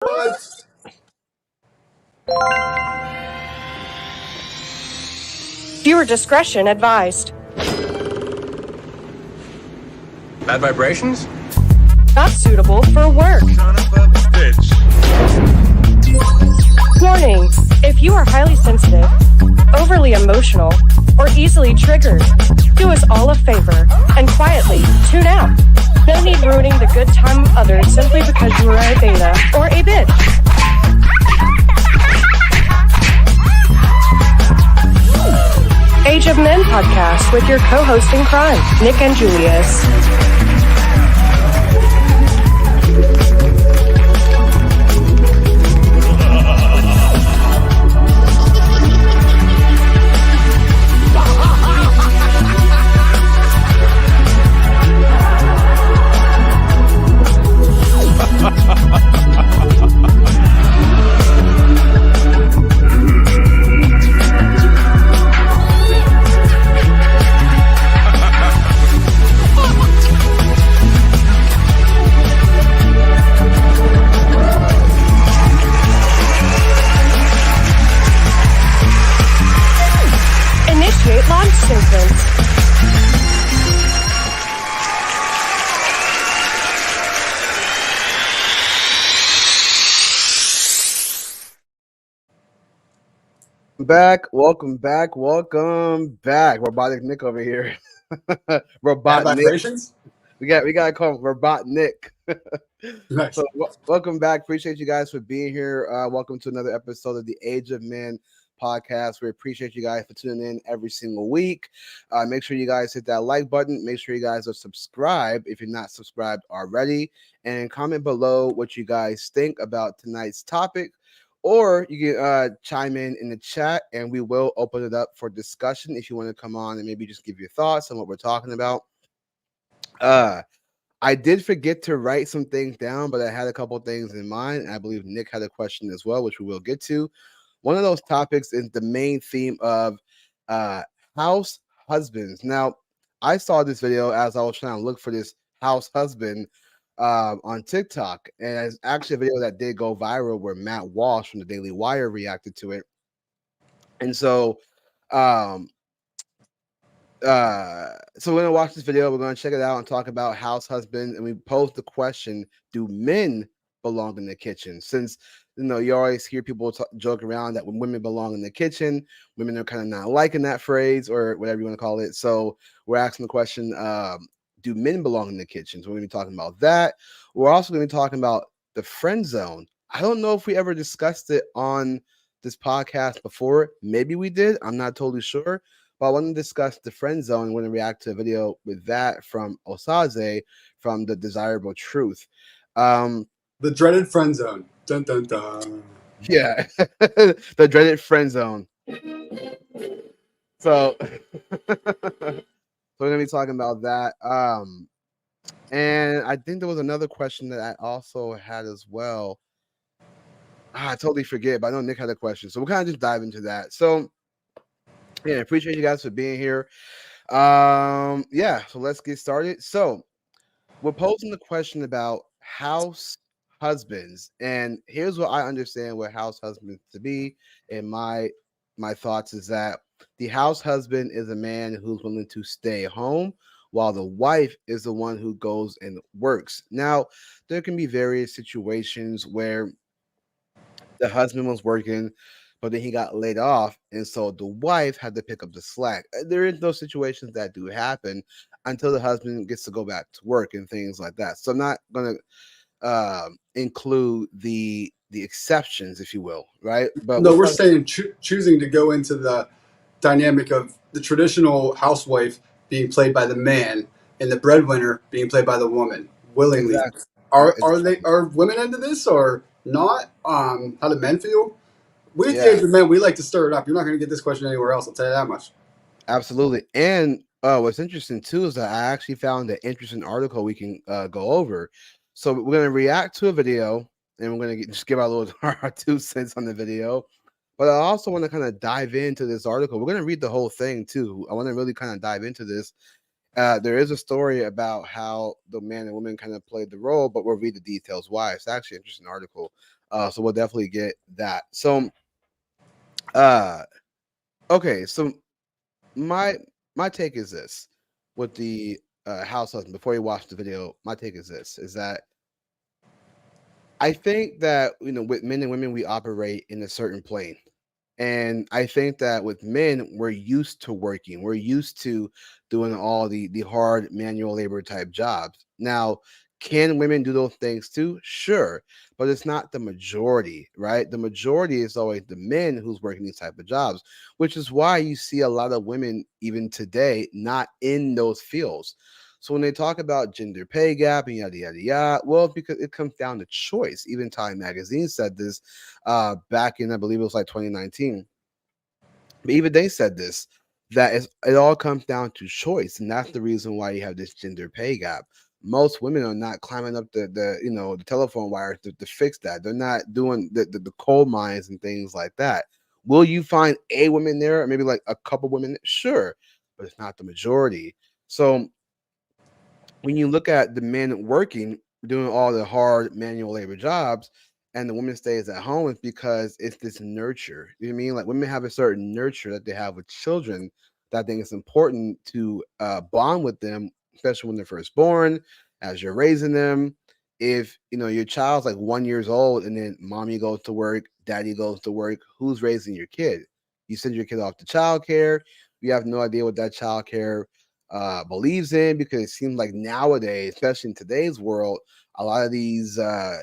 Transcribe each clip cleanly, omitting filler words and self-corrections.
What? Viewer discretion advised. Bad vibrations? Not suitable for work. Son of a bitch. Warning, if you are highly sensitive, overly emotional, or easily triggered, do us all a favor and quietly tune out. No need ruining the good time of others simply because you are a beta or a bitch. Age of Men podcast with your co-host in crime, Nick and Julius. Initiate launch sequence. Welcome back. Robotic Nick over here. Bad Robot Nick. vibrations? We gotta call him Robot Nick. Nice. So welcome back. Appreciate you guys for being here. Welcome to another episode of the Age of Men podcast. We appreciate you guys for tuning in every single week. Make sure you guys hit that like button. Make sure you guys are subscribed if you're not subscribed already, and comment below what you guys think about tonight's topic. Or you can chime in the chat, and we will open it up for discussion if you want to come on and maybe just give your thoughts on what we're talking about. I did forget to write some things down, but I had a couple things in mind, and I believe Nick had a question as well, which we will get to. One of those topics is the main theme of house husbands. Now, I saw this video as I was trying to look for this house husband on TikTok, and it's actually a video that did go viral where Matt Walsh from the Daily Wire reacted to it. And so so we're gonna watch this video, we're gonna check it out and talk about house husband, and we posed the question, do men belong in the kitchen? Since you always hear people joke around that when women belong in the kitchen, women are kind of not liking that phrase or whatever you want to call it. So we're asking the question, do men belong in the kitchen? So we're going to be talking about that. We're also going to be talking about the friend zone. I don't know if we ever discussed it on this podcast before. Maybe we did. I'm not totally sure. But I want to discuss the friend zone and want to react to a video with that from Osaze from The Desirable Truth. The dreaded friend zone. Dun dun dun. Yeah, the dreaded friend zone. So we're gonna be talking about that. And I think there was another question that I also had as well. I totally forget, but I know Nick had a question, so we'll kind of just dive into that. So yeah, appreciate you guys for being here. Yeah, so let's get started. So we're posing the question about house husbands, and here's what I understand what house husbands to be. And my thoughts is that the house husband is a man who's willing to stay home while the wife is the one who goes and works. Now, there can be various situations where the husband was working, but then he got laid off, and so the wife had to pick up the slack. There is no situations that do happen until the husband gets to go back to work and things like that. So I'm not going to include the exceptions, if you will, right? But No, we're saying choosing to go into the dynamic of the traditional housewife being played by the man and the breadwinner being played by the woman willingly. Exactly. Are women into this or not? How do men feel? We at the age of men, we like to stir it up. You're not going to get this question anywhere else. I'll tell you that much. Absolutely. And what's interesting too is that I actually found an interesting article we can go over. So we're going to react to a video, and we're going to just give our little our 2 cents on the video. But I also want to kind of dive into this article. We're going to read the whole thing too. I want to really kind of dive into this. There is a story about how the man and woman kind of played the role, but we'll read the details why. It's actually an interesting article. So we'll definitely get that. So, uh, okay. So my my take is this with the house husband. Before you watch the video, my take is this: is that I think that with men and women, we operate in a certain plane. And I think that with men, we're used to working. We're used to doing all the hard manual labor type jobs. Now, can women do those things too? Sure, but it's not the majority, right? The majority is always the men who's working these type of jobs, which is why you see a lot of women even today not in those fields. So when they talk about gender pay gap and yada yada yada, well, because it comes down to choice. Even Time Magazine said this back in, I believe it was like 2019. But even they said this, that it all comes down to choice, and that's the reason why you have this gender pay gap. Most women are not climbing up the telephone wires to fix that. They're not doing the coal mines and things like that. Will you find a woman there, or maybe like a couple women? Sure, but it's not the majority. So when you look at the men working, doing all the hard manual labor jobs, and the woman stays at home, it's because it's this nurture. You know what I mean? Like women have a certain nurture that they have with children that I think it's important to bond with them, especially when they're first born, as you're raising them. If your child's like 1 years old and then mommy goes to work, daddy goes to work, who's raising your kid? You send your kid off to childcare. You have no idea what that childcare believes in, because it seems like nowadays, especially in today's world, a lot of these uh,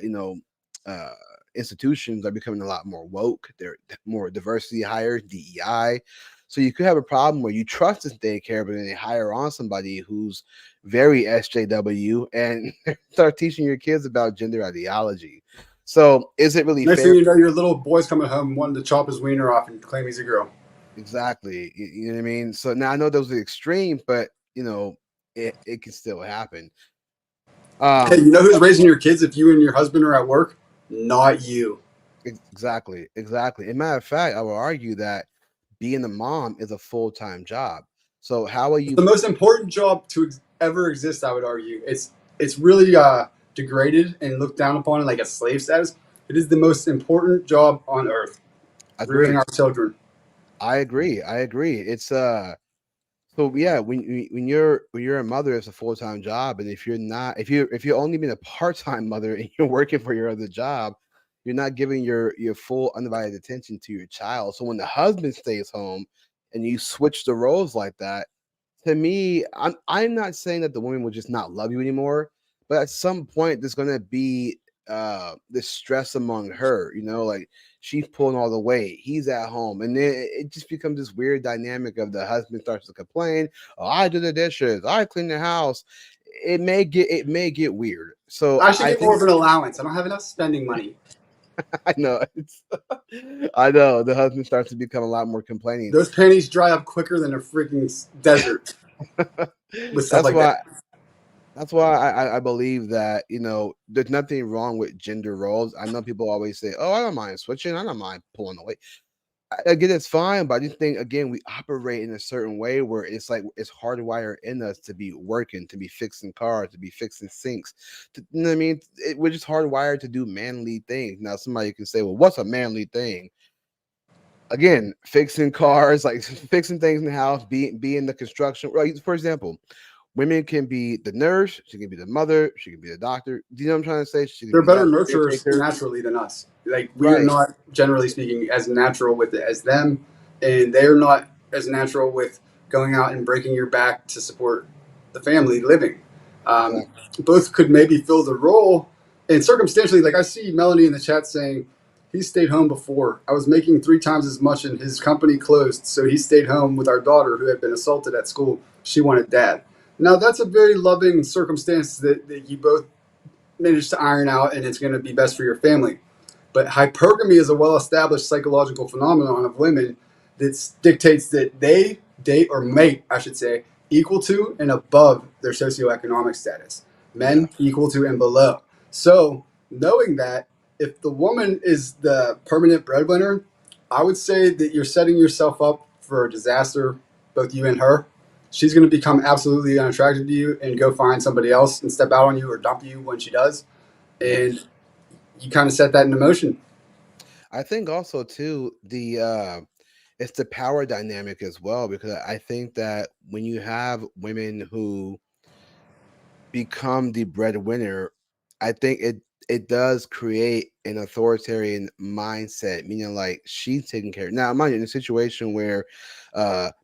institutions are becoming a lot more woke. They're more diversity hires, DEI. So you could have a problem where you trust this daycare, but then they hire on somebody who's very SJW and start teaching your kids about gender ideology. So is it really Next fair? thing you know, your little boy's coming home wanting to chop his wiener off and claim he's a girl. Exactly. You know what I mean? So now I know those are extreme, but it can still happen. Hey, you know who's raising your kids if you and your husband are at work? Not you. Exactly, exactly. And matter of fact, I will argue that being a mom is a full-time job. So how are It's you? the most important job to ever exist, I would argue. It's really degraded and looked down upon like a slave status. It is the most important job on earth, rearing Agreed. our children. I agree. I agree. It's so yeah, when you're a mother, it's a full-time job. And if you're not, if you're only being a part-time mother and you're working for your other job, you're not giving your full undivided attention to your child. So when the husband stays home and you switch the roles like that, to me, I'm not saying that the woman will just not love you anymore, but at some point there's gonna be this stress among her, like she's pulling all the weight, he's at home, and then it just becomes this weird dynamic of the husband starts to complain, oh, I do the dishes, I clean the house. It may get weird. So I should I get more think of an allowance. I don't have enough spending money. I know I know the husband starts to become a lot more complaining. Those panties dry up quicker than a freaking desert with stuff That's like that. why That's why I believe that, there's nothing wrong with gender roles. I know people always say, "Oh, I don't mind switching. I don't mind pulling away." I get it's fine, but I just think again we operate in a certain way where it's like it's hardwired in us to be working, to be fixing cars, to be fixing sinks. You know what I mean? We're just hardwired to do manly things. Now, somebody can say, "Well, what's a manly thing?" Again, fixing cars, like fixing things in the house, being the construction. Right? For example, women can be the nurse, she can be the mother, she can be the doctor. Do you know what I'm trying to say? She can They're be better that nurturers caretaker. naturally than us. Like we are Right. not, generally speaking, as natural with it as them, and they're not as natural with going out and breaking your back to support the family living. Um, Exactly. Both could maybe fill the role, and circumstantially, like I see Melanie in the chat saying he stayed home before. I was making 3 times as much, and his company closed, so he stayed home with our daughter who had been assaulted at school. She wanted dad. Now that's a very loving circumstance that you both manage to iron out, and it's going to be best for your family. But hypergamy is a well established psychological phenomenon of women that dictates that they date or mate, I should say, equal to and above their socioeconomic status. Yeah. Men equal to and below. So, knowing that, if the woman is the permanent breadwinner, I would say that you're setting yourself up for a disaster, both you and her. She's going to become absolutely unattractive to you and go find somebody else and step out on you or dump you when she does. Yep. And you kind of set that into motion. I think also too it's the power dynamic as well, because I think that when you have women who become the breadwinner, I think it does create an authoritarian mindset, meaning like she's taking care. Now, mind you, in a situation where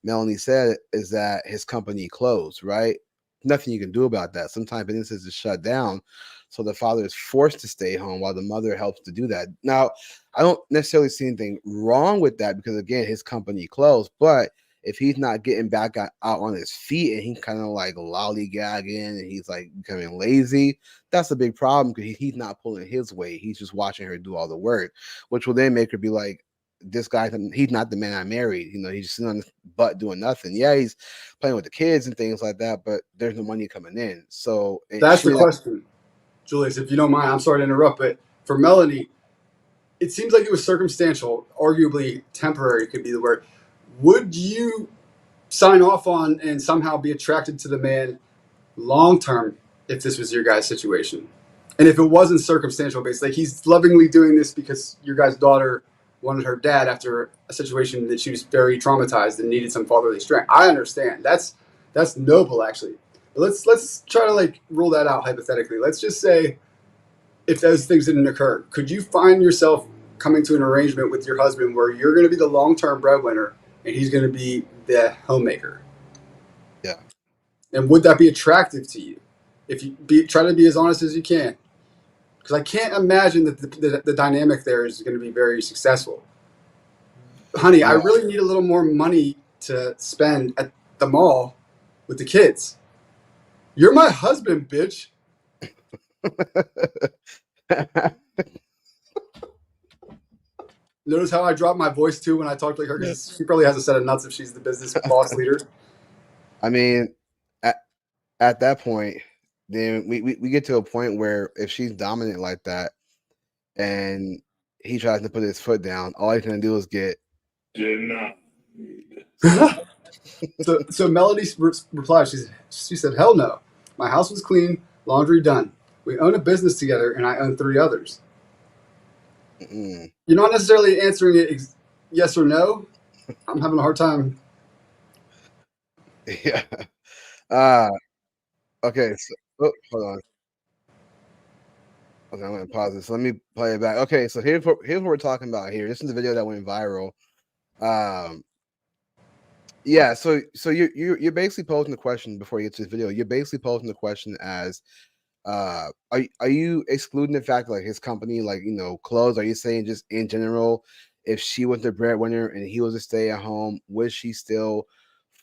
Melanie said is that his company closed, right? Nothing you can do about that. Sometimes businesses is shut down, so the father is forced to stay home while the mother helps to do that. Now, I don't necessarily see anything wrong with that because again, his company closed, but if he's not getting back out on his feet and he's kind of like lollygagging and he's like becoming lazy, that's a big problem because he's not pulling his weight. He's just watching her do all the work, which will then make her be like, this guy, he's not the man I married. He's just sitting on his butt doing nothing. Yeah, he's playing with the kids and things like that, but there's no money coming in. So That's she the made that. question, Julius. If you don't mind, I'm sorry to interrupt, but for Melanie, it seems like it was circumstantial, arguably temporary could be the word. Would you sign off on and somehow be attracted to the man long term if this was your guy's situation? And if it wasn't circumstantial based, like he's lovingly doing this because your guy's daughter wanted her dad after a situation that she was very traumatized and needed some fatherly strength. I understand. That's noble actually. But let's try to like rule that out hypothetically. Let's just say if those things didn't occur, could you find yourself coming to an arrangement with your husband where you're going to be the long term breadwinner and he's going to be the homemaker? Yeah. And would that be attractive to you? If you try to be as honest as you can, because I can't imagine that the dynamic there is going to be very successful. Honey, I Yeah. really need a little more money to spend at the mall with the kids. You're my husband, bitch. Notice how I drop my voice too when I talk like her because she probably has a set of nuts if she's the business boss leader. I mean, at that point, then we get to a point where if she's dominant like that and he tries to put his foot down, all he's gonna do is get denied. So Melody replied. She said, "Hell no. My house was clean, laundry done. We own a business together, and I own 3 others." Mm-mm. You're not necessarily answering it yes or no. I'm having a hard time. Yeah. Uh okay. So, oh, hold on. Okay, I'm gonna pause this. Let me play it back. Okay, so here's what we're talking about here. This is the video that went viral. Um, yeah. So you're basically posing the question before you get to this video. You're basically posing the question as, are you excluding the fact like his company closed? Are you saying just in general, if she was the breadwinner and he was a stay at home, would she still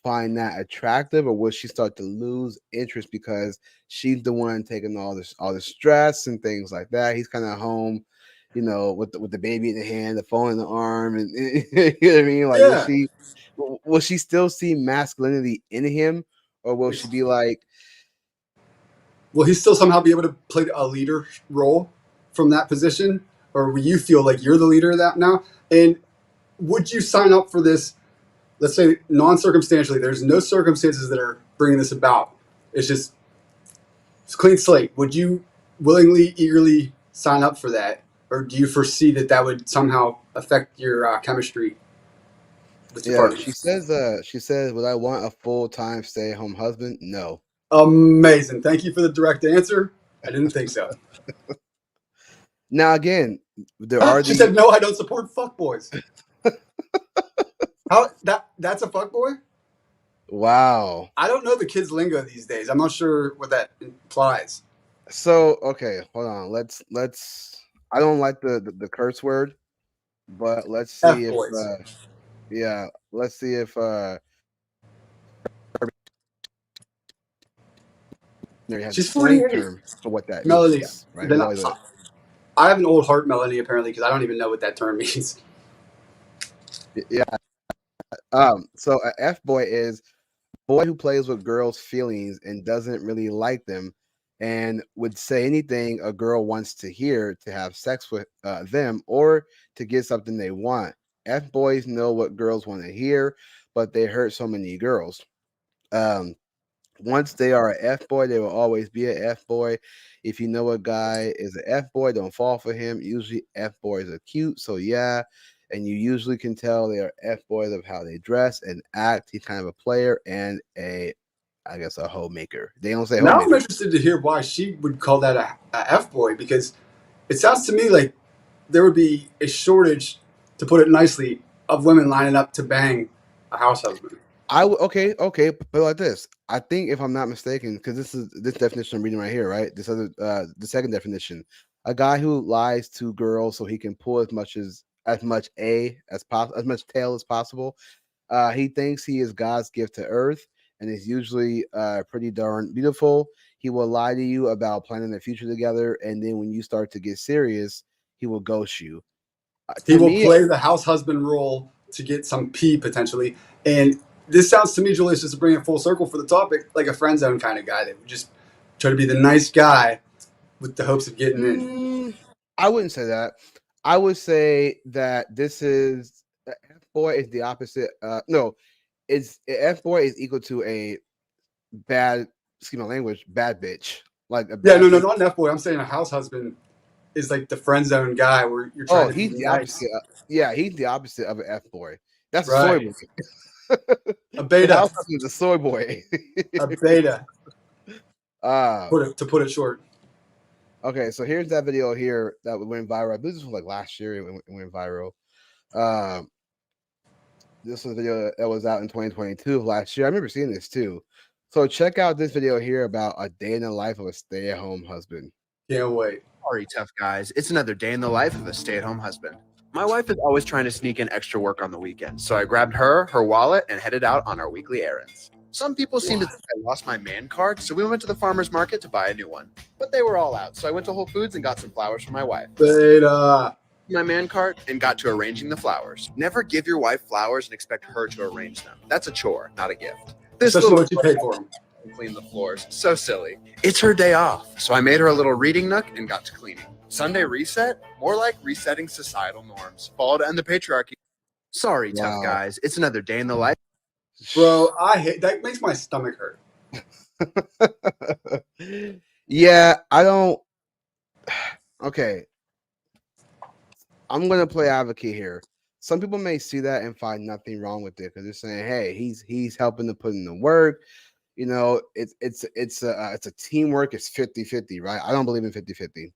find that attractive, or would she start to lose interest because she's the one taking all the stress and things like that? He's kind of home, with the baby in the hand, the phone in the arm, and you know what I mean. Like, Yeah. will she still see masculinity in him, or will she be like, Will he still somehow be able to play a leader role from that position, or will you feel like you're the leader of that now? And would you sign up for this? Let's say non-circumstantially. There's no circumstances that are bringing this about. It's clean slate. Would you willingly, eagerly sign up for that, or do you foresee that would somehow affect your chemistry with your yeah? partner? She says, would I want a full-time stay-at-home husband? No. Amazing. Thank you for the direct answer. I didn't think so. Now again, there are She the said, "No, I don't support fuckboys." How that's a fuckboy? wow. I don't know the kids' lingo these days. I'm not sure what that implies. So okay, hold on. Let's. I don't like the curse word, but let's see F if boys. yeah, let's see if there has a She's slang 48. term for what that Melody. means, right? Then We always I have an old heart, Melody, apparently, because I don't even know what that term means. yeah. So a F boy is boy who plays with girls' feelings and doesn't really like them, and would say anything a girl wants to hear to have sex with them or to get something they want. F boys know what girls want to hear, but they hurt so many girls. Um, Once they are a F boy, they will always be a F boy. If you know a guy is a F boy, don't fall for him. Usually F boys are cute, so yeah. And you usually can tell they are F boys of how they dress and act. He's kind of a player and I guess, a homemaker. They don't say Now I'm homemaker. interested to hear why she would call that a F boy, because it sounds to me like there would be a shortage, to put it nicely, of women lining up to bang a house husband. Okay, but like this, I think if I'm not mistaken, because this definition I'm reading right here, right? This other the second definition, a guy who lies to girls so he can pull as much as much tail as possible. He thinks he is God's gift to earth, and is usually pretty darn beautiful. He will lie to you about planning the future together, and then when you start to get serious, he will ghost you. He To will me, play the house husband role to get some pee potentially. And this sounds to me, Julius, just to bring it full circle for the topic, like a friend zone kind of guy that would just try to be the nice guy with the hopes of getting in. I wouldn't say that. I would say that this is F boy is the opposite. No, it's F boy is equal to a bad, excuse my language, bad bitch. Like a Yeah, bad no, no, bitch. not an F boy. I'm saying a house husband is like the friend zone guy where you're Oh, trying to be he's the nice. opposite. Yeah, he's the opposite of an F boy. That's a soy Right. boy. A The beta. house husband is a soy boy. A beta, uh, to put it short. okay, so here's that video here that went viral. I believe this was like last year. It went viral. Um, this was a video that was out in 2022 of last year. I remember seeing this too. So check out this video here about a day in the life of a stay-at-home husband. Can't wait. Sorry, tough guys. It's another day in the life of a stay-at-home husband. My wife is always trying to sneak in extra work on the weekends, so I grabbed her wallet, and headed out on our weekly errands. Some people seem to think I lost my man card, so we went to the farmer's market to buy a new one. But they were all out, so I went to Whole Foods and got some flowers for my wife. Beta. My man cart and got to arranging the flowers. Never give your wife flowers and expect her to arrange them. That's a chore, not a gift. This Especially little what you paid for them. clean the floors. So silly. It's her day off, so I made her a little reading nook and got to cleaning. Sunday reset? More like resetting societal norms. Fall to end the patriarchy. Sorry, tough Wow. guys. It's another day in the life. Bro, I hate that. Makes my stomach hurt. Yeah, I don't. Okay, I'm gonna play advocate here. Some people may see that and find nothing wrong with it because they're saying, "Hey, he's helping to put in the work." You know, it's a teamwork. It's 50-50, right? I don't believe in 50-50.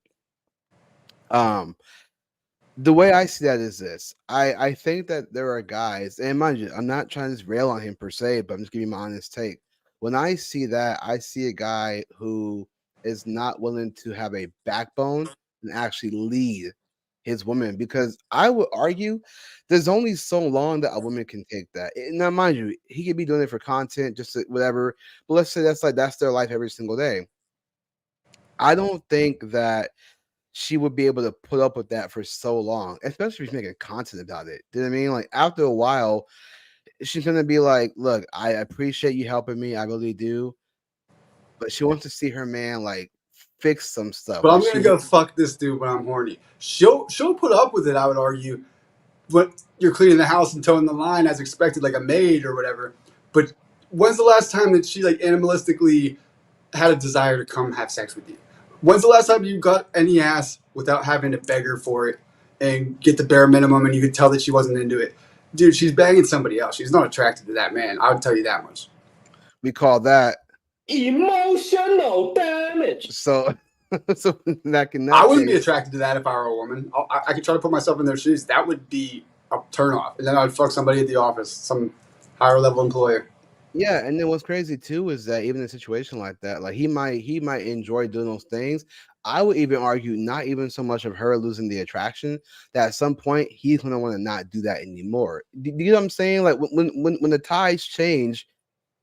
The way I see that is this. I think that there are guys, and mind you, I'm not trying to rail on him per se, but I'm just giving my honest take. When I see that, I see a guy who is not willing to have a backbone and actually lead his woman, because I would argue there's only so long that a woman can take that. Now, mind you, he could be doing it for content, just whatever. But let's say that's their life every single day. I don't think that she would be able to put up with that for so long, especially if she's making content about it. Do you know what I mean? Like after a while, she's gonna be like, "Look, I appreciate you helping me, I really do," but she wants to see her man like fix some stuff. But I'm Like gonna go fuck this dude when I'm horny. She'll put up with it, I would argue, when you're cleaning the house and towing the line as expected, like a maid or whatever. But when's the last time that she like animalistically had a desire to come have sex with you? When's the last time you got any ass without having to beg her for it and get the bare minimum and you could tell that she wasn't into it? Dude, she's banging somebody else. She's not attracted to that man. I would tell you that much. we call that emotional damage. so. So that can I wouldn't be attracted to that if I were a woman. I could try to put myself in their shoes. That would be a turnoff. And then I'd fuck somebody at the office, some higher level employer. Yeah, and then what's crazy too is that even in a situation like that, like he might enjoy doing those things. I would even argue not even so much of her losing the attraction, that at some point he's gonna want to not do that anymore. Do you know what I'm saying? Like when the tides change,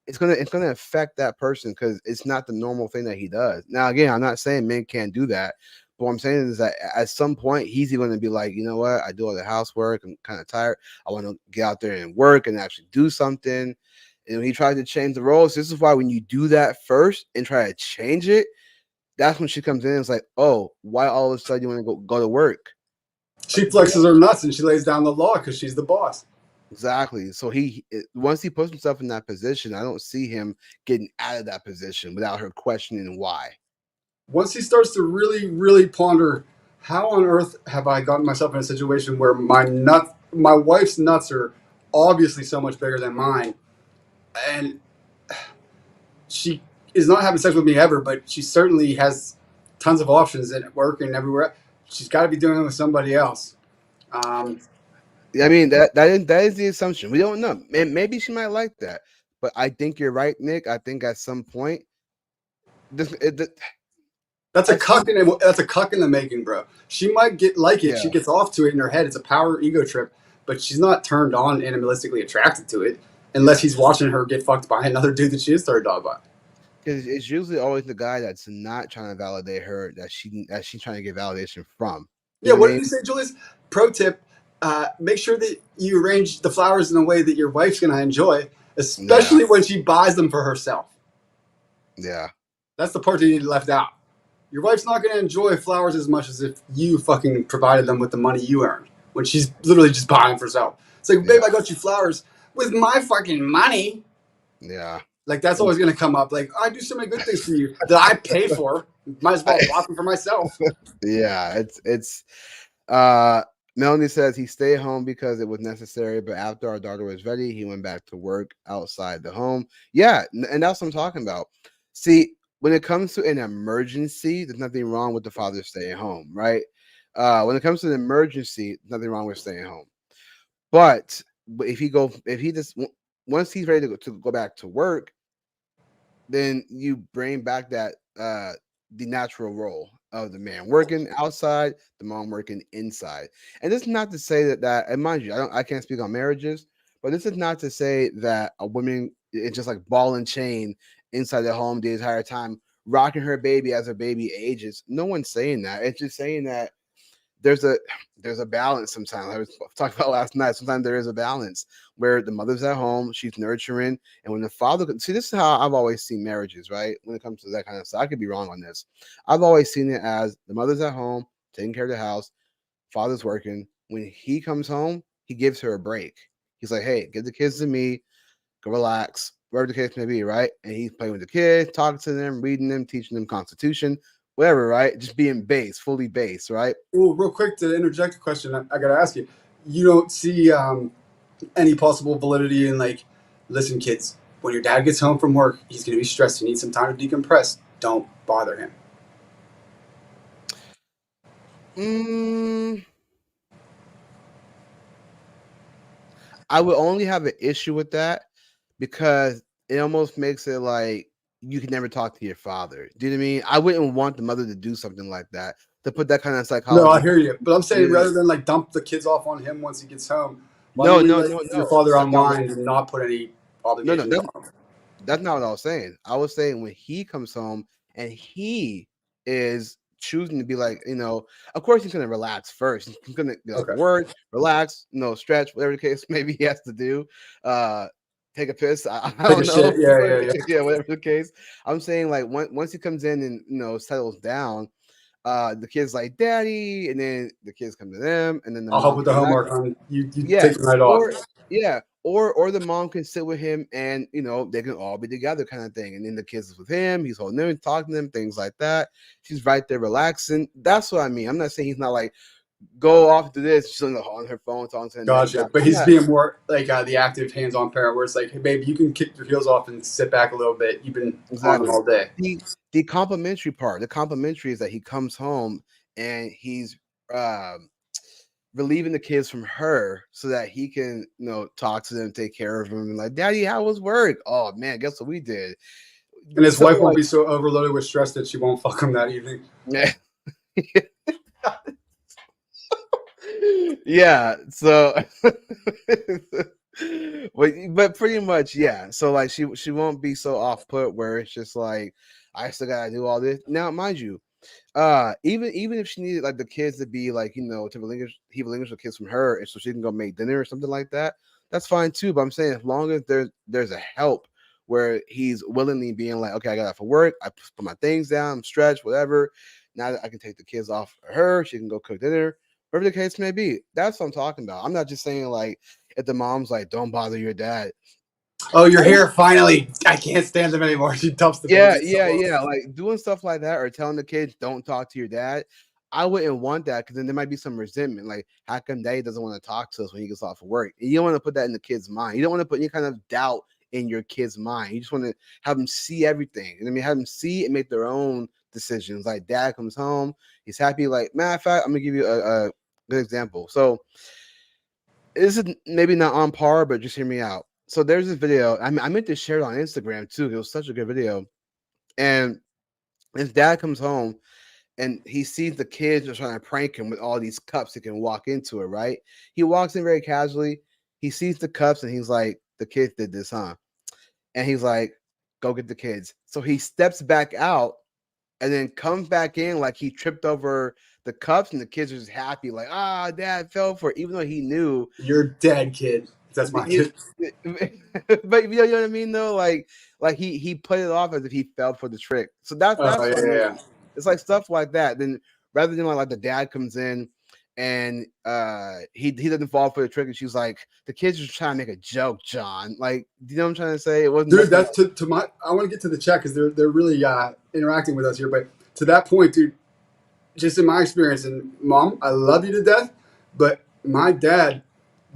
it's gonna affect that person because it's not the normal thing that he does. Now, again, I'm not saying men can't do that, but what I'm saying is that at some point he's going to be like, you know what, I do all the housework, I'm kind of tired, I want to get out there and work and actually do something. And when he tries to change the roles, this is why when you do that first and try to change it, that's when she comes in and it's like, oh, why all of a sudden you want to go to work? She flexes her nuts and she lays down the law because she's the boss. Exactly. So once he puts himself in that position, I don't see him getting out of that position without her questioning why. Once he starts to really, really ponder, how on earth have I gotten myself in a situation where my wife's nuts are obviously so much bigger than mine, and she is not having sex with me ever, but she certainly has tons of options at work and everywhere. She's got to be doing it with somebody else. Um, I mean that is the assumption. We don't know. Maybe she might like that, but I think you're right, Nick. I think at some point, this that's a at some cuck in the making, bro. She might get like it. yeah She gets off to it in her head. It's a power ego trip, but she's not turned on animalistically attracted to it unless yeah. he's watching her get fucked by another dude that she is turned on by. It's usually always the guy that's not trying to validate her that she's trying to get validation from. You Yeah, know what what I did mean? you say, Julius? Pro tip: make sure that you arrange the flowers in a way that your wife's going to enjoy, Yeah, especially when she buys them for herself. yeah, That's the part that you need left out. Your wife's not going to enjoy flowers as much as if you fucking provided them with the money you earned when she's literally just buying for herself. It's like, babe, yeah, I got you flowers with my fucking money. yeah. Like, that's always going to come up. Like, I do so many good things for you that I pay for. Might as well bought them for myself. Yeah, it's uh Melanie says he stayed home because it was necessary, but after our daughter was ready, he went back to work outside the home. Yeah, and that's what I'm talking about. See, when it comes to an emergency, there's nothing wrong with the father staying home, right? When it comes to an emergency, nothing wrong with staying home. But if he just once he's ready to go back to work, then you bring back that the natural role of the man working outside, the mom working inside. And this is not to say that and mind you, I can't speak on marriages, but this is not to say that a woman is just like ball and chain inside the home the entire time, rocking her baby as her baby ages. No one's saying that. It's just saying that there's a there's a balance sometimes. I was talking about last night. Sometimes there is a balance where the mother's at home, she's nurturing, and when the father see, this is how I've always seen marriages, right? When it comes to that kind of stuff, I could be wrong on this. I've always seen it as the mother's at home, taking care of the house, father's working. When he comes home, he gives her a break. He's like, "Hey, give the kids to me, go relax, wherever the case may be, right?" And he's playing with the kids, talking to them, reading them, teaching them Constitution, whatever, right? Just being base, fully base, right? Well, real quick to interject a question, I got to ask you. You don't see any possible validity in, like, listen, kids, when your dad gets home from work, he's going to be stressed. He needs some time to decompress. Don't bother him. Mm, I would only have an issue with that because it almost makes it like you can never talk to your father. Do you know what I mean? I wouldn't want the mother to do something like that, to put that kind of No, I psychology. hear you. But I'm saying, You know, rather than like dump the kids off on him once he gets home, why no, don't you no, let no, your no. father That's not what, unwind and not put any no. obligations on him? That's not what I was saying. I was saying when he comes home and he is choosing to be like, of course he's gonna relax first. He's gonna get off Okay. work, relax, stretch, whatever the case maybe he has to do. Take a piss. I Take a don't know. shit. Yeah, yeah, yeah. Yeah, whatever the case. I'm saying like once he comes in and settles down, the kid's like, "Daddy," and then the kids come to them, and then the I'll help mom with the comes back. homework, honey. You Yeah, take the night off. or yeah, or the mom can sit with him and they can all be together kind of thing. And then the kids is with him, he's holding them, talking to them, things like that. She's right there relaxing. That's what I mean. I'm not saying he's not like go off to this, she's on her phone talking to the next guy. Gotcha. But I'm he's not being more like the active, hands-on parent, where it's like, hey, babe, you can kick your heels off and sit back a little bit. You've been on them exactly all day. the complimentary part. The complimentary is that he comes home and he's um relieving the kids from her so that he can, talk to them, take care of them, and like, Daddy, how was work? Oh man, guess what we did? And his wife Something won't like be so overloaded with stress that she won't fuck him that evening. yeah. Yeah. So but pretty much, yeah. So like she won't be so off put where it's just like I still gotta do all this. Now, mind you, even if she needed like the kids to be like to relinquish the kids from her and so she can go make dinner or something like that, that's fine too. But I'm saying as long as there's a help where he's willingly being like, okay, I got off for work, I put my things down, I'm stretched, whatever, now that I can take the kids off of her, she can go cook dinner, whatever the case may be. That's what I'm talking about. I'm not just saying like if the mom's like, "Don't bother your dad." Oh, you're here finally. I can't stand them anymore. She dumps the Yeah, baby. yeah. Like doing stuff like that or telling the kids don't talk to your dad. I wouldn't want that because then there might be some resentment. Like, how come daddy doesn't want to talk to us when he gets off of work? And you don't want to put that in the kid's mind. You don't want to put any kind of doubt in your kid's mind. You just want to have them see everything. And I mean, have them see and make their own decisions. Like, dad comes home, he's happy. Like, matter of fact, I'm gonna give you a good example. So this is maybe not on par, but just hear me out. So there's this video. I meant to share it on Instagram too. It was such a good video. And his dad comes home and he sees the kids are trying to prank him with all these cups. He can walk into it, right? He walks in very casually. He sees the cups and he's like, the kids did this, huh? And he's like, go get the kids. So he steps back out and then comes back in like he tripped over the cups and the kids are just happy, like, dad fell for it, even though he knew You're dead, kid. That's my kid. but you know what I mean though? Like he played it off as if he fell for the trick. So that's what I mean. Yeah. It's like stuff like that. Then rather than like the dad comes in and he doesn't fall for the trick and she's like, the kids are trying to make a joke, John. Like, do you know what I'm trying to say? It wasn't. Dude, that's to my. I want to get to the chat because they're really interacting with us here. But to that point, dude, just in my experience, and mom, I love you to death, but my dad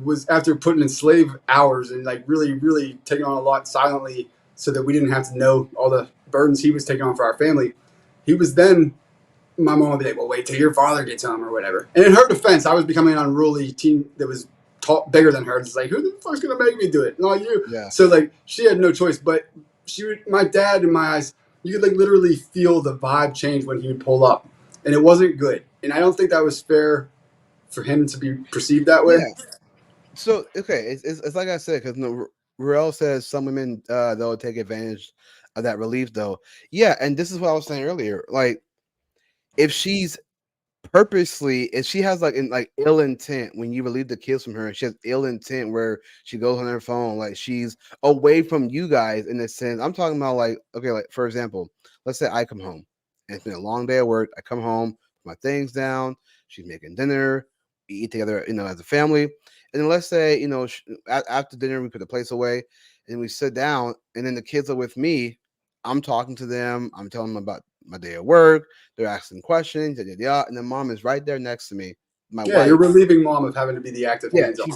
was, after putting in slave hours and like really taking on a lot silently so that we didn't have to know all the burdens he was taking on for our family. He was then, my mom would be like, well, wait till your father gets home or whatever. And in her defense, I was becoming an unruly teen that was bigger than her. It's like, who the fuck's going to make me do it? Not you. Yeah. So like, she had no choice, but my dad, in my eyes, you could like literally feel the vibe change when he would pull up. And it wasn't good. And I don't think that was fair for him to be perceived that way. Yeah. So okay, it's like I said, because Ruel says some women they'll take advantage of that relief though. Yeah, and this is what I was saying earlier. Like, if she's purposely, if she has like ill intent when you relieve the kids from her, and she has ill intent where she goes on her phone, like she's away from you guys in a sense. I'm talking about like, okay, like for example, let's say I come home and it's been a long day at work. I come home, put my things down, she's making dinner, we eat together, as a family. And then let's say, after dinner, we put the plates away and we sit down and then the kids are with me. I'm talking to them. I'm telling them about my day at work. They're asking questions, and then mom is right there next to me. My wife. You're relieving mom of having to be the active hands on.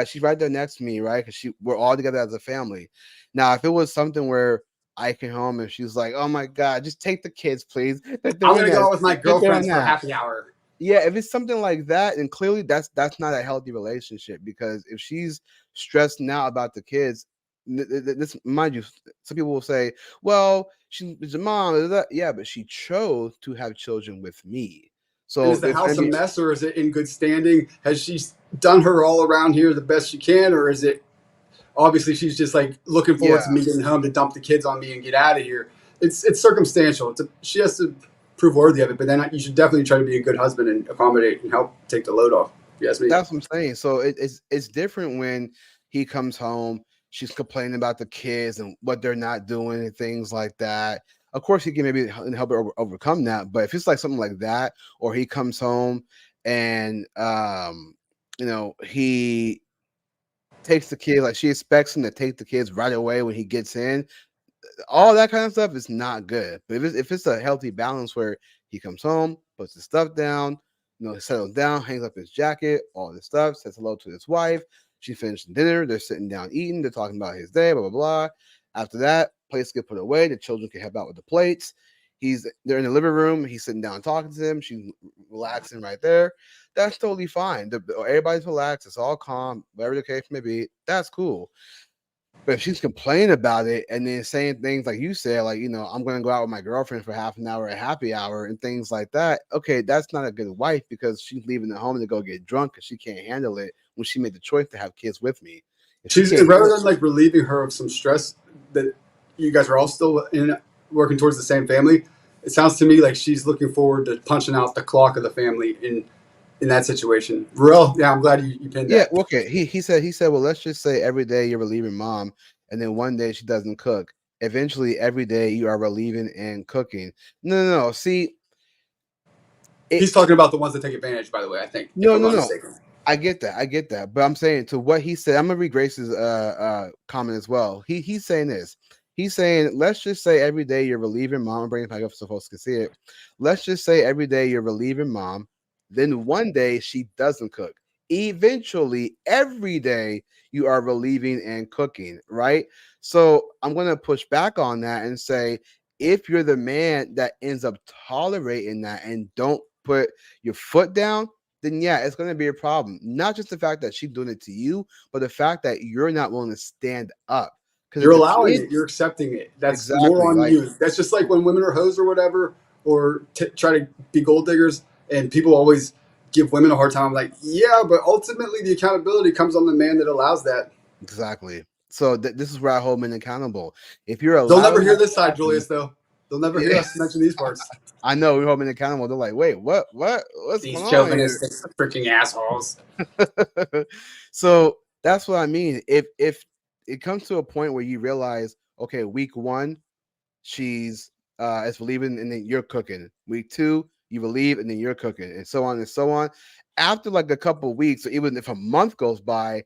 She's right there next to me, right? Because we're all together as a family. Now, if it was something where I came home and she's like, "Oh my god, just take the kids, please." I'm gonna go out with my girlfriends for happy hour. Yeah, if it's something like that, and clearly that's not a healthy relationship, because if she's stressed now about the kids, this, mind you, some people will say, well, she's a mom. Yeah, but she chose to have children with me. So and is the house a mess, or is it in good standing? Has she done her all around here the best she can, or is it obviously she's just like looking forward to me getting home to dump the kids on me and get out of here? It's circumstantial. She has to prove worthy of it, but then you should definitely try to be a good husband and accommodate and help take the load off. Yes, me. That's what I'm saying. So it's different when he comes home. She's complaining about the kids and what they're not doing and things like that. Of course, he can maybe help her overcome that. But if it's like something like that, or he comes home and he takes the kids, like she expects him to take the kids right away when he gets in, all that kind of stuff is not good. But if it's a healthy balance where he comes home, puts his stuff down, settles down, hangs up his jacket, all this stuff, says hello to his wife. She finished dinner. They're sitting down eating. They're talking about his day, blah, blah, blah. After that, plates get put away. The children can help out with the plates. They're in the living room. He's sitting down talking to them. She's relaxing right there. That's totally fine. Everybody's relaxed. It's all calm. Whatever the case may be, that's cool. But if she's complaining about it and then saying things like you said, like, I'm going to go out with my girlfriend for half an hour at happy hour and things like that, okay, that's not a good wife, because she's leaving the home to go get drunk because she can't handle it when she made the choice to have kids with me. Rather than like relieving her of some stress that you guys are all still working towards the same family, it sounds to me like she's looking forward to punching out the clock of the family in that situation. Ruel, yeah, I'm glad you pinned that. Yeah, okay. He said, well, let's just say every day you're relieving mom, and then one day she doesn't cook. Eventually, every day you are relieving and cooking. No. See, he's talking about the ones that take advantage, by the way, I think. No. I get that. But I'm saying to what he said, I'm gonna read Grace's comment as well. He's saying this. He's saying, let's just say every day you're relieving mom. I'm bringing it back up so folks can see it. Let's just say every day you're relieving mom. Then one day she doesn't cook. Eventually, every day you are relieving and cooking, right? So I'm gonna push back on that and say, if you're the man that ends up tolerating that and don't put your foot down, then yeah, it's going to be a problem. Not just the fact that she's doing it to you, but the fact that you're not willing to stand up. Because if You're the allowing kid, it. You're accepting it. That's more exactly, on like you. That's just like when women are hoes or whatever, or try to be gold diggers, and people always give women a hard time. Like, yeah, but ultimately the accountability comes on the man that allows that. exactly. So this is where I hold men accountable. If you're They'll never allowing hear that this to side, happen, Julius. Though they'll never hear us mention these parts. I know we hold men accountable. They're like, wait, what's These going on here? chauvinistic freaking assholes. So that's what I mean. If it comes to a point where you realize, okay, week one, she's is relieving and then you're cooking. Week two, you relieve and then you're cooking, and so on and so on. After like a couple weeks, or even if a month goes by,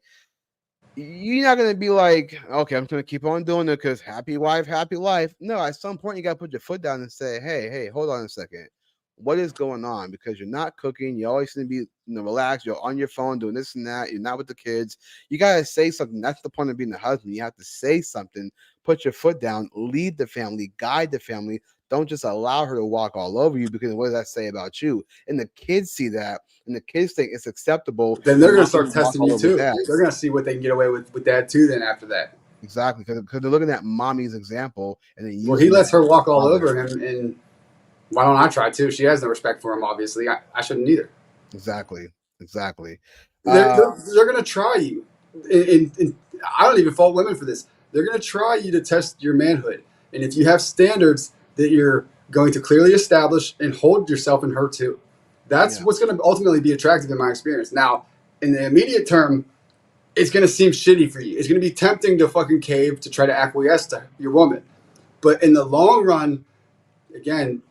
you're not gonna be like, okay, I'm gonna keep on doing it because happy wife, happy life. No, at some point you gotta put your foot down and say, hey, hold on a second. What is going on? Because you're not cooking, you always seem to be relaxed, you're on your phone doing this and that, you're not with the kids. You gotta say something. That's the point of being a husband. You have to say something, put your foot down, lead the family, guide the family. Don't just allow her to walk all over you, because what does that say about you? And the kids see that, and the kids think it's acceptable Then for they're gonna mom to start walk testing all you over too. dad. They're gonna see what they can get away with dad too. Then after that, Exactly, because they're looking at mommy's example and then well, he using that lets her walk all father. over him, and why don't I try too? She has no respect for him. Obviously, I shouldn't either. Exactly. They're, Uh, they're, they're going to try you. And I don't even fault women for this. They're going to try you to test your manhood. And if you have standards that you're going to clearly establish and hold yourself and her to, that's yeah, what's going to ultimately be attractive in my experience. Now, in the immediate term, it's going to seem shitty for you. It's going to be tempting to fucking cave to try to acquiesce to your woman. But in the long run, again,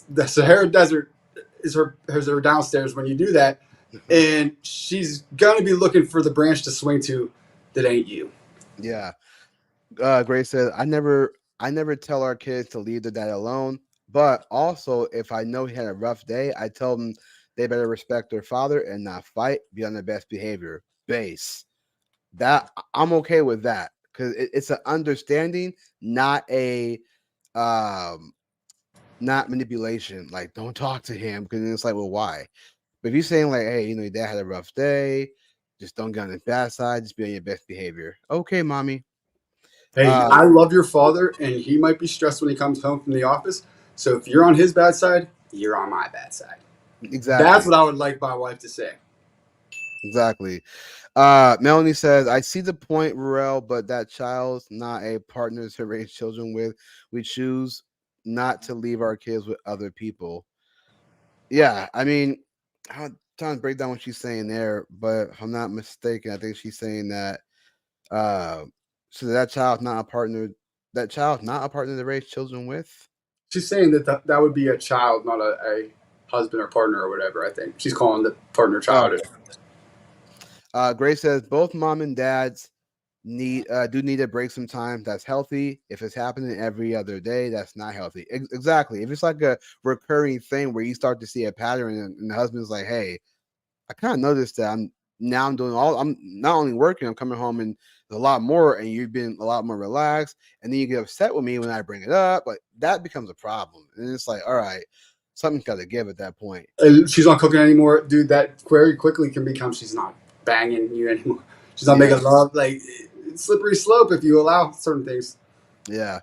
the Sahara Desert is her downstairs when you do that, and she's gonna be looking for the branch to swing to that ain't you. yeah. Grace says, I never tell our kids to leave their dad alone. But also, if I know he had a rough day, I tell them they better respect their father and not fight, be on their best behavior. Base. That I'm okay with that, because it's an understanding, not a not manipulation. Like, don't talk to him, because it's like, well, why? But if you're saying like, hey, your dad had a rough day, just don't get on his bad side, just be on your best behavior. Okay, mommy. Hey, Uh, I love your father, and he might be stressed when he comes home from the office. So if you're on his bad side, you're on my bad side. That's exactly, what I would like my wife to say. exactly. Melanie says, I see the point, Ruel, but that child's not a partner to raise children with. We choose not to leave our kids with other people. Yeah, I mean, I'm trying to break down what she's saying there, but if I'm not mistaken, I think she's saying that Uh, so that child's not a partner. That child's not a partner to raise children with. She's saying that that would be a child, not a husband or partner or whatever. I think she's calling the partner Oh, child. Grace says both mom and dads need to break sometimes. That's healthy. If it's happening every other day, that's not healthy. Exactly. If it's like a recurring thing where you start to see a pattern, and the husband's like, "Hey, I kind of noticed that I'm doing all. I'm not only working. I'm coming home and there's a lot more, and you've been a lot more relaxed. And then you get upset with me when I bring it up. Like, that becomes a problem. And it's like, all right, something's got to give at that point. And she's not cooking anymore, dude. That very quickly can become she's not banging you anymore. She's not Yeah, making love. Like it's slippery slope if you allow certain things. yeah.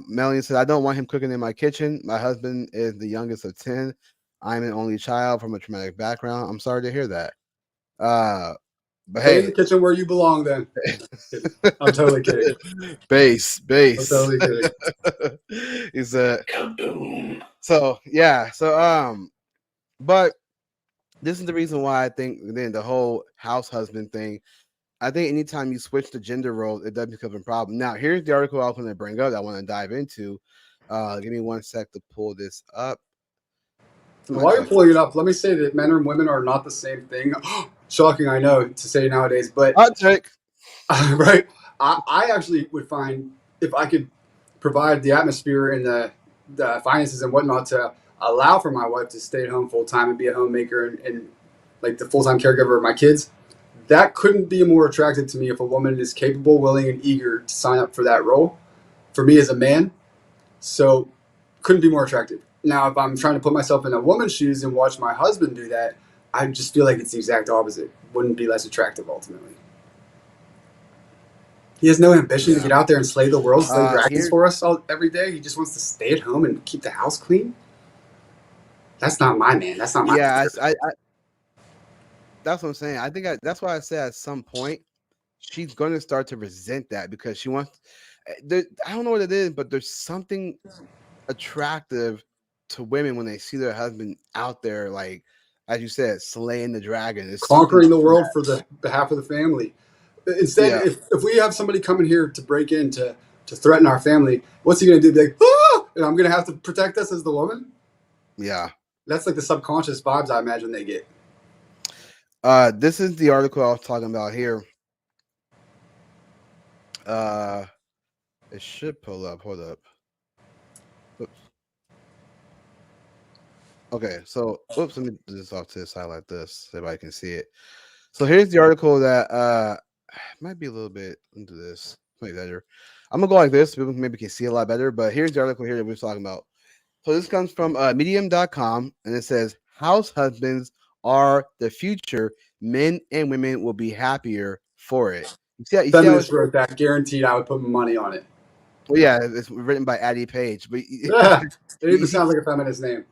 Melanie said, I don't want him cooking in my kitchen. My husband is the youngest of 10. I'm an only child from a traumatic background. I'm sorry to hear that. But Stay in the hey, kitchen where you belong. Then I'm totally kidding. I'm base. totally kidding. He said, Kaboom. so yeah, but this is the reason why I think then the whole house husband thing. I think anytime you switch the gender roles, it does become a problem. Now, here's the article I was going to bring up that I want to dive into. Give me one sec to pull this up. While you're pulling it up, let me say that men and women are not the same thing. Shocking, I know, to say nowadays, but Hot take. right. I actually would find if I could provide the atmosphere and the finances and whatnot to allow for my wife to stay at home full time and be a homemaker and like the full time caregiver of my kids, that couldn't be more attractive to me if a woman is capable, willing, and eager to sign up for that role. For me as a man, so couldn't be more attractive. Now, if I'm trying to put myself in a woman's shoes and watch my husband do that, I just feel like it's the exact opposite. Wouldn't be less attractive ultimately. He has no ambition to get out there and slay the world, slay dragons for us every day. He just wants to stay at home and keep the house clean. That's not my man. That's not my. Yeah, that's what I'm saying. I think that's why I said at some point she's going to start to resent that because she wants. I don't know what it is, but there's something attractive to women when they see their husband out there, like as you said, slaying the dragon. It's conquering the world for the behalf of the family. Instead, Yeah. if we have somebody coming here to break in to threaten our family, what's he going to do? Be like, ah! And I'm going to have to protect us as the woman? Yeah. That's like the subconscious vibes I imagine they get. This is the article I was talking about here. It should pull up. Hold up. Oops. Okay, so oops, let me do this off to the side like this so everybody can see it. So here's the article that might be a little bit into this. Maybe better. I'm gonna go like this, people maybe can see a lot better, but here's the article here that we're talking about. So this comes from medium.com and it says house husbands are the future. Men and women will be happier for it. You see Feminists wrote that. Guaranteed I would put money on it. Well, yeah, it's written by Addie Page, but Yeah, it even sounds like a feminist name.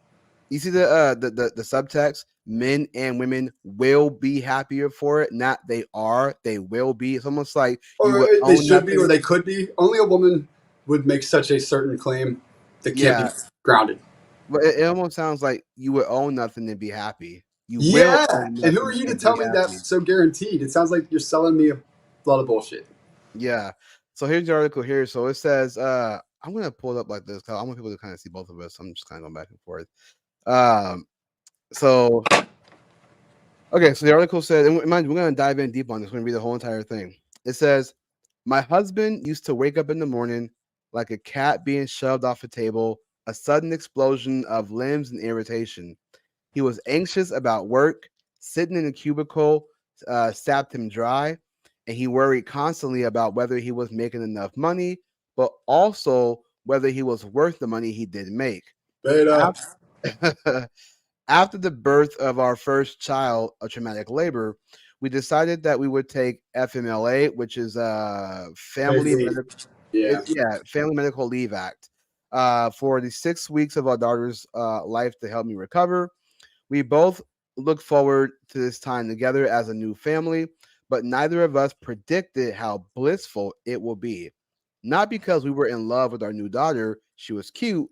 You see the subtext: men and women will be happier for it. Not they are, they will be. It's almost like or they should be, or they could be. Only a woman would make such a certain claim that can't be grounded. But it almost sounds like you would own nothing and be happy. You will. Own and who are you to tell me that's so guaranteed? It sounds like you're selling me a lot of bullshit. Yeah. So here's the article here. So it says, I'm gonna pull it up like this because I want people to kind of see both of us. I'm just kind of going back and forth. So okay, so the article said, and mind you, we're gonna dive in deep on this. We're gonna read the whole entire thing. It says, my husband used to wake up in the morning like a cat being shoved off a table, a sudden explosion of limbs and irritation. He was anxious about work, sitting in a cubicle sapped him dry, and he worried constantly about whether he was making enough money, but also whether he was worth the money he did make. After the birth of our first child, a traumatic labor, we decided that we would take FMLA, which is Family Medical Leave Act, for the 6 weeks of our daughter's life to help me recover. We both look forward to this time together as a new family, but neither of us predicted how blissful it will be. Not because we were in love with our new daughter, she was cute,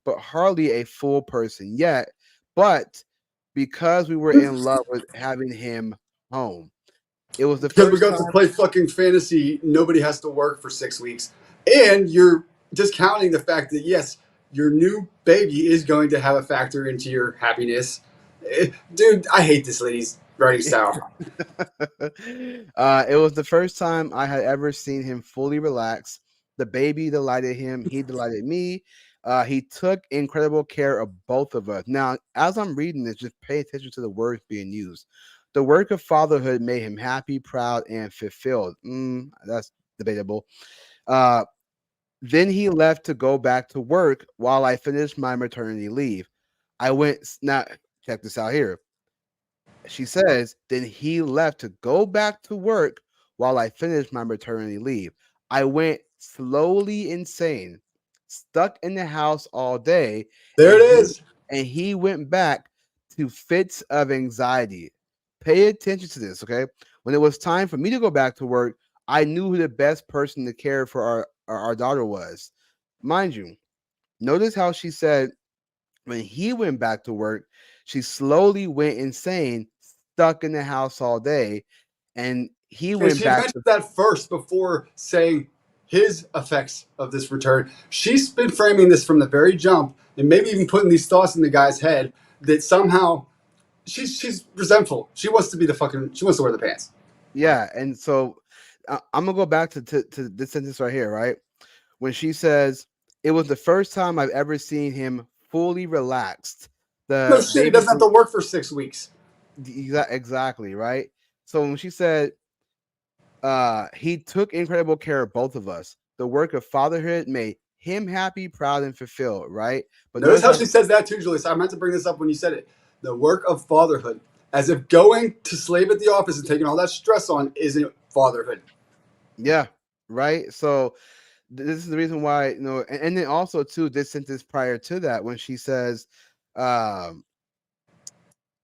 but hardly a full person yet, but because we were in love with having him home. It was because we got to play fucking fantasy. Nobody has to work for 6 weeks, and you're discounting the fact that yes, your new baby is going to have a factor into your happiness. Dude, I hate this lady's writing style. It was the first time I had ever seen him fully relax. The baby delighted him. He delighted me. He took incredible care of both of us. Now, as I'm reading this, just pay attention to the words being used. The work of fatherhood made him happy, proud, and fulfilled. That's debatable. Then he left to go back to work while I finished my maternity leave. I went, now check this out here. She says, then he left to go back to work while I finished my maternity leave. I went slowly insane, stuck in the house all day. There it is. And he went back to fits of anxiety. Pay attention to this, okay? When it was time for me to go back to work, I knew who the best person to care for our daughter was. Mind you, notice how she said when he went back to work, she slowly went insane, stuck in the house all day, and he went back. She mentioned that first before saying his effects of this return. She's been framing this from the very jump, and maybe even putting these thoughts in the guy's head that somehow she's resentful. She wants to wear the pants. Yeah, and so I'm gonna go back to this sentence right here, right? When she says, "It was the first time I've ever seen him fully relaxed." No The shit, he baby, doesn't have to work for 6 weeks. exactly, right? So when she said, he took incredible care of both of us. The work of fatherhood made him happy, proud, and fulfilled, right? But Notice notice how how she says that too, Julius. I meant to bring this up when you said it. The work of fatherhood. As if going to slave at the office and taking all that stress on isn't fatherhood. yeah, right? So this is the reason why, and then also too, this sentence prior to that, um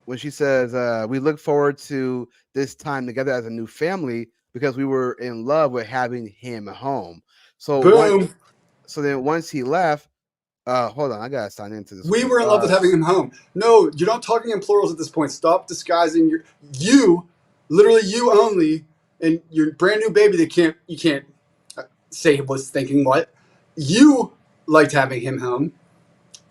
when she says, we look forward to this time together as a new family because we were in love with having him home. So Boom. then once he left, hold on, I gotta sign into this We quick. were in love with having him home. No, you're not talking in plurals at this point. Stop disguising literally you only, and your brand new baby that you can't say was thinking what. You liked having him home.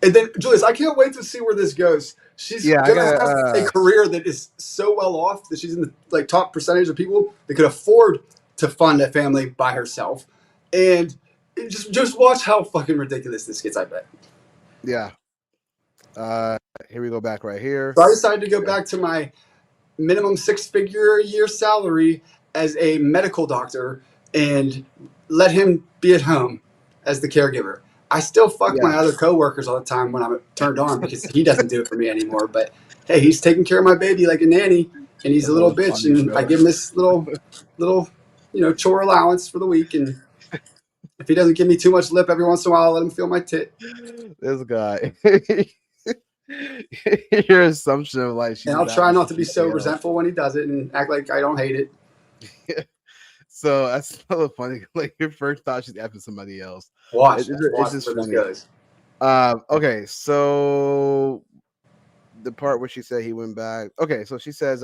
And then, Julius, I can't wait to see where this goes. She's Yeah, I gonna got have a career that is so well off that she's in the top percentage of people that could afford to fund a family by herself. And just watch how fucking ridiculous this gets. I bet. yeah. Here we go back right here. So I decided to go back to my minimum 6-figure a year salary as a medical doctor and let him be at home as the caregiver. I still fuck my Yeah. other coworkers all the time when I'm turned on because he doesn't do it for me anymore. But hey, he's taking care of my baby like a nanny, and he's That's a little always bitch, funny, and I bro. give him this little chore allowance for the week. And if he doesn't give me too much lip every once in a while, I'll let him feel my tit. This guy. Your assumption of like she And just I'll try happens not to to be keep so me up. resentful when he does it and act like I don't hate it. So that's so funny. Like your first thought she's effing somebody else. Watch It's just where this funny. goes. Okay, so the part where she said he went back. Okay, so she says,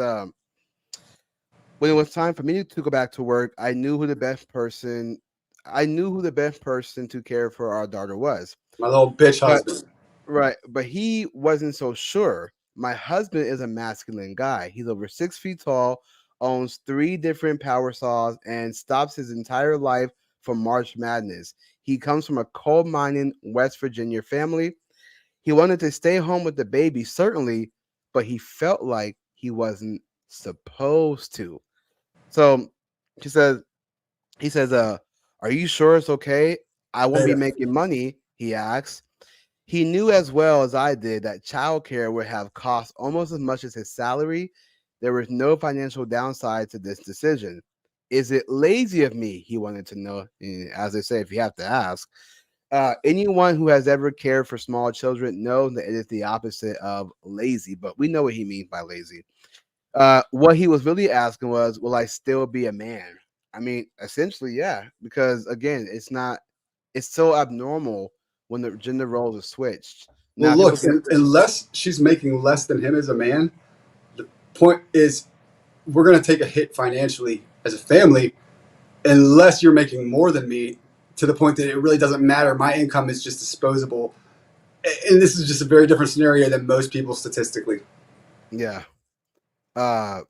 when it was time for me to go back to work, I knew who the best person to care for our daughter was. My little bitch But husband. right, but he wasn't so sure. My husband is a masculine guy. He's over 6 feet tall, owns 3 different power saws, and stops his entire life for March Madness. He comes from a coal mining West Virginia family. He wanted to stay home with the baby, certainly, but he felt like he wasn't supposed to. So she says, he says, are you sure it's okay? I won't be Beta. making money, he asks. He knew as well as I did that childcare would have cost almost as much as his salary. There was no financial downside to this decision. Is it lazy of me? He wanted to know. And as they say, if you have to ask, anyone who has ever cared for small children knows that it is the opposite of lazy, but we know what he means by lazy. What he was really asking was, will I still be a man? I mean, essentially, yeah, because again, it's so abnormal when the gender roles are switched. Well, Now, if you look, look at unless she's making less than him as a man, the point is we're going to take a hit financially as a family unless you're making more than me to the point that it really doesn't matter. My income is just disposable. And this is just a very different scenario than most people statistically. yeah, hold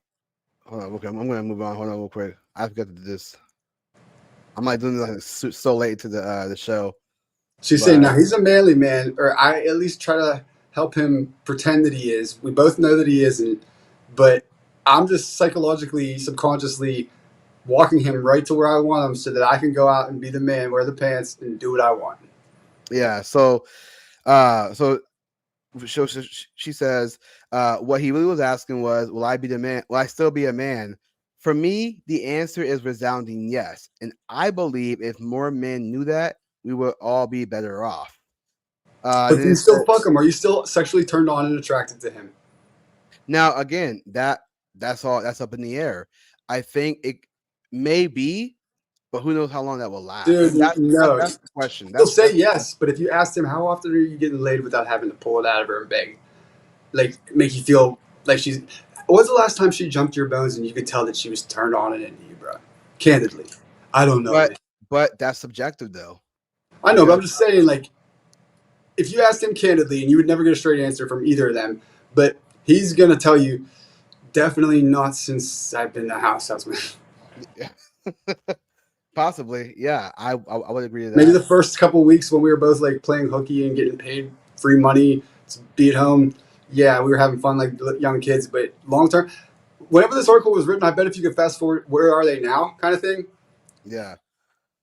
on, okay, I'm gonna move on. Hold on, real quick. I forgot to do this. I'm like doing this like so late to the show. She's saying, But now he's a manly man, or I at least try to help him pretend that he is. We both know that he isn't, but I'm just psychologically, subconsciously walking him right to where I want him so that I can go out and be the man, wear the pants, and do what I want. yeah, so she says, what he really was asking was, will I be the man? Will I still be a man? For me, the answer is resounding yes. And I believe if more men knew that, we would all be better off. But do Then you it still said, fuck him? Are you still sexually turned on and attracted to him? now again, that's up in the air. I think it may be, but who knows how long that will last? Dude, no. That's the question. He'll That's say the question. yes, but if you asked him how often are you getting laid without having to pull it out of her and beg, like make you feel like she's. When's the last time she jumped your bones and you could tell that she was turned on and into you, bro? Candidly, I don't know, But man. but that's subjective though. I know, but Because I'm just saying, like, if you asked him candidly and you would never get a straight answer from either of them, but he's gonna tell you definitely not since I've been a house husband. Possibly, yeah. I would agree to Maybe the that. first couple weeks when we were both like playing hooky and getting paid free money to be at home, yeah, we were having fun like young kids. But long term, whenever this article was written, I bet if you could fast forward, where are they now, kind of thing. Yeah.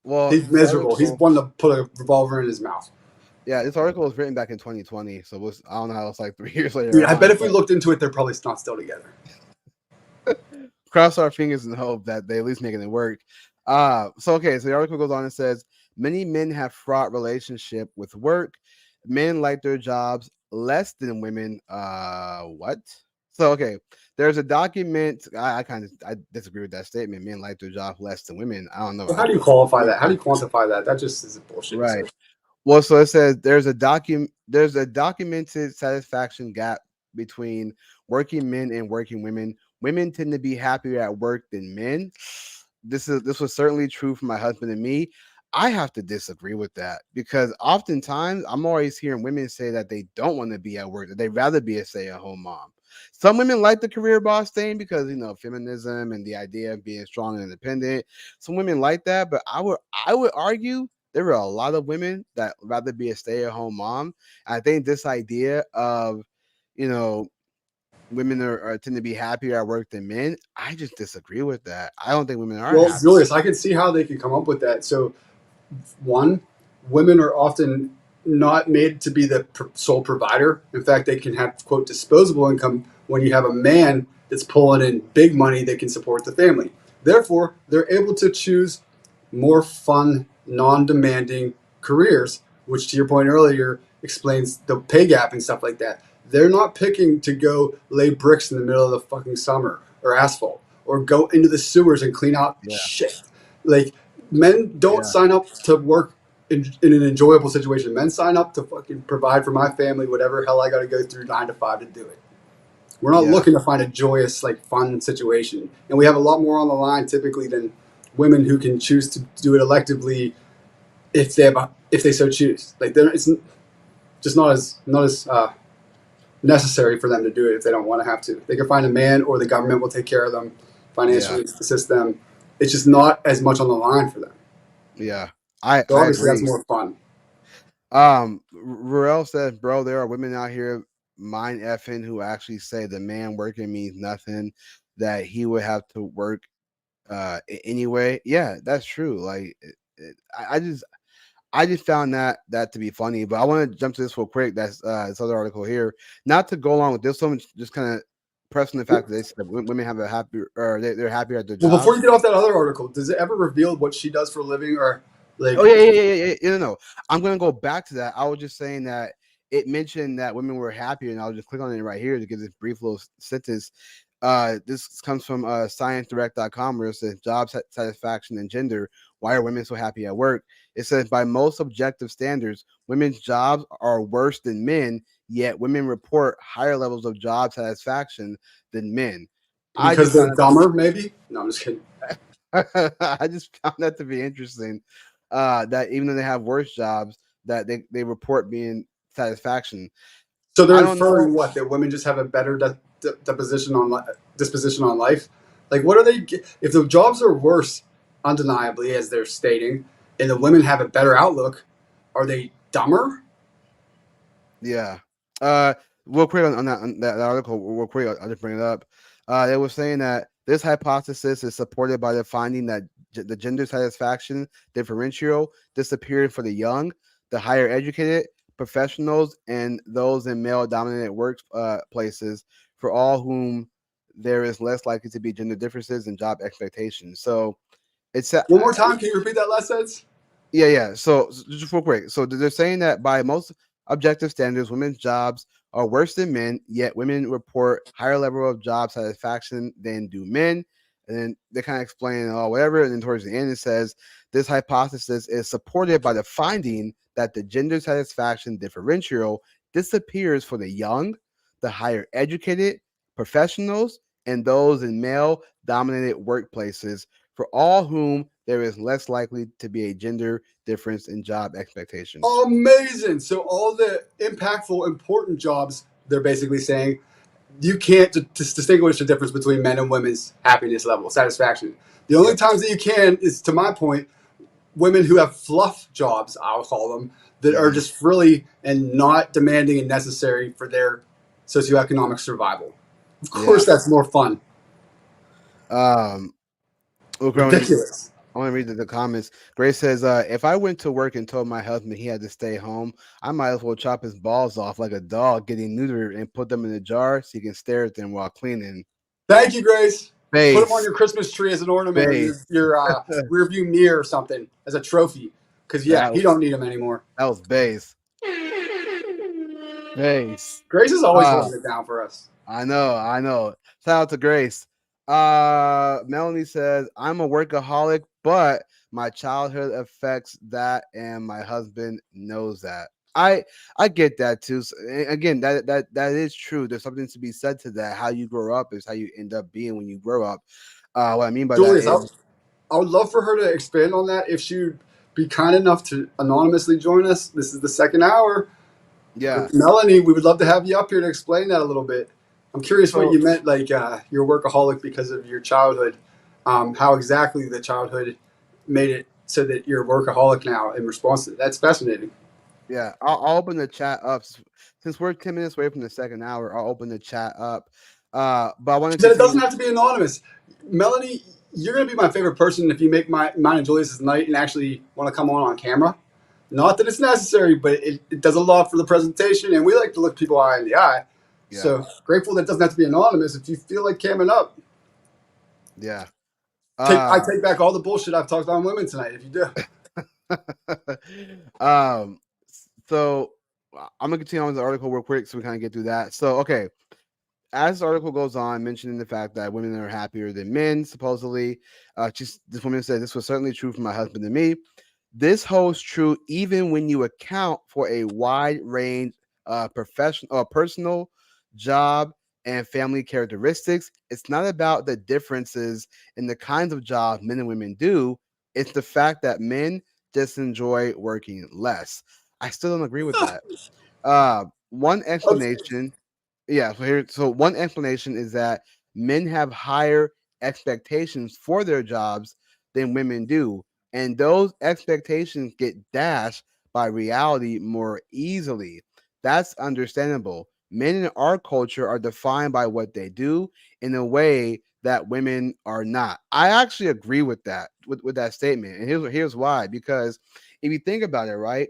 Well, He's miserable. He's wanting to put a revolver in his mouth. this article was written back in 2020, so I don't know how it's like 3 years later Dude, I bet on. if we looked into it, they're probably not still together. Cross our fingers and hope that they at least making it work. So the article goes on and says many men have fraught relationship with work. Men like their jobs less than women. What? So there's a document. I disagree with that statement. Men like their job less than women. I don't know. Well, how do you qualify that? How do you quantify that? That just is bullshit. Right. Well, so it says there's a documented satisfaction gap between working men and working women. Women tend to be happier at work than men. This was certainly true for my husband and me. I have to disagree with that because oftentimes I'm always hearing women say that they don't want to be at work, that they'd rather be a stay-at-home mom. Some women like the career boss thing because feminism and the idea of being strong and independent. Some women like that, but I would argue there are a lot of women that rather be a stay-at-home mom. I think this idea of, women tend to be happier at work than men. I just disagree with that. I don't think women are Well, happy. Julius, I can see how they can come up with that. So, one, women are often not made to be the sole provider. In fact, they can have, quote, disposable income when you have a man that's pulling in big money that can support the family. Therefore, they're able to choose more fun, non demanding careers, which, to your point earlier, explains the pay gap and stuff like that. They're not picking to go lay bricks in the middle of the fucking summer or asphalt or go into the sewers and clean out Yeah. shit. Like, men don't sign up to work in an enjoyable situation. Men sign up to fucking provide for my family, whatever hell I got to go through 9 to 5 to do it. We're not looking to find a joyous, like, fun situation, and we have a lot more on the line typically than women who can choose to do it electively if they so choose. Like, it's just not as necessary for them to do it if they don't want to have to. They can find a man, or the government will take care of them, financially assist them. It's just not as much on the line for them. Yeah, So I obviously agree. that's more fun. Ruel says, bro, there are women out here mind effing who actually say the man working means nothing, that he would have to work anyway. Yeah, that's true. Like, I just found that to be funny. But I want to jump to this real quick. That's this other article here. Not to go along with this one, just kind of pressing the fact that they said that women have a happier, or they're happier at their Well, jobs. before you get off that other article, does it ever reveal what she does for a living, or like? Oh yeah. No. I'm gonna go back to that. I was just saying that it mentioned that women were happier, and I'll just click on it right here to give this brief little sentence. This comes from ScienceDirect.com, where it says job satisfaction and gender. Why are women so happy at work? It says by most objective standards, women's jobs are worse than men, yet women report higher levels of job satisfaction than men. Because they're dumber, maybe? No, I'm just kidding. I just found that to be interesting. That even though they have worse jobs, that they report being satisfaction. So they're inferring what? That women just have a better disposition on life? Like, what are they? If the jobs are worse, undeniably, as they're stating, and the women have a better outlook, are they dumber? Yeah. Real quick on that article, real quick, I'll just bring it up. They were saying that this hypothesis is supported by the finding that the gender satisfaction differential disappeared for the young, the higher educated, professionals, and those in male-dominated workplaces, for all whom there is less likely to be gender differences in job expectations. So it's one more time. Can you repeat that last sentence? Yeah. So just real quick. So they're saying that by most objective standards, women's jobs are worse than men, yet women report higher level of job satisfaction than do men. And then they kind of explain, whatever. And then towards the end, it says this hypothesis is supported by the finding that the gender satisfaction differential disappears for the young, the higher educated, professionals, and those in male-dominated workplaces, for all whom there is less likely to be a gender difference in job expectations. Amazing. So all the impactful, important jobs, they're basically saying, you can't distinguish the difference between men and women's happiness level, satisfaction. The only times that you can is, to my point, women who have fluff jobs, I'll call them, that are just frilly and not demanding and necessary for their socioeconomic survival. Of course, that's more fun. Ridiculous. I want to read the comments. Grace says, if I went to work and told my husband he had to stay home, I might as well chop his balls off like a dog getting neutered and put them in a jar so you can stare at them while cleaning. Thank you, Grace. Base. Put them on your Christmas tree as an ornament, or your rear view mirror or something as a trophy. Because, he don't need them anymore. That was base. Base. Grace is always holding it down for us. I know. Shout out to Grace. Melanie says, I'm a workaholic, but my childhood affects that, and my husband knows that. I get that too. So, again, that is true. There's something to be said to that. How you grow up is how you end up being when you grow up. What I mean by Julius, that is, I would love for her to expand on that if she'd be kind enough to anonymously join us. This is the second hour. Yeah. With Melanie, we would love to have you up here to explain that a little bit. I'm curious what you meant, like you're a workaholic because of your childhood. How exactly the childhood made it so that you're a workaholic now in response to it. That's fascinating. Yeah, I'll open the chat up. Since we're 10 minutes away from the second hour, I'll open the chat up. But I want to. It doesn't have to be anonymous. Melanie, you're going to be my favorite person if you make mine and Julius's night and actually want to come on camera. Not that it's necessary, but it does a lot for the presentation, and we like to look people eye in the eye. Yeah. So grateful that it doesn't have to be anonymous. If you feel like camming up, yeah. I take back all the bullshit I've talked on women tonight. If you do. So I'm gonna continue on with the article real quick so we kind of get through that. So okay, as the article goes on, mentioning the fact that women are happier than men, supposedly, this woman said this was certainly true for my husband and me. This holds true even when you account for a wide range of professional or personal, job, and family characteristics. It's not about the differences in the kinds of jobs men and women do. It's the fact that men just enjoy working less. I still don't agree with that. One explanation, so one explanation is that men have higher expectations for their jobs than women do, and those expectations get dashed by reality more easily. That's understandable. Men in our culture are defined by what they do in a way that women are not. I actually agree with that, with that statement, and here's why. Because if you think about it, right?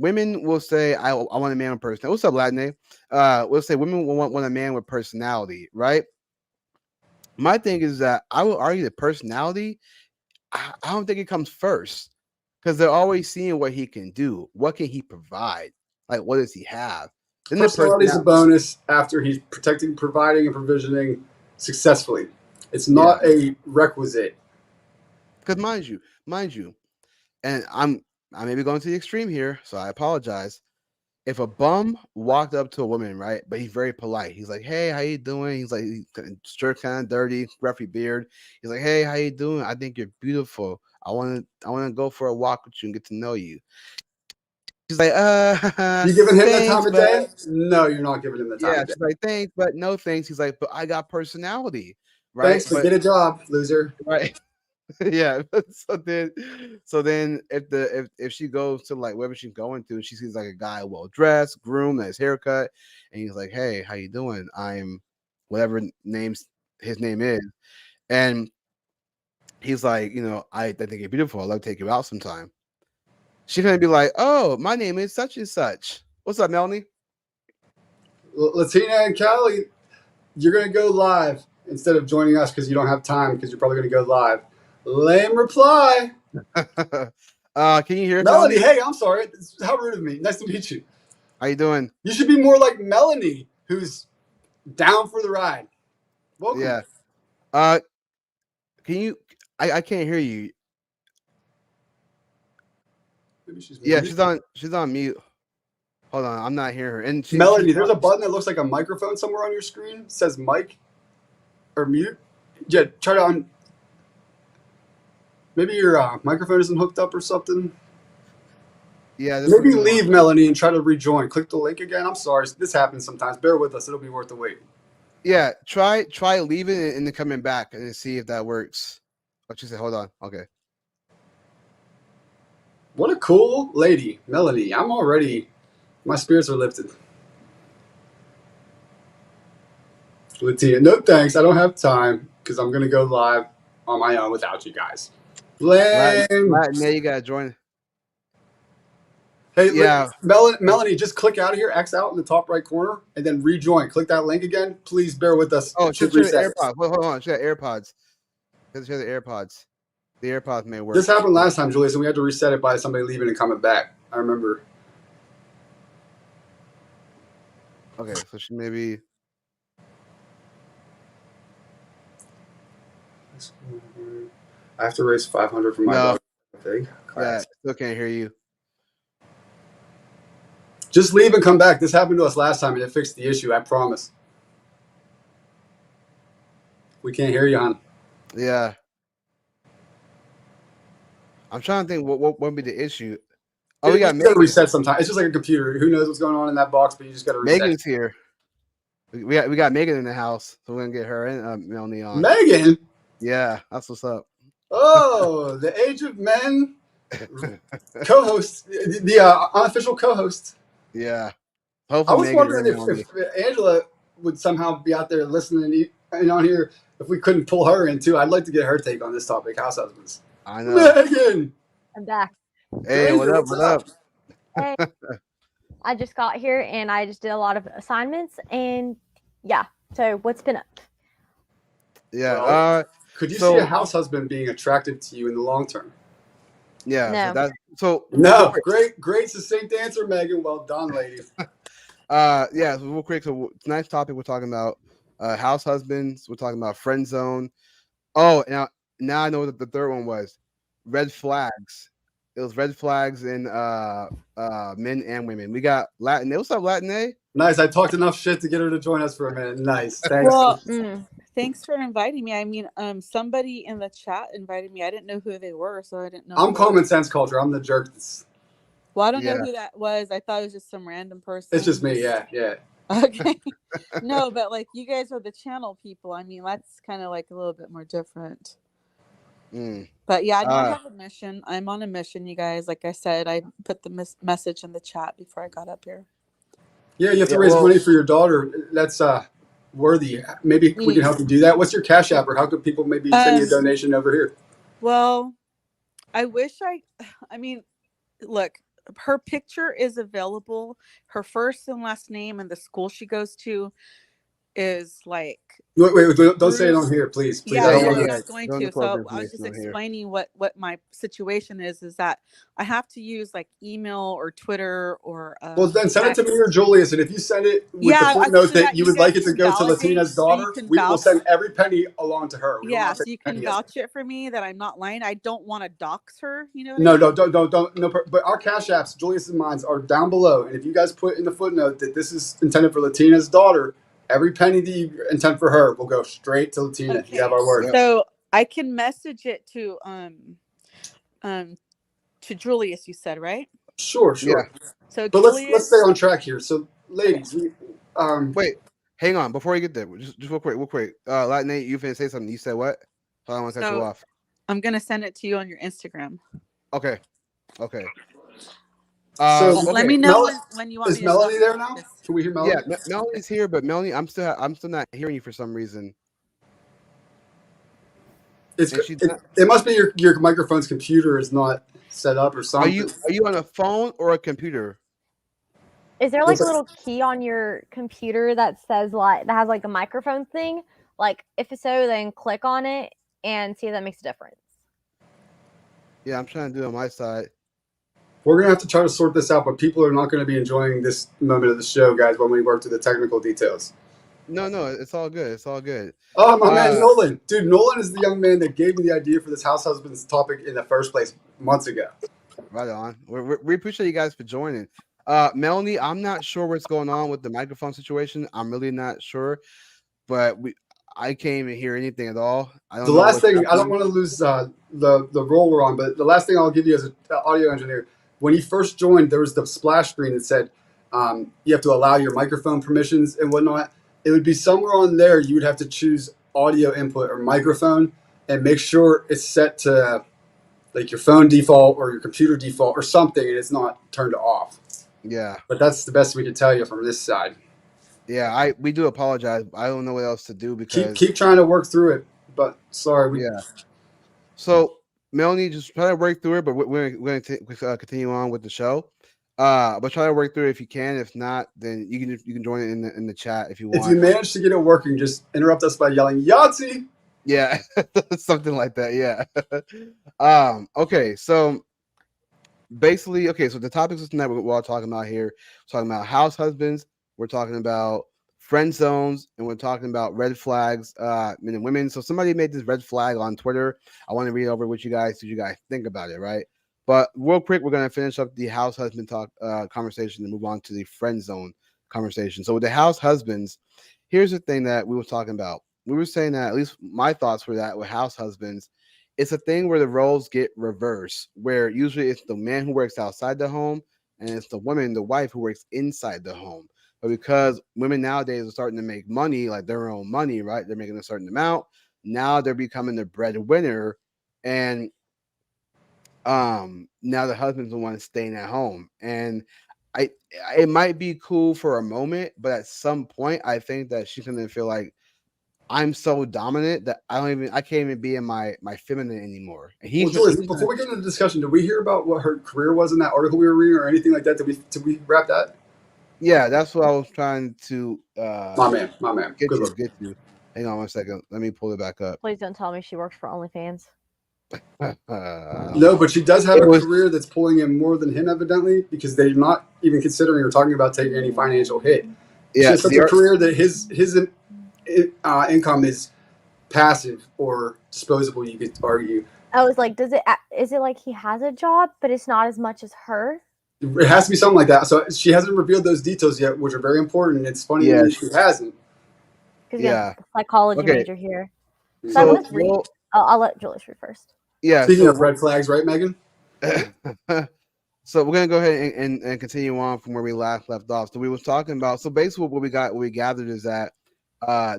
Women will say, I want a man with personality. What's up, Latin? We'll say women will want a man with personality, right? My thing is that I will argue that personality, I don't think it comes first, because they're always seeing what he can do. What can he provide? Like, what does he have? Then personality is a bonus after he's protecting, providing, and provisioning successfully. It's not a requisite. Because mind you, and I may be going to the extreme here, so I apologize. If a bum walked up to a woman, right, but he's very polite. He's like, "Hey, how you doing?" He's like, shirt kind of dirty, scruffy beard. He's like, "Hey, how you doing? I think you're beautiful. I want to go for a walk with you and get to know you." She's like, You giving him the time of day? No, you're not giving him the time of day. She's like, thanks, but no thanks. He's like, but I got personality, right? Thanks, but get a job, loser. Right. Yeah. So then if she goes to like wherever she's going to, and she sees like a guy well dressed, groomed, nice haircut, and he's like, "Hey, how you doing? I'm whatever his name is," and he's like, I think you're beautiful. I'd love to take you out sometime. She's gonna be like, "Oh, my name is such and such. What's up, Melanie?" Latina and Callie, you're gonna go live instead of joining us because you don't have time because you're probably gonna go live. Lame reply. Can you hear Melanie? Hey, I'm sorry. How rude of me. Nice to meet you. How you doing? You should be more like Melanie, who's down for the ride. Welcome. Yeah. Can you? I can't hear you. Maybe she's she's on mute. Hold on, I'm not hearing her. And Melanie, there's a button that looks like a microphone somewhere on your screen. It says mic or mute. Yeah, try to on. Maybe your microphone isn't hooked up or something. Yeah. Maybe leave, Melanie, and try to rejoin. Click the link again. I'm sorry. This happens sometimes. Bear with us. It'll be worth the wait. Yeah, try leaving it and then coming back and see if that works. Oh, she said, hold on. Okay. What a cool lady, Melanie. My spirits are lifted. Latina, no thanks. I don't have time because I'm gonna go live on my own without you guys. Lame. Latin, you gotta join. Hey, Yeah. Melanie, just click out of here, X out in the top right corner, and then rejoin. Click that link again. Please bear with us. Oh, It she should has reset. AirPods. Hold on. She got AirPods. She has the AirPods. The AirPods may work. This happened last time, Julius, and we had to reset it by somebody leaving and coming back. I remember. Okay, so she maybe. I have to raise 500 for my No. dog. Big Yeah, class. still can't hear you. Just leave and come back. This happened to us last time, and it fixed the issue. I promise. We can't hear you, hon. Yeah. I'm trying to think what would be the issue. Oh, we got You gotta Megan. reset sometime. It's just like a computer. Who knows what's going on in that box, but you just gotta reset. Megan's here. We got Megan in the house, so we're gonna get her and Melanie on. Megan. Yeah, that's what's up. Oh, the Age of Men co-host, the unofficial co-host. Yeah. I Hopefully was Megan wondering and Melanie. if Angela would somehow be out there listening and on here. If we couldn't pull her in too, I'd like to get her take on this topic. House husbands. I know. Megan. I'm back. Hey, what up? What up? Hey, I just got here and I just did a lot of assignments and yeah. So what's been up? Yeah. Well, could you so- see a house husband being attractive to you in the long term? Yeah. No. So No. Great succinct answer, Megan. Well done, lady. yeah, so real quick. So tonight's topic we're talking about house husbands. We're talking about friend zone. Oh, now I know what the third one was. Red flags. It was red flags in men and women. We got Latin. What's up, Latin A? Nice. I talked enough shit to get her to join us for a minute. Nice. Thanks. Well, thanks for inviting me. I mean, somebody in the chat invited me. I didn't know who they were, so I didn't know. I'm common sense culture. I'm the jerk. Well, I don't know Yeah. who that was. I thought it was just some random person. It's just me. Yeah. Okay. No, but like you guys are the channel people. I mean, that's kind of like a little bit more different. But yeah, I don't have a mission. I'm on a mission, you guys. Like I said, I put the message in the chat before I got up here. Yeah, you have to raise money for your daughter. That's worthy. Maybe we can help you do that. What's your Cash App, or how could people maybe send you a donation over here? Well, I wish I mean, look, her picture is available. Her first and last name and the school she goes to is like. Wait, don't say it on here, please. Yeah, I don't I'm wanna- not going to. So I was just explaining what my situation is that I have to use like email or Twitter or. Well, then send it to me or Julius, and if you send it with the footnote that you would like it to go to Latina's daughter, we will send every penny along to her. Yeah, so you can vouch it for me that I'm not lying. I don't want to dox her. You know. No, don't. But our Cash Apps, Julius and mine, are down below, and if you guys put in the footnote that this is intended for Latina's daughter, every penny that you intend for her will go straight to Latina. Okay. You have our word. So I can message it to Julius. You said right? Sure. Yeah. So, but let's stay on track here. So, ladies, wait, hang on before you get there. Just real quick. Latin, you finna say something. You said what? I don't want to cut you off. I'm gonna send it to you on your Instagram. Okay. Let me know when you want. Is Melanie there now? Can we hear Melanie? Yeah, Melanie's here, but Melanie, I'm still not hearing you for some reason. It must be your microphone's computer is not set up or something. Are you on a phone or a computer? Is there like a little key on your computer that says that has like a microphone thing? Like if so, then click on it and see if that makes a difference. Yeah, I'm trying to do it on my side. We're going to have to try to sort this out, but people are not going to be enjoying this moment of the show, guys, when we work through the technical details. No, it's all good. Oh, my man, Nolan. Dude, Nolan is the young man that gave me the idea for this house husbands topic in the first place months ago. Right on. We appreciate you guys for joining. Melanie, I'm not sure what's going on with the microphone situation. I'm really not sure, but I can't even hear anything at all. The last thing, I don't want to lose the role we're on, but the last thing I'll give you as an audio engineer, when you first joined, there was the splash screen that said you have to allow your microphone permissions and whatnot. it would be somewhere on there. You would have to choose audio input or microphone and make sure it's set to like your phone default or your computer default or something, and it's not turned off. Yeah. But that's the best we can tell you from this side. Yeah, we do apologize. I don't know what else to do because Keep trying to work through it. But sorry, yeah. So Melanie, just try to work through it, but we're going to continue on with the show. But try to work through it if you can. If not, then you can join it in the chat if you want. If you manage to get it working, just interrupt us by yelling Yahtzee. Yeah, something like that. Yeah. Okay, so basically, okay, so the topics tonight we're all talking about here. We're talking about house husbands. We're talking about friend zones, and we're talking about red flags, men and women. So somebody made this red flag on Twitter. I want to read over what you guys think about it, right? But real quick, we're gonna finish up the house husband talk conversation and move on to the friend zone conversation. So with the house husbands, here's the thing that we were talking about. We were saying that, at least my thoughts were that with house husbands, it's a thing where the roles get reversed, where usually it's the man who works outside the home and it's the woman, the wife, who works inside the home. But because women nowadays are starting to make money, like their own money, right? They're making a certain amount. Now they're becoming the breadwinner, and now the husband's the one staying at home. And it might be cool for a moment, but at some point, I think that she's gonna feel like I'm so dominant that I can't even be in my feminine anymore. And Julius, before we get into the discussion, did we hear about what her career was in that article we were reading or anything like that? Did we wrap that? Yeah, that's what I was trying to my man. Get you. Hang on 1 second. Let me pull it back up. Please don't tell me she works for OnlyFans. No, but she does have a career that's pulling in more than him, evidently, because they're not even considering or talking about taking any financial hit. Yeah, she has such a career that his income is passive or disposable, you could argue. I was like, is it like he has a job, but it's not as much as her? It has to be something like that. So she hasn't revealed those details yet, which are very important. It's funny that she hasn't. Because psychology major here. So I'll let Julius read first. Yeah. Speaking of red flags, right, Megan? So we're gonna go ahead and continue on from where we left off. So we was talking about, so basically what we gathered is that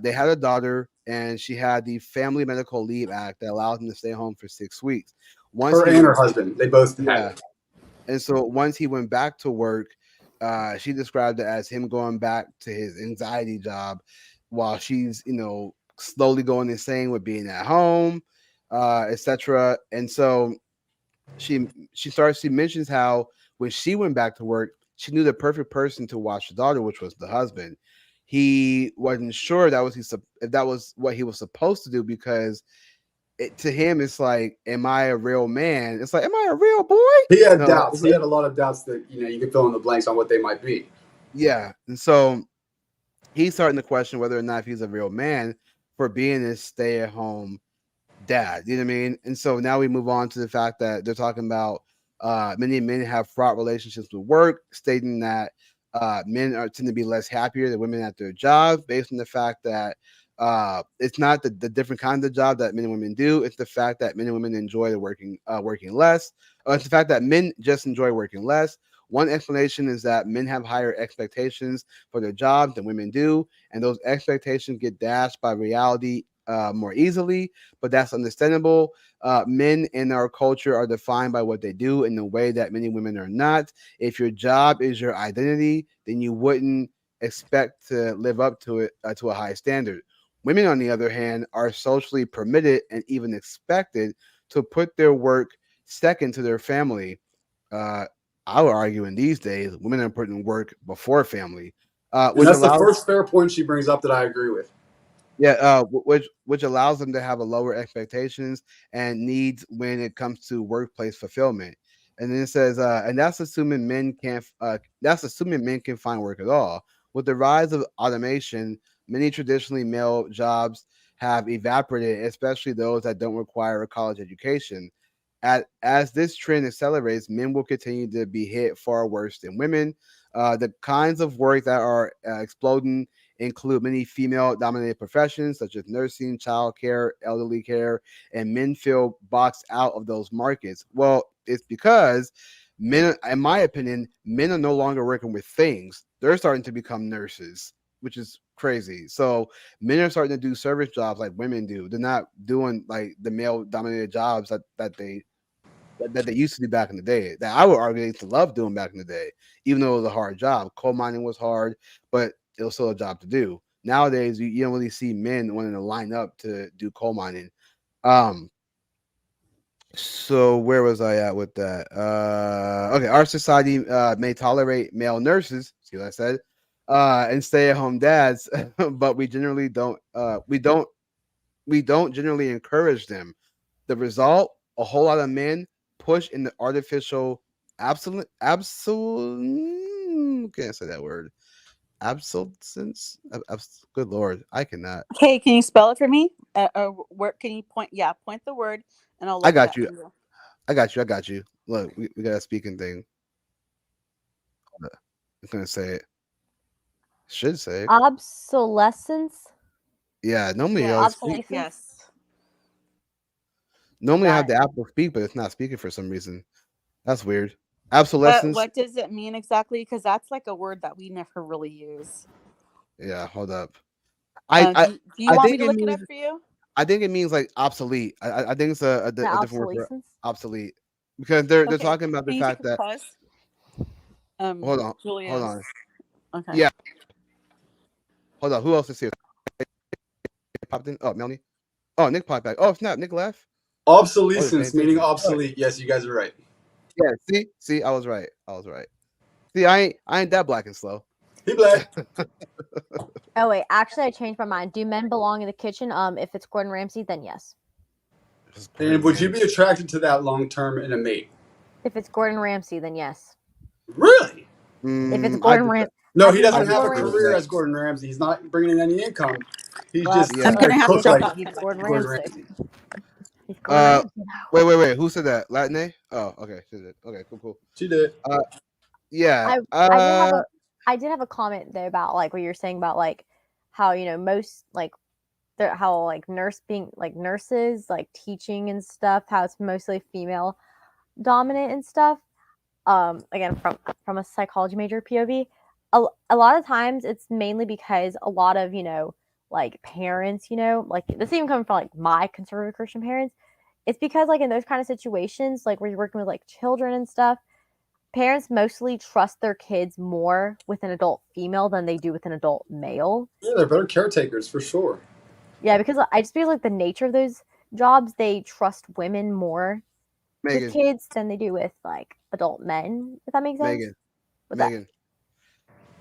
they had a daughter and she had the Family Medical Leave Act that allowed them to stay home for 6 weeks. Her husband, they both had it. And so once he went back to work, she described it as him going back to his anxiety job while she's, slowly going insane with being at home, etc. And so she mentions how when she went back to work, she knew the perfect person to watch the daughter, which was the husband. He wasn't sure if that was what he was supposed to do, because to him it's like, am I a real man? It's like, am I a real boy? He had doubts. He had a lot of doubts that you can fill in the blanks on what they might be. Yeah, and so he's starting to question whether or not he's a real man for being a stay-at-home dad. You know what I mean? And so now we move on to the fact that they're talking about many men have fraught relationships with work, stating that men tend to be less happier than women at their jobs, based on the fact that it's not the different kinds of job that men and women do. It's the fact that men and women enjoy working less. It's the fact that men just enjoy working less. One explanation is that men have higher expectations for their jobs than women do, and those expectations get dashed by reality more easily, but that's understandable. Men in our culture are defined by what they do in a way that many women are not. If your job is your identity, then you wouldn't expect to live up to it to a high standard. Women, on the other hand, are socially permitted and even expected to put their work second to their family. I would argue in these days, women are putting work before family. And that's the first fair point she brings up that I agree with. Yeah, which allows them to have a lower expectations and needs when it comes to workplace fulfillment. And then it says, and that's assuming men can find work at all. With the rise of automation, many traditionally male jobs have evaporated, especially those that don't require a college education. As this trend accelerates, men will continue to be hit far worse than women. The kinds of work that are exploding include many female-dominated professions such as nursing, childcare, elderly care, and men feel boxed out of those markets. Well, it's because men, in my opinion, men are no longer working with things. They're starting to become nurses, which is crazy. So men are starting to do service jobs like women do. They're not doing like the male dominated jobs that they used to do back in the day. That I would argue they used to love doing back in the day, even though it was a hard job. Coal mining was hard, but it was still a job to do. Nowadays, you don't really see men wanting to line up to do coal mining. So where was I at with that? Okay, our society may tolerate male nurses. See what I said? And stay-at-home dads, but we generally don't. We don't generally encourage them. The result: a whole lot of men push in the artificial can't say that word. Absolence. Good Lord, I cannot. Okay, can you spell it for me? Where can you point? Yeah, point the word, and I'll I look it got up you. for you. I got you. Look, we got a speaking thing. I'm gonna say it. Should say it. Obsolescence. Yeah, normally Yes. I speak. Obsolescence. Yes. Normally I have Got the it. Apple speak, but it's not speaking for some reason. That's weird. But Obsolescence. what does it mean exactly? Because that's like a word that we never really use. Yeah, hold up. I Do, I do you I want me think to it look it means up for you? I think it means like obsolete. I think it's a The different word for obsolescence. obsolete because they're Okay. talking about the Can you take fact a that pause? hold Julius. on. Okay. Yeah, hold on. Who else is here? Popped in. Oh, Melanie. Oh, Nick popped back. Oh, snap. Nick left. Oh, they're paying Obsolescence, meaning attention. obsolete. Yes, you guys are right. Yeah. See, I was right. See, I ain't that black and slow. He black. Oh wait, actually, I changed my mind. Do men belong in the kitchen? If it's Gordon Ramsay, then yes. And would you be attracted to that long term in a mate? If it's Gordon Ramsay, then yes. Really? If it's Mm, Gordon Ramsay, No, have he you doesn't met have a Gordon Ramsay? career as Gordon Ramsay. He's not bringing in any income. He's Well, just I'm Yeah. gonna a have to cook jump like off. he's Gordon Gordon Ramsay. Ramsay. He's Gordon Ramsay. Wait. Who said that? Latine? Oh, okay. She did. Okay, cool. She did. Yeah. I did have a comment though about like what you're saying about like how most like how like nurses like teaching and stuff, how it's mostly female dominant and stuff. Again, from a psychology major POV, a lot of times it's mainly because a lot of like parents, like this even coming from like my conservative Christian parents. It's because like in those kind of situations, like where you're working with like children and stuff, parents mostly trust their kids more with an adult female than they do with an adult male. Yeah, they're better caretakers for sure. Yeah, because I just feel like the nature of those jobs, they trust women more with Megan. kids than they do with like adult men. If that makes sense. Megan.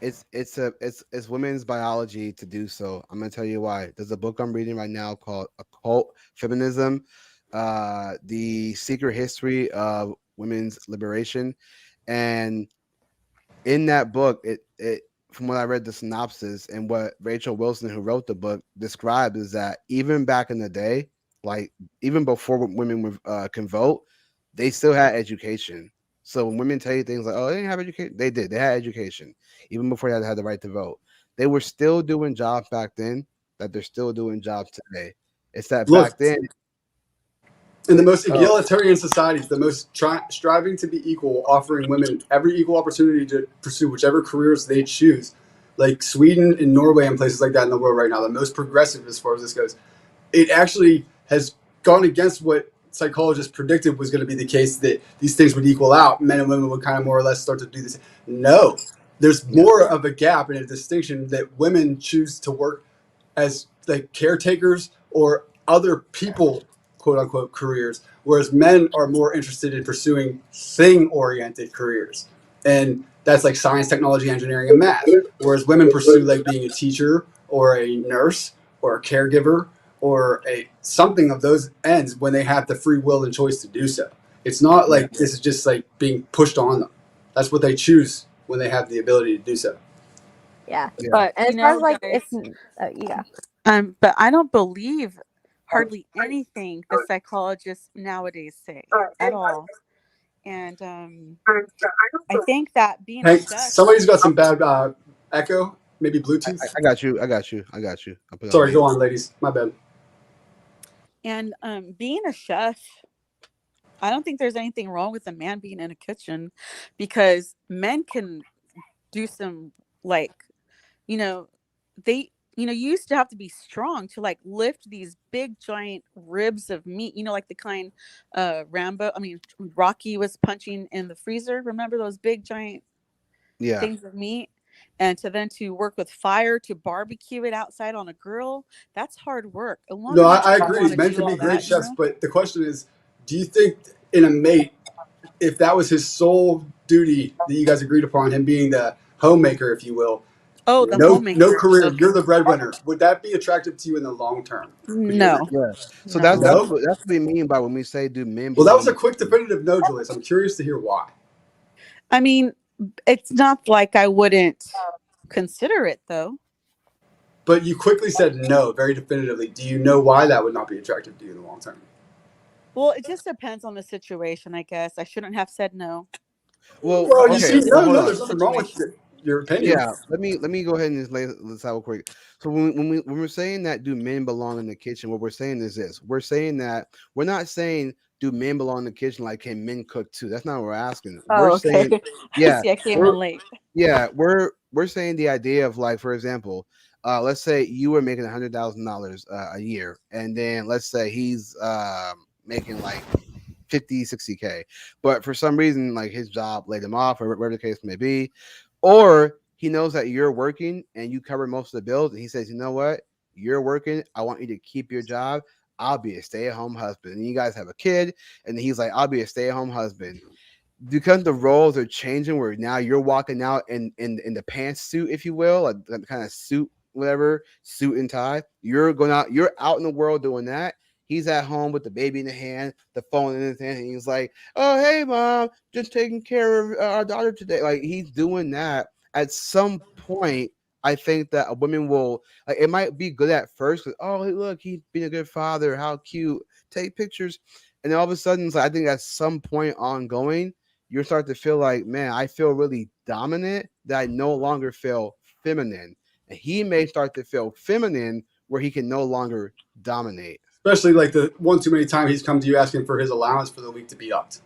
It's women's biology to do so. I'm gonna tell you why. There's a book I'm reading right now called Occult Feminism, the secret history of women's liberation. And in that book, it from what I read the synopsis and what Rachel Wilson, who wrote the book, described is that even back in the day, like even before women can vote, they still had education. So when women tell you things like, "Oh, they didn't have education," they did. They had education even before they had the right to vote. They were still doing jobs back then that they're still doing jobs today. It's that Look, back then. in the most egalitarian societies, the most striving to be equal, offering women every equal opportunity to pursue whichever careers they choose, like Sweden and Norway and places like that in the world right now, the most progressive as far as this goes, it actually has gone against what psychologists predicted was going to be the case, that these things would equal out. Men and women would kind of more or less start to do this. No, there's more of a gap and a distinction that women choose to work as like caretakers or other people, quote unquote, careers, whereas men are more interested in pursuing thing oriented careers. And that's like science, technology, engineering, and math. Whereas women pursue like being a teacher or a nurse or a caregiver or a something of those ends when they have the free will and choice to do so. It's not like this is just like being pushed on them. That's what they choose when they have the ability to do so. Yeah. But And as far as like if yeah. But I don't believe hardly anything the psychologists nowadays say at all. And I think that being Hey, a chef, somebody's got some bad echo, maybe Bluetooth. I got you. I'll put it Sorry, on go mute. on, ladies. My bad. and being a chef, I don't think there's anything wrong with a man being in a kitchen, because men can do some like, they you used to have to be strong to like lift these big giant ribs of meat, like the kind Rocky was punching in the freezer. Remember those big giant things of meat? And to work with fire, to barbecue it outside on a grill, that's hard work. A No, woman I doesn't agree. want to Men do can be all great that, chefs, but the question is, do you think in a mate, if that was his sole duty that you guys agreed upon, him being the homemaker, if you will, Oh, the no homemaker. career, Okay. you're the breadwinner, would that be attractive to you in the long term? Would you agree? No. Yeah. So No. that's No? what we mean by when we say do men Well, that belong was in a the quick kitchen. definitive no, Julius. I'm curious to hear why. I mean, it's not like I wouldn't consider it though. But you quickly said no, very definitively. Do you know why that would not be attractive to you in the long term? Well, it just depends on the situation, I guess. I shouldn't have said no. Well, Well, you okay. see, Well, hold no, on. there's nothing wrong with your opinion. Yeah, let me go ahead and just lay this out real quick. So when we're saying that do men belong in the kitchen, what we're saying is this: we're saying that we're not saying do men belong in the kitchen like can men cook too. That's not what we're asking. We're Oh, okay. saying yeah, See, I came we're in late. we're saying the idea of like, for example, let's say you were making $100,000 a year, and then let's say he's making like 50, 60K, but for some reason like his job laid him off or whatever the case may be, or he knows that you're working and you cover most of the bills, and he says, you know what, you're working, I want you to keep your job, I'll be a stay-at-home husband. And you guys have a kid, and he's like, I'll be a stay-at-home husband. Because the roles are changing, where now you're walking out in the pantsuit, if you will, like kind of suit, whatever, suit and tie. You're going out, you're out in the world doing that. He's at home with the baby in the hand, the phone in his hand, and he's like, oh, hey, mom, just taking care of our daughter today. Like, he's doing that. At some point, I think that a woman will, like, it might be good at first, because, oh, hey, look, he's being a good father, how cute, take pictures. And then all of a sudden, it's like, I think at some point ongoing, you start to feel like, man, I feel really dominant, that I no longer feel feminine. And he may start to feel feminine where he can no longer dominate. Especially like the one too many times he's come to you asking for his allowance for the week to be upped.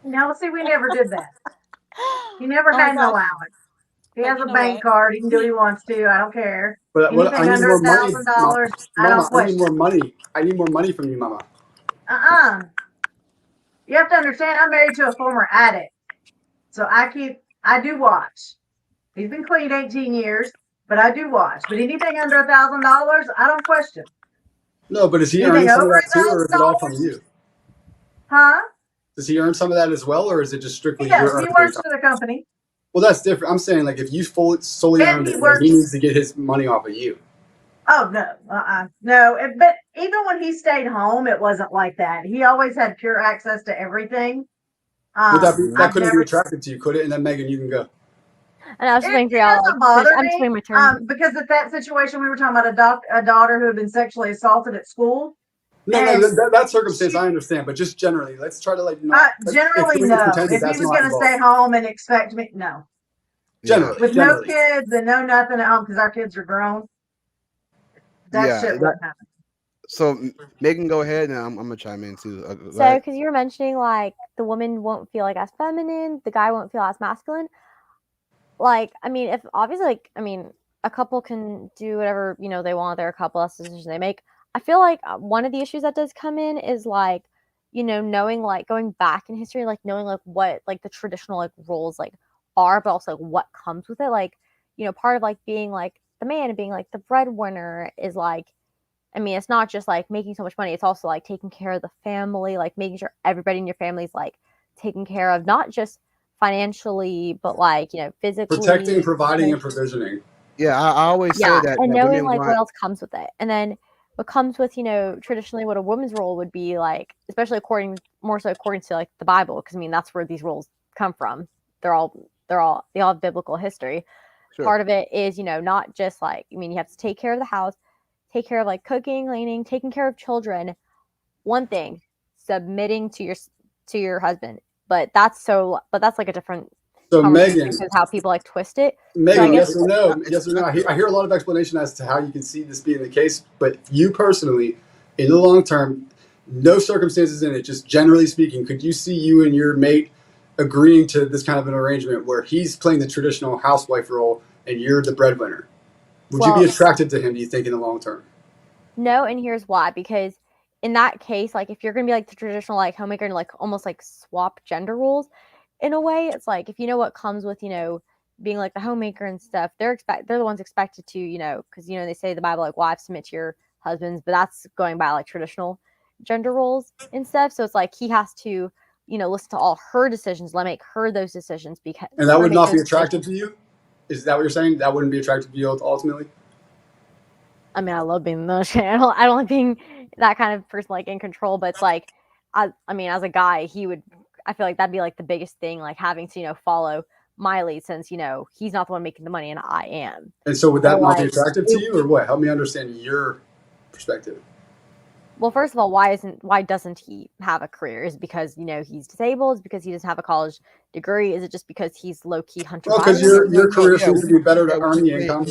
No, see, we never did that. He never had an allowance. He has a bank card. He can do what he wants to. I don't care. But what, I Anything need under more money, $1,000, I Mama. don't I need question. more money. I need more money from you, Mama. You have to understand, I'm married to a former addict. So I do watch. He's been clean 18 years, but I do watch. But anything under $1,000, I don't question. No, but is he Anything earning some of over that too, or is it all from $1,000? you? Huh? Does he earn some of that as well, or is it just strictly Yes, your he earned works income? for the company. Well, that's different. I'm saying like if you solely And earned he it, then works. he needs to get his money off of you. Oh, no. No. But even when he stayed home, it wasn't like that. He always had pure access to everything. Would that I've couldn't be never. attractive to you, could it? And then Megan, you can go. And I was just waiting for It y'all. doesn't Like, bother I'm just me. waiting my turn. Because at that situation, we were talking about a daughter who had been sexually assaulted at school. No, that circumstance I understand, but just generally, let's try to like not. Generally, no. If he was going to stay home and expect me, no. Generally, with no kids and no nothing at home because our kids are grown, that shit wouldn't happen. So Megan, go ahead, and I'm gonna chime in too. So, because you were mentioning like the woman won't feel like as feminine, the guy won't feel as masculine. Like, I mean, if obviously, like, I mean, a couple can do whatever they want. They're a couple. That's the decision they make. I feel like one of the issues that does come in is like, knowing like going back in history, like knowing like what like the traditional like roles like are, but also like what comes with it. Like, part of like being like the man and being like the breadwinner is like, I mean, it's not just like making so much money. It's also like taking care of the family, like making sure everybody in your family is like taken care of, not just financially, but like, physically. Protecting, providing, and provisioning. Yeah, I always say that. And knowing like what else comes with it. And then what comes with, traditionally what a woman's role would be like, especially more so according to like the Bible, because I mean, that's where these roles come from. They all have biblical history. Sure. Part of it is, not just like, I mean, you have to take care of the house, take care of like cooking, cleaning, taking care of children. One thing, submitting to your husband. But that's like a different. So Megan, because how people like twist it. Megan, so yes or no? Yes or no? I hear a lot of explanation as to how you can see this being the case, but you personally, in the long term, no circumstances in it, just generally speaking, could you see you and your mate agreeing to this kind of an arrangement where he's playing the traditional housewife role and you're the breadwinner? Would you be attracted to him, do you think, in the long term? No, and here's why. Because in that case, like if you're gonna be like the traditional like homemaker and like almost like swap gender roles, in a way, it's like if you know what comes with being like the homemaker and stuff, they're the ones expected to because they say the Bible like wives submit to your husbands, but that's going by like traditional gender roles and stuff. So it's like he has to listen to all her decisions, let make her those decisions because and that would not be attractive to you. Is that what you're saying? That wouldn't be attractive to you ultimately? I mean, I love being the channel. I don't like being that kind of person, like in control. But it's like, I mean, as a guy, he would. I feel like that'd be like the biggest thing, like having to follow my lead, since he's not the one making the money and I am. And so, would that not be attractive to you, or what? Help me understand your perspective. Well, first of all, why doesn't he have a career? Is it because he's disabled? Is it because he doesn't have a college degree? Is it just because he's low key hunter? Well, because your career seems to be better to earn the income.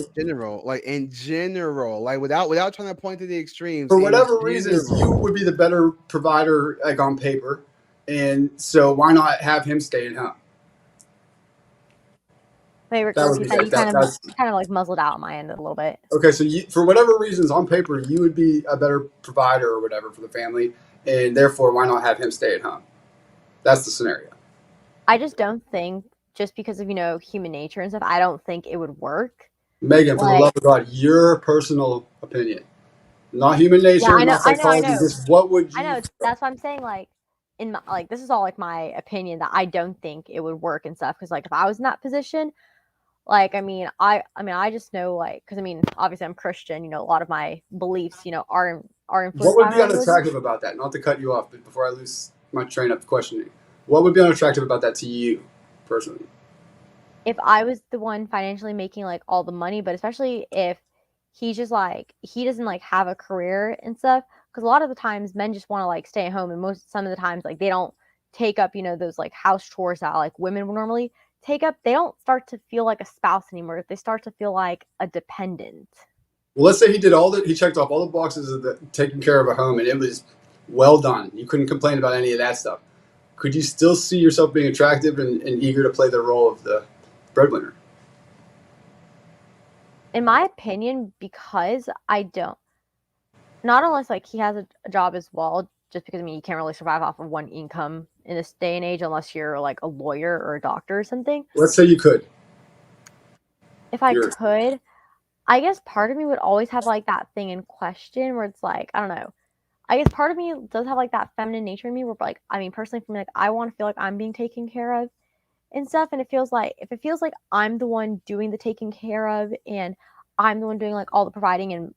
In general, like without trying to point to the extremes. For whatever reasons, you would be the better provider, like on paper, and so why not have him stay at home? You kind of like muzzled out on my end a little bit. Okay, so for whatever reasons on paper, you would be a better provider or whatever for the family, and therefore, why not have him stay at home? That's the scenario. I just don't think, just because of human nature and stuff, I don't think it would work. Megan, for the love of God, your personal opinion, not human nature, not psychology. Just what would you? I know that's what I'm saying. Like this is all like my opinion that I don't think it would work and stuff. Because like if I was in that position. Like, I mean, I just know, like, because I mean, obviously I'm Christian, a lot of my beliefs, are influenced. What would be unattractive about that? Not to cut you off, but before I lose my train of questioning, what would be unattractive about that to you personally? If I was the one financially making like all the money, but especially if he's just like, he doesn't like have a career and stuff, because a lot of the times men just want to like stay at home, and some of the times like they don't take up, those like house chores that like women would normally take up. They don't start to feel like a spouse anymore. They start to feel like a dependent. Well, let's say he checked off all the boxes of taking care of a home, and it was well done. You couldn't complain about any of that stuff. Could you still see yourself being attractive and eager to play the role of the breadwinner? In my opinion, because I don't. Not unless like he has a job as well, just because I mean you can't really survive off of one income in this day and age unless you're like a lawyer or a doctor or something. Let's say you could. If I could, I guess part of me would always have like that thing in question where it's like, I don't know. I guess part of me does have like that feminine nature in me where like, I mean, personally for me, like I want to feel like I'm being taken care of and stuff. And if it feels like I'm the one doing the taking care of and I'm the one doing like all the providing, and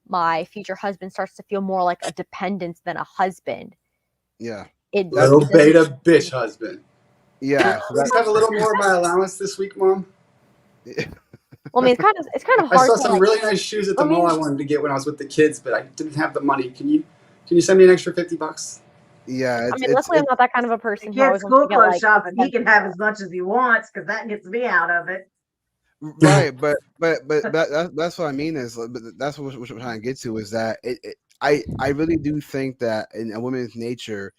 my future husband starts to feel more like a dependent than a husband. Yeah. Little beta bitch husband. Yeah. Let's have a little more of my allowance this week, Mom. Well, I mean, it's kind of hard. I saw some really nice shoes at the mall I wanted to get when I was with the kids, but I didn't have the money. Can you send me an extra $50? Yeah. I mean, luckily I'm not that kind of a person. He school clothes shopping. He can have as much as he wants because that gets me out of it. Right, but that's what I mean is that's what I'm trying to get to is that I really do think that in a woman's nature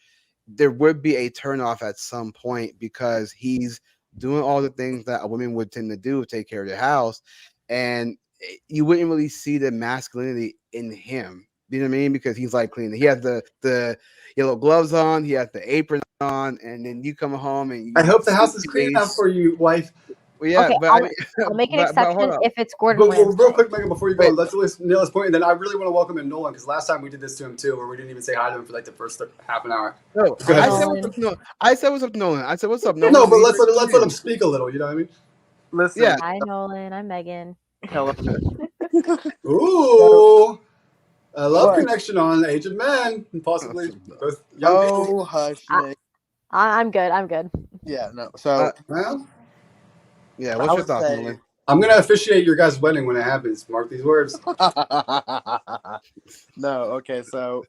there would be a turnoff at some point because he's doing all the things that a woman would tend to do, take care of the house, and you wouldn't really see the masculinity in him. You know what I mean? Because he's like cleaning. He has the yellow gloves on, he has the apron on, and then you come home and I hope the house is clean enough for you, wife. Well, yeah, okay, but I'll make an exception if it's Gordon. But real quick, Megan, before you go, let's nail this point, and then I really want to welcome in Nolan because last time we did this to him too, where we didn't even say hi to him for like the first half an hour. No, I said what's up, Nolan. I said what's up, Nolan. No, but let's let him speak a little. You know what I mean? Listen. Yeah. Hi, Nolan. I'm Megan. Hello. Ooh, I love connection on Age of Men, and possibly both young people. Hush, I'm good. Yeah, no. So, well. Yeah, what's your thoughts, Nolan? I'm gonna officiate your guys' wedding when it happens. Mark these words. No, okay. So,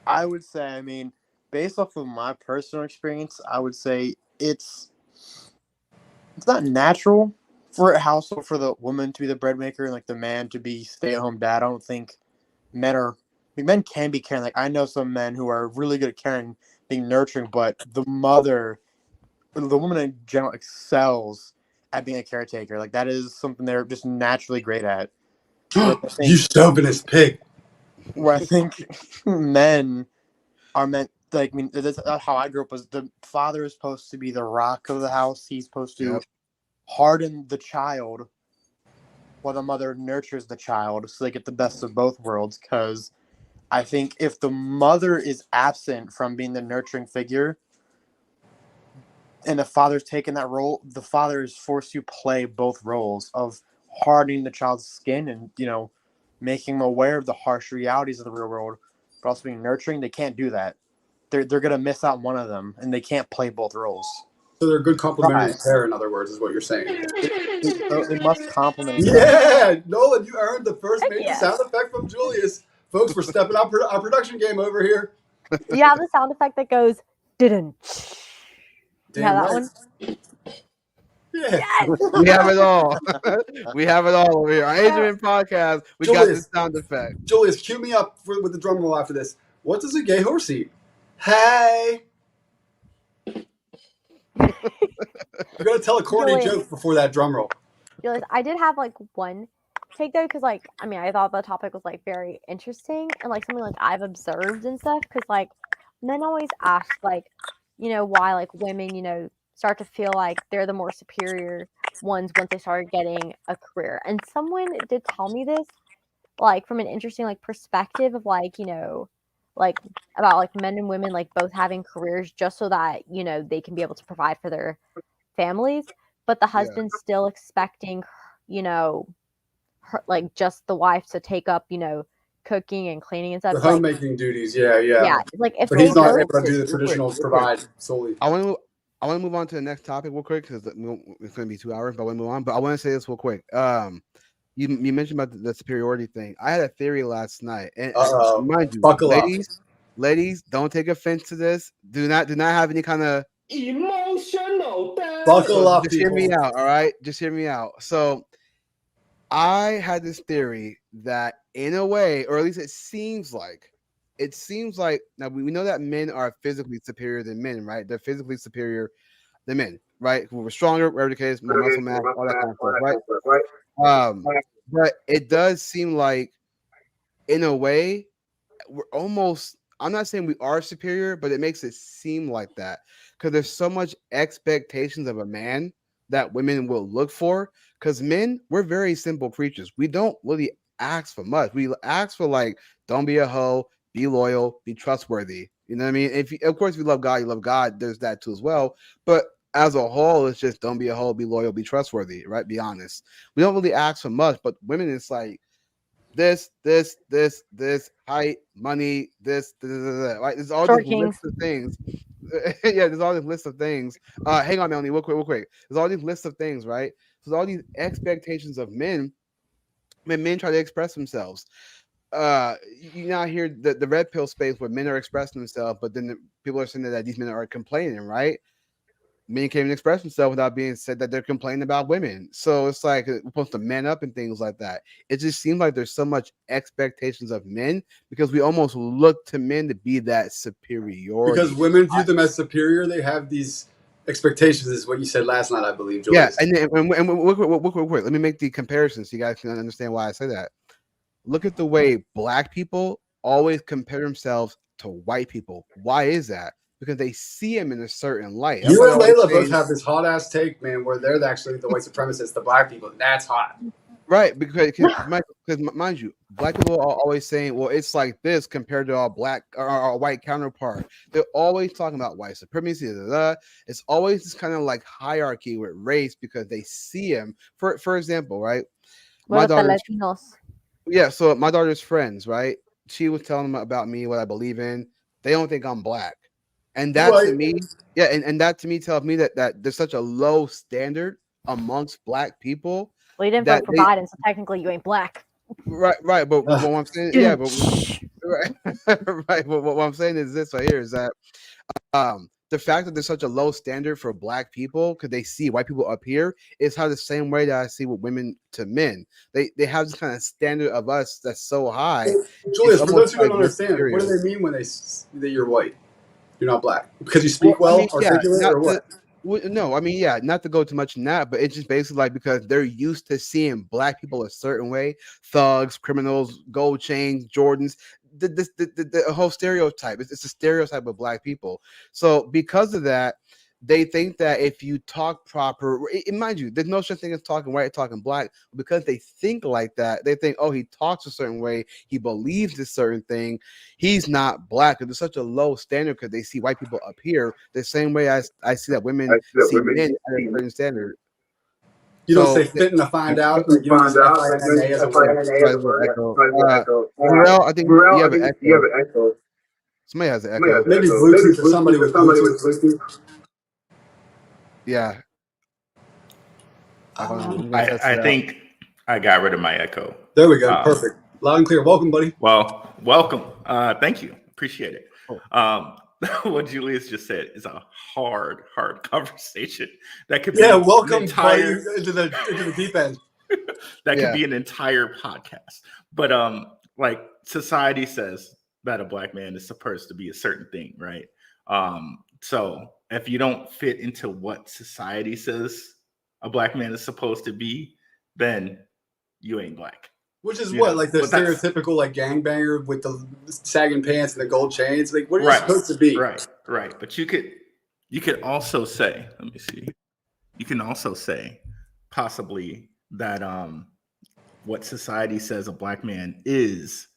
I would say, I mean, based off of my personal experience, I would say it's not natural for a household for the woman to be the bread maker and like the man to be stay-at-home dad. I don't think men can be caring. Like I know some men who are really good at caring, being nurturing, but the woman in general excels at being a caretaker. Like that is something they're just naturally great at. Where I You think, chauvinist pig. where I think men are meant, like, I mean, that's how I grew up, was the father is supposed to be the rock of the house. He's supposed to harden the child while the mother nurtures the child so they get the best of both worlds. Because I think if the mother is absent from being the nurturing figure and the father's taking that role, the father is forced to play both roles of hardening the child's skin and, making them aware of the harsh realities of the real world, but also being nurturing. They can't do that. They're going to miss out one of them, and they can't play both roles. So they're a good complementary pair, in other words, is what you're saying. They must complement each other. Yeah, Nolan, you earned the first major Yeah. sound effect from Julius. Folks, we're stepping up our production game over here. You have the sound effect that goes didn't. You have Damn that right. one? Yeah. Yes. We have it all. We have it all over here. Our Adrian podcast, we got Julius. this sound effect. Julius, cue me up with the drum roll after this. What does a gay horse eat? Hey. You're going to tell a corny Julius. joke before that drum roll. Julius, I did have like one take though, because like I mean I thought the topic was like very interesting and like something like I've observed and stuff, because like men always ask like, why like women, start to feel like they're the more superior ones once they started getting a career. And someone did tell me this, like from an interesting like perspective of like, like about like men and women like both having careers just so that, they can be able to provide for their families, but the husband's still expecting, her, like just the wife to take up, cooking and cleaning and stuff. The homemaking duties, yeah. Like if but they he's not both, able to do the traditional provide solely. I want to move on to the next topic real quick because it's going to be 2 hours, but I want to move on. But I want to say this real quick. You mentioned about the superiority thing. I had a theory last night, and mind you, buckle up. Ladies, don't take offense to this. Do not have any kind of emotional damage. Buckle up, just people. hear me out, all right? Just hear me out. So I had this theory that in a way, or at least it seems like now we know that men are physically superior than men, right? They're physically superior than men, right? We're stronger, whatever the case, more muscle mass, all that kind of stuff, right? But it does seem like in a way we're almost, I'm not saying we are superior, but it makes it seem like that because there's so much expectations of a man that women will look for. Because men, we're very simple creatures. We don't really ask for much. We ask for like, don't be a hoe, be loyal, be trustworthy. You know what I mean? Of course, if you love God, you love God. There's that too as well. But as a whole, it's just don't be a hoe, be loyal, be trustworthy, right? Be honest. We don't really ask for much, but women, it's like this, height, money, this, right? There's all these lists of things. Yeah, there's all this list of things. Hang on, Melanie, real quick. There's all these lists of things, right? So there's all these expectations of men when men try to express themselves. You now hear the red pill space where men are expressing themselves, but then people are saying that these men are complaining, right? Men can't even express themselves without being said that they're complaining about women. So it's like we're supposed to man up and things like that. It just seems like there's so much expectations of men because we almost look to men to be that superiority. Because women view them as superior, they have these expectations, is what you said last night, I believe, Julius. Yeah, and quick, let me make the comparison so you guys can understand why I say that. Look at the way black people always compare themselves to white people. Why is that? Because they see him in a certain light. You and Layla both have this hot ass take, man, where they're actually the white supremacists, the black people. That's hot. Right, because mind you, black people are always saying, well, it's like this compared to our black or our white counterpart. They're always talking about white supremacy. It's always this kind of like hierarchy with race because they see him. For example, right? My daughter's, so my daughter's friends, right? She was telling them about me, what I believe in. They don't think I'm black. And that to me, and that to me tells me that there's such a low standard amongst black people. Well, you didn't vote for Biden, so technically you ain't black. Right. But what I'm saying, right. But what I'm saying is this right here is that the fact that there's such a low standard for black people because they see white people up here is how the same way that I see with women to men. They have this kind of standard of us that's so high. Julius, for those who don't understand, what do they mean when they that you're white? You're not black because you speak articulate, or what? No, I mean, yeah, not to go too much in that, but it's just basically like because they're used to seeing black people a certain way, thugs, criminals, gold chains, Jordans, the whole stereotype. It's a stereotype of black people. So because of that, they think that if you talk proper, mind you, there's no such thing as talking white, talking black. Because they think like that, they think, oh, he talks a certain way, he believes a certain thing, he's not black. There's such a low standard because they see white people up here the same way I see that women see men at a certain standard. You don't say fitting to find out, like you don't use FINA as a word. Burrell, I think you have an echo. Somebody has an echo. Maybe Bluetooth or somebody with Bluetooth. Yeah. I think I got rid of my echo. There we go. Perfect. Loud and clear. Welcome, buddy. Well, welcome. Thank you. Appreciate it. What Julius just said is a hard conversation. That could be welcome buddy, into the deep end. That could be an entire podcast. But like society says that a black man is supposed to be a certain thing, right? So if you don't fit into what society says a black man is supposed to be, then you ain't black. Which is what, like the stereotypical like gangbanger with the sagging pants and the gold chains. Like, what are you supposed to be? Right. But you could also say, let me see. You can also say possibly that what society says a black man isn't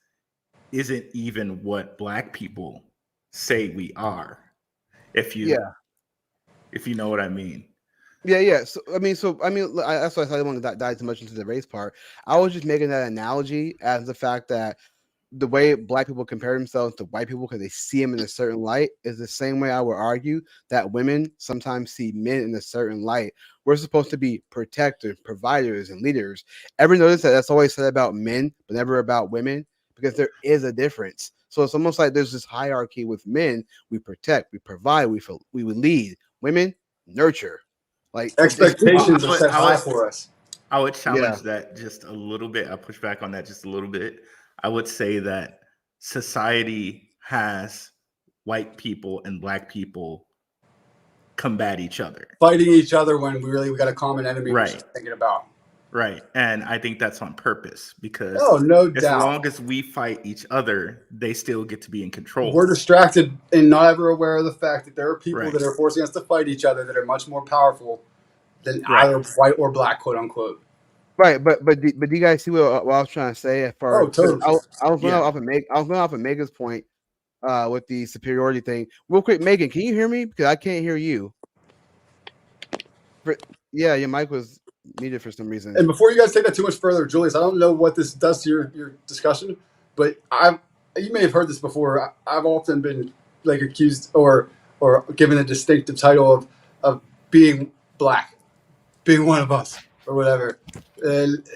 even what black people say we are. If you know what I mean. Yeah. So I mean, that's why I didn't want to dive too much into the race part. I was just making that analogy as the fact that the way black people compare themselves to white people because they see them in a certain light is the same way I would argue that women sometimes see men in a certain light. We're supposed to be protectors, providers, and leaders. Ever notice that that's always said about men, but never about women? Because there is a difference. So it's almost like there's this hierarchy with men. We protect, we provide, we lead. Women, nurture. Like expectations are set high for us. I would challenge that just a little bit. I push back on that just a little bit. I would say that society has white people and black people combat each other, fighting each other when we got a common enemy we're thinking about. Right. And I think that's on purpose because no as doubt. long as we fight each other, they still get to be in control. We're distracted and not ever aware of the fact that there are people that are forcing us to fight each other that are much more powerful than either white or black, quote unquote. Right, but do you guys see what I was trying to say? As far totally. I was going off of Megan's point with the superiority thing. Real quick, Megan, can you hear me? Because I can't hear you. Your mic was muted for some reason. And before you guys take that too much further, Julius, I don't know what this does to your discussion, but you may have heard this before. I've often been like accused or given a distinctive title of being black, being one of us or whatever. And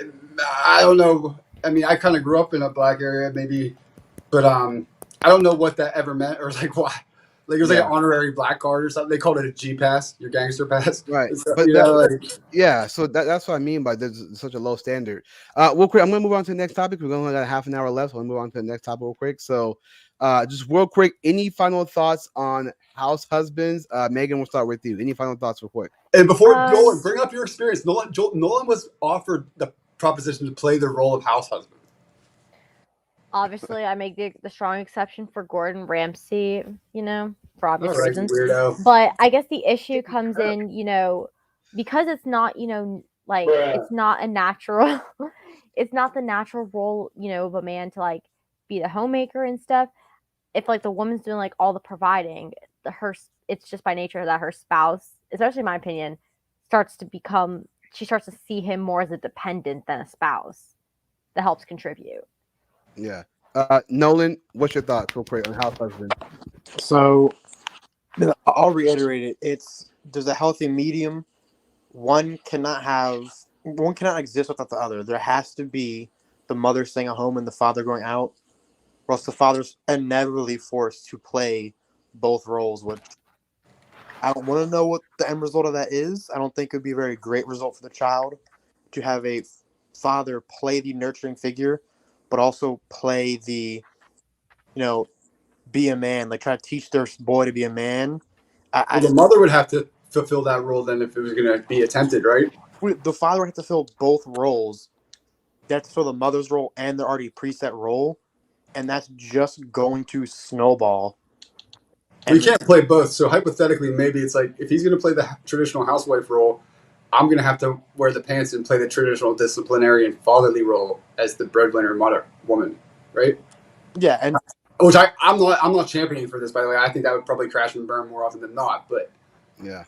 I don't know. I mean, I kind of grew up in a black area, maybe, but I don't know what that ever meant or like why. Like it was like an honorary black card or something. They called it a G pass, your gangster pass. Right. So, but so that's what I mean by there's such a low standard. Real quick, I'm gonna move on to the next topic. We're only got half an hour left, so I'm gonna move on to the next topic real quick. So just real quick, any final thoughts on house husbands? Megan, we'll start with you. Any final thoughts real quick? And before Nolan, bring up your experience. Nolan was offered the proposition to play the role of house husband. Obviously, I make the strong exception for Gordon Ramsay, for obvious reasons. Weirdo. But I guess the issue comes in, because it's not, it's not a natural, it's not the natural role, of a man to like be the homemaker and stuff. If like the woman's doing like all the providing, it's just by nature that her spouse, especially in my opinion, she starts to see him more as a dependent than a spouse that helps contribute. Yeah. Nolan, what's your thoughts real quick on house husband? So I'll reiterate it. There's a healthy medium. One cannot exist without the other. There has to be the mother staying at home and the father going out, or else the father's inevitably forced to play both roles. Which I don't want to know what the end result of that is. I don't think it would be a very great result for the child to have a father play the nurturing figure, but also play the, be a man, like try to teach their boy to be a man. The mother would have to fulfill that role than if it was going to be attempted, right? The father would have to fill both roles. They have to fill the mother's role and the already preset role, and that's just going to snowball. We can't play both. So hypothetically, maybe it's like if he's going to play the traditional housewife role, I'm going to have to wear the pants and play the traditional disciplinarian fatherly role as the breadwinner mother woman, right? Yeah, and which I'm not championing for this, by the way. I think that would probably crash and burn more often than not. But yeah,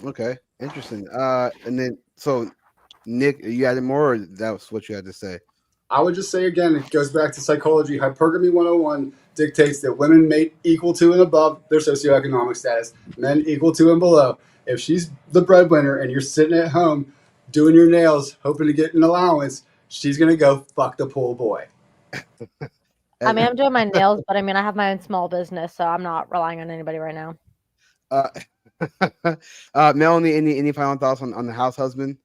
okay, interesting. And then so Nick, you added more, or that was what you had to say? I would just say again, it goes back to psychology. Hypergamy 101 dictates that women mate equal to and above their socioeconomic status, men equal to and below. If she's the breadwinner and you're sitting at home doing your nails, hoping to get an allowance, she's going to go fuck the pool boy. I mean, I'm doing my nails, but I mean, I have my own small business, so I'm not relying on anybody right now. Melanie, any final thoughts on the house husband?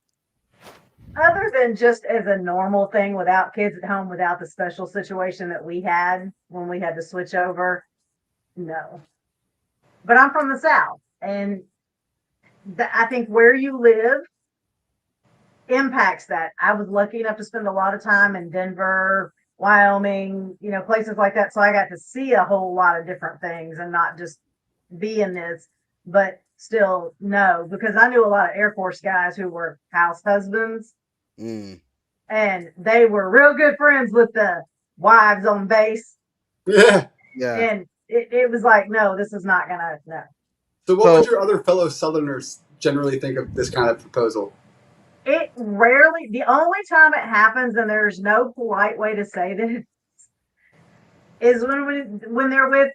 Other than just as a normal thing without kids at home, without the special situation that we had when we had to switch over, no. But I'm from the South, and I think where you live impacts that. I was lucky enough to spend a lot of time in Denver, Wyoming, places like that. So I got to see a whole lot of different things and not just be in this, but still no, because I knew a lot of Air Force guys who were house husbands. And they were real good friends with the wives on base. Yeah. And it was like, no, this is not gonna, no. So what would your other fellow Southerners generally think of this kind of proposal? It rarely, the only time it happens, and there's no polite way to say this, is when they're with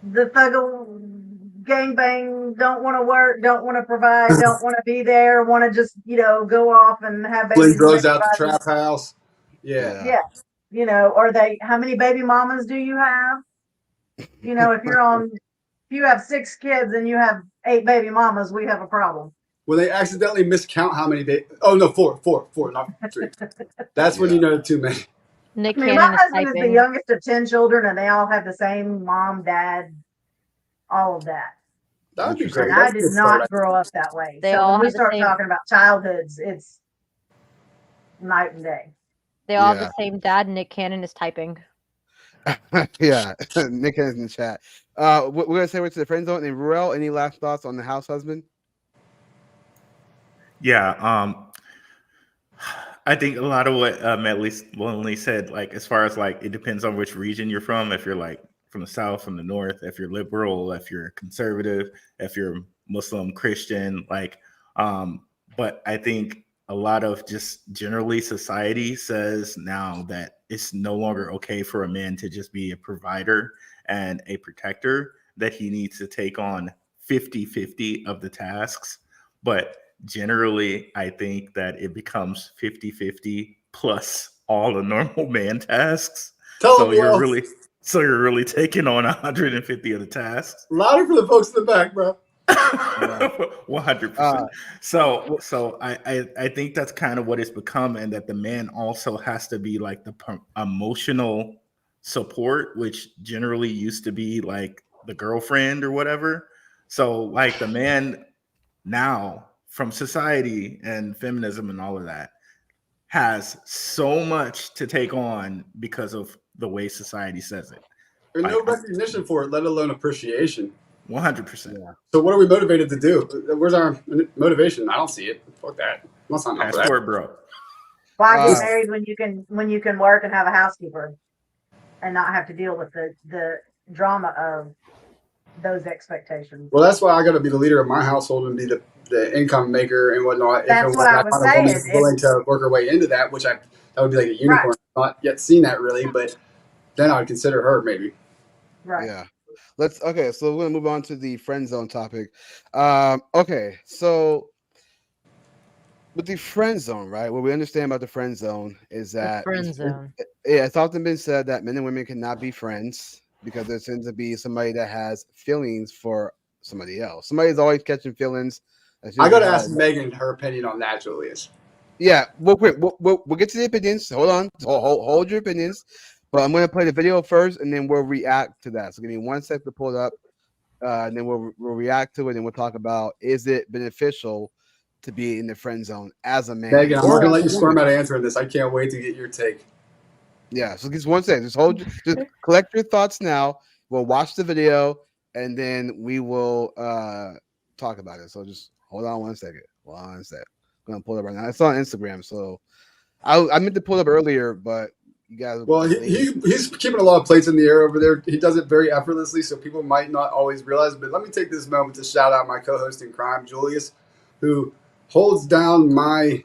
the thuggle gangbang, don't want to work, don't want to provide, don't want to be there, want to just, go off and have babies. Fling drugs out the trap house. Yeah. Or how many baby mamas do you have? If you have 6 kids and you have 8 baby mamas, we have a problem. When they accidentally miscount how many oh no, four, not 3. That's when you know too many. My husband is the youngest of 10 children, and they all have the same mom, dad, all of that. That would be great. And I did not grow up that way. So when we start talking about childhoods, it's night and day. They all have the same dad. Nick Cannon is typing. Yeah, Nick Cannon's in the chat. We're gonna say we're to the friend zone. And Ruel, any last thoughts on the house husband? Yeah, I think a lot of what Melanie said, like as far as like it depends on which region you're from. If you're like from the South, from the North, if you're liberal, if you're conservative, if you're Muslim, Christian, but I think a lot of just generally society says now that it's no longer okay for a man to just be a provider and a protector, that he needs to take on 50-50 of the tasks. But generally, I think that it becomes 50-50 plus all the normal man tasks. So you're really taking on 150 of the tasks. Louder for the folks in the back, bro. 100%. So I think that's kind of what it's become, and that the man also has to be like the emotional support, which generally used to be like the girlfriend or whatever. So like the man now, from society and feminism and all of that, has so much to take on because of the way society says it. There's no recognition for it, let alone appreciation. 100%. Yeah. So what are we motivated to do? Where's our motivation? I don't see it. Fuck that. Let's not Ask for it, bro. Why get married when you can work and have a housekeeper and not have to deal with the drama of those expectations? Well, that's why I got to be the leader of my household and be the income maker and whatnot. That's what I was saying. If willing to work her way into that, that would be like a unicorn. Right. Not yet seen that really, but then I would consider her maybe. Right. Yeah. So we're gonna move on to the friend zone topic. Okay, so with the friend zone, right? What we understand about the friend zone is that it's often been said that men and women cannot be friends because there tends to be somebody that has feelings for somebody else. Somebody's always catching feelings. I gotta ask Megan her opinion on that, Julius. Yeah, we'll get to the opinions. Hold on, hold your opinions. But I'm going to play the video first, and then we'll react to that. So give me 1 sec to pull it up. and then we'll react to it, and we'll talk about, is it beneficial to be in the friend zone as a man? Megan, I'm not or gonna as let a you storm woman? out of answering this. I can't wait to get your take. Yeah, so just one second. Just collect your thoughts now. We'll watch the video and then we will talk about it. So just hold on one second. I'm gonna pull it up right now. It's on Instagram, so I meant to pull it up earlier, but you guys. Well, he's keeping a lot of plates in the air over there. He does it very effortlessly, so people might not always realize. But let me take this moment to shout out my co-host in crime, Julius, who holds down my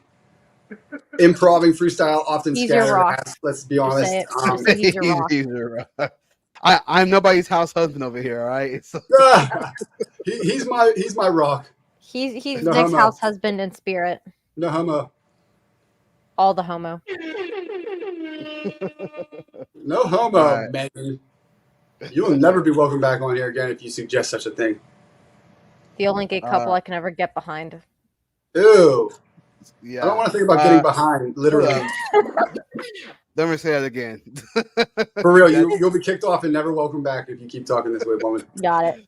improving freestyle, often He's your scattered rock. ass. Let's be Just honest. say it. Just say he's your rock. I'm nobody's house husband over here. All right. So. he's my rock. He's No Nick's homo. house husband in spirit. No homo. All the homo. No homo, Megan. You will never be welcome back on here again if you suggest such a thing. The only gay couple I can ever get behind. Ew. Yeah. I don't want to think about getting behind, literally. Let me say that again. For real, you'll be kicked off and never welcome back if you keep talking this way, woman. Got it.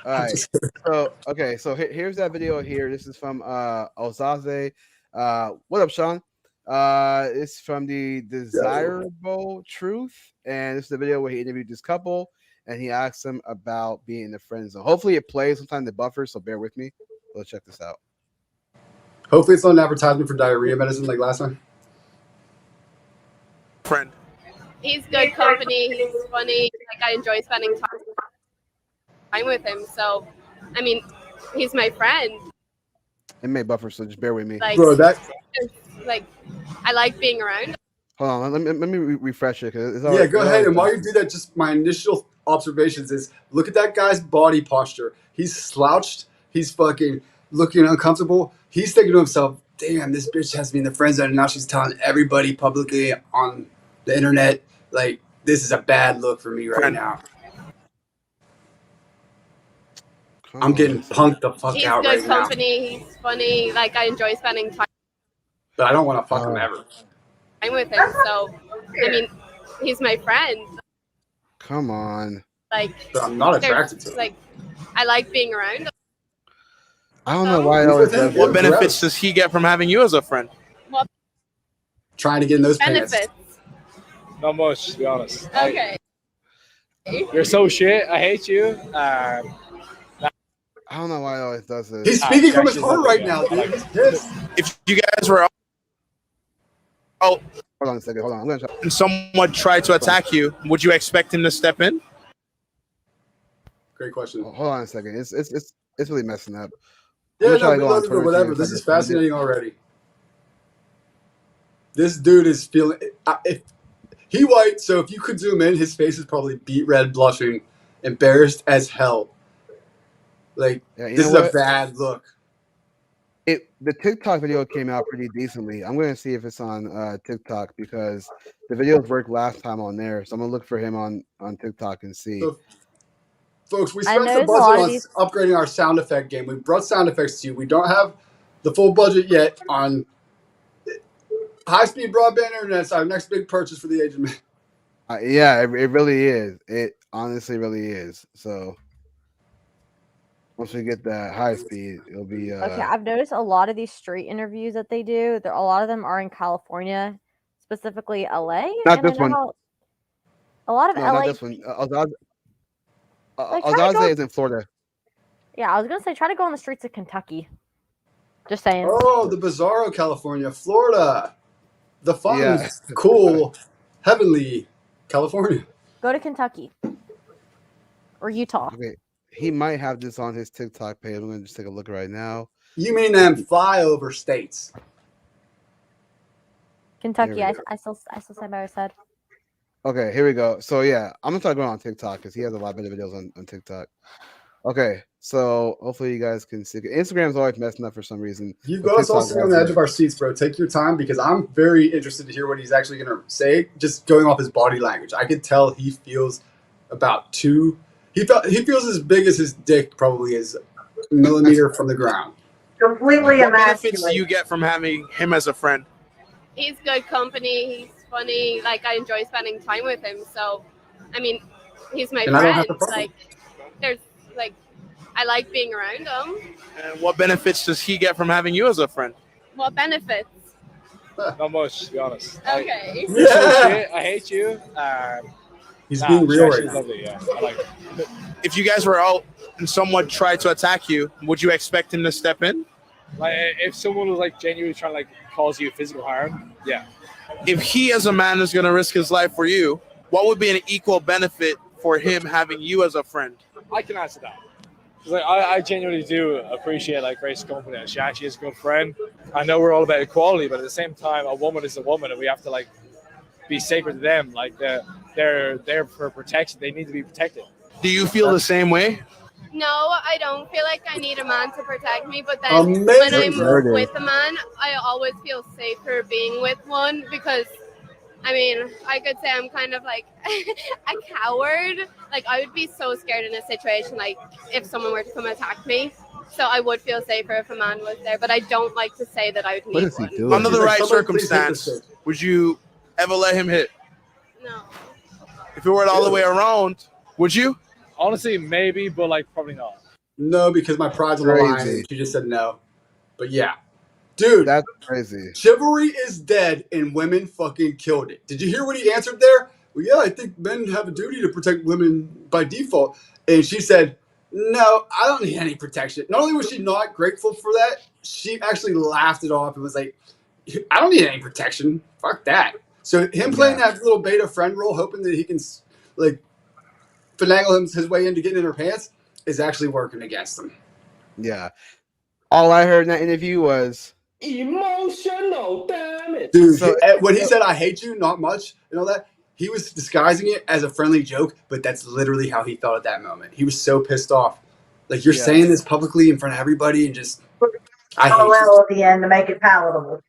All right. So here's that video here. This is from Ozaze. What up, Sean? It's from the Desirable Truth, and this is the video where he interviewed this couple and he asked them about being in the friend zone. Hopefully it plays sometime in the buffer, so bear with me. Let's check this out. Hopefully it's not an advertisement for diarrhea medicine like last time. Friend. He's good company. He's funny. Like, I enjoy spending time with him. So, I mean, he's my friend. It may buffer, so just bear with me. Like, bro, like, I like being around. Hold on, let me refresh it. Go ahead. And while you do that, just my initial observations is look at that guy's body posture. He's slouched. He's fucking looking uncomfortable. He's thinking to himself, damn, this bitch has me in the friend zone, and now she's telling everybody publicly on the internet, like, this is a bad look for me right now. I'm getting punked the fuck out right now. He's good company. He's funny. Like, I enjoy spending time. But I don't want to fuck him ever. I'm with him, so, I mean, he's my friend. Come on. Like, but I'm not attracted to him. Like, I like being around. I don't know why. What benefits does he get from having you as a friend? Well, trying to get in those benefits. pants. Not much, to be honest. Okay. You're so shit. I hate you. I don't know why he always does this. He's speaking from his heart right now, dude. He's pissed. If you guys were hold on a second. Hold on. I'm gonna try. And someone tried to attack you, would you expect him to step in? Great question. Hold on a second. It's really messing up. Yeah, no, whatever. This is fascinating already. This dude is feeling. He white, so if you could zoom in, his face is probably beet red, blushing, embarrassed as hell. Like, this is a bad look. The TikTok video came out pretty decently. I'm going to see if it's on TikTok because the videos worked last time on there. So I'm going to look for him on TikTok and see. So, folks, we spent the budget on upgrading our sound effect game. We brought sound effects to you. We don't have the full budget yet on high-speed broadband internet. It's our next big purchase for the age of men. Yeah, it really is. It honestly really is. So once we get that high speed, it'll be. Okay, I've noticed a lot of these street interviews that they do. A lot of them are in California, specifically LA. Not this one. A lot of LA. Not this one. Ozaze is in Florida. Yeah, I was gonna say try to go on the streets of Kentucky. Just saying. Oh, the Bizarro, California, Florida, the fun, cool, heavenly California. Go to Kentucky or Utah. Okay. He might have this on his TikTok page. I'm gonna just take a look right now. You mean them flyover states? Kentucky, I still say what I said. Okay, here we go. So yeah, I'm gonna start going on TikTok because he has a lot better videos on TikTok. Okay, so hopefully you guys can see. Instagram's always messing up for some reason. You guys all sitting on the edge of our seats, bro. Take your time because I'm very interested to hear what he's actually gonna say. Just going off his body language, I could tell he feels about two. He feels as big as his dick probably is a millimeter from the ground. Completely What benefits emasculated. do you get from having him as a friend? He's good company. He's funny. Like, I enjoy spending time with him. So, I mean, he's my friend. Like, Like, I like being around him. And what benefits does he get from having you as a friend? What benefits? Not much, to be honest. Okay. You're so shit. I hate you. He's being real right she's now. lovely. Yeah, I like it. If you guys were out and someone tried to attack you, would you expect him to step in? Like, if someone was like genuinely trying to like cause you physical harm, yeah. If he as a man is going to risk his life for you, what would be an equal benefit for him having you as a friend? I can answer that. 'Cause, like, I genuinely do appreciate like Grace's company, and she actually is a good friend. I know we're all about equality, but at the same time, a woman is a woman, and we have to like be sacred to them. Like they're there for protection. They need to be protected. Do you feel the same way? No, I don't feel like I need a man to protect me, but then Amazing, when I'm bro. with a man, I always feel safer being with one because, I mean, I could say I'm kind of like a coward. Like, I would be so scared in a situation, like, if someone were to come attack me. So I would feel safer if a man was there, but I don't like to say that I would What need is he one. doing? Under the right Somebody please hit this circumstance, would you ever let him hit? No. If it were all the way around, would you? Honestly, maybe, but like probably not. No, because my pride's on the line. Crazy. And she just said no. But yeah, dude, That's crazy. chivalry is dead, and women fucking killed it. Did you hear what he answered there? Well, yeah, I think men have a duty to protect women by default. And she said, no, I don't need any protection. Not only was she not grateful for that, she actually laughed it off and was like, I don't need any protection. Fuck that. So him playing that little beta friend role, hoping that he can like finagle his way into getting in her pants, is actually working against him. Yeah. All I heard in that interview was Emotional damage. Dude, So- when he said, I hate you, not much, and all that, he was disguising it as a friendly joke, but that's literally how he felt at that moment. He was so pissed off. Like, you're saying this publicly in front of everybody and just, I hate you. LOL at the end to make it palatable.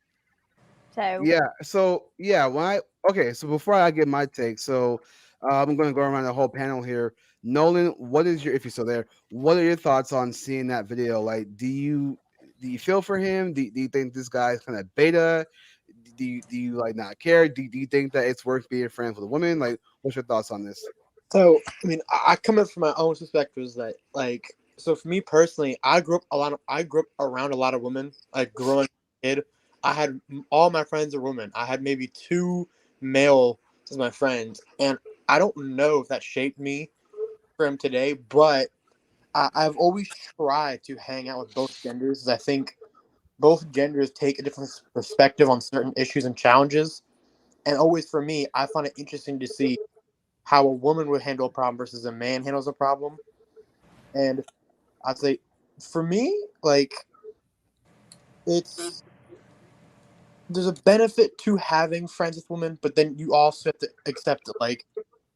So so before I get my take, so I'm going to go around the whole panel here. Nolan, what is your, if you're still there, what are your thoughts on seeing that video? Like, do you feel for him? Do you think this guy's kind of beta? Do you like not care? Do you think that it's worth being friends with a woman? Like, what's your thoughts on this? So, I mean, I come in from my own perspectives that, like, so for me personally, I grew up around a lot of women. Like, growing up as a kid, I had all my friends are women. I had maybe 2 male as my friends, and I don't know if that shaped me from today, but I've always tried to hang out with both genders. I think both genders take a different perspective on certain issues and challenges, and always for me, I find it interesting to see how a woman would handle a problem versus a man handles a problem. And I'd say, for me, like, there's a benefit to having friends with women, but then you also have to accept it. Like,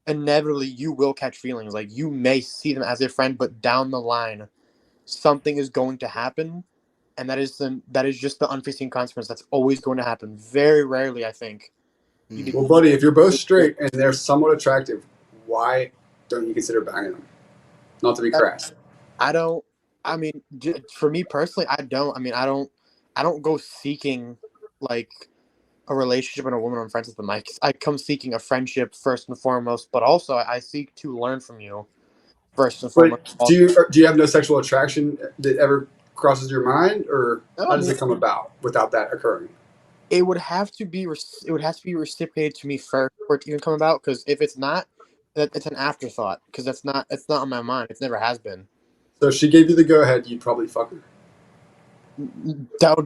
inevitably, you will catch feelings. Like, you may see them as a friend, but down the line, something is going to happen, and that is just the unforeseen consequence. That's always going to happen. Very rarely, I think. Well, buddy, if you're both straight and they're somewhat attractive, why don't you consider banging them? Not to be crass. I mean, for me personally, I don't. I mean, I don't go seeking like a relationship and a woman I'm friends with them. I come seeking a friendship first and foremost, but also I seek to learn from you first and foremost. But do you have no sexual attraction that ever crosses your mind, or how does it come about without that occurring? It would have to be reciprocated to me first for it to even come about. Because if it's not, it's an afterthought. Because it's not on my mind. It never has been. So if she gave you the go ahead, you'd probably fuck her.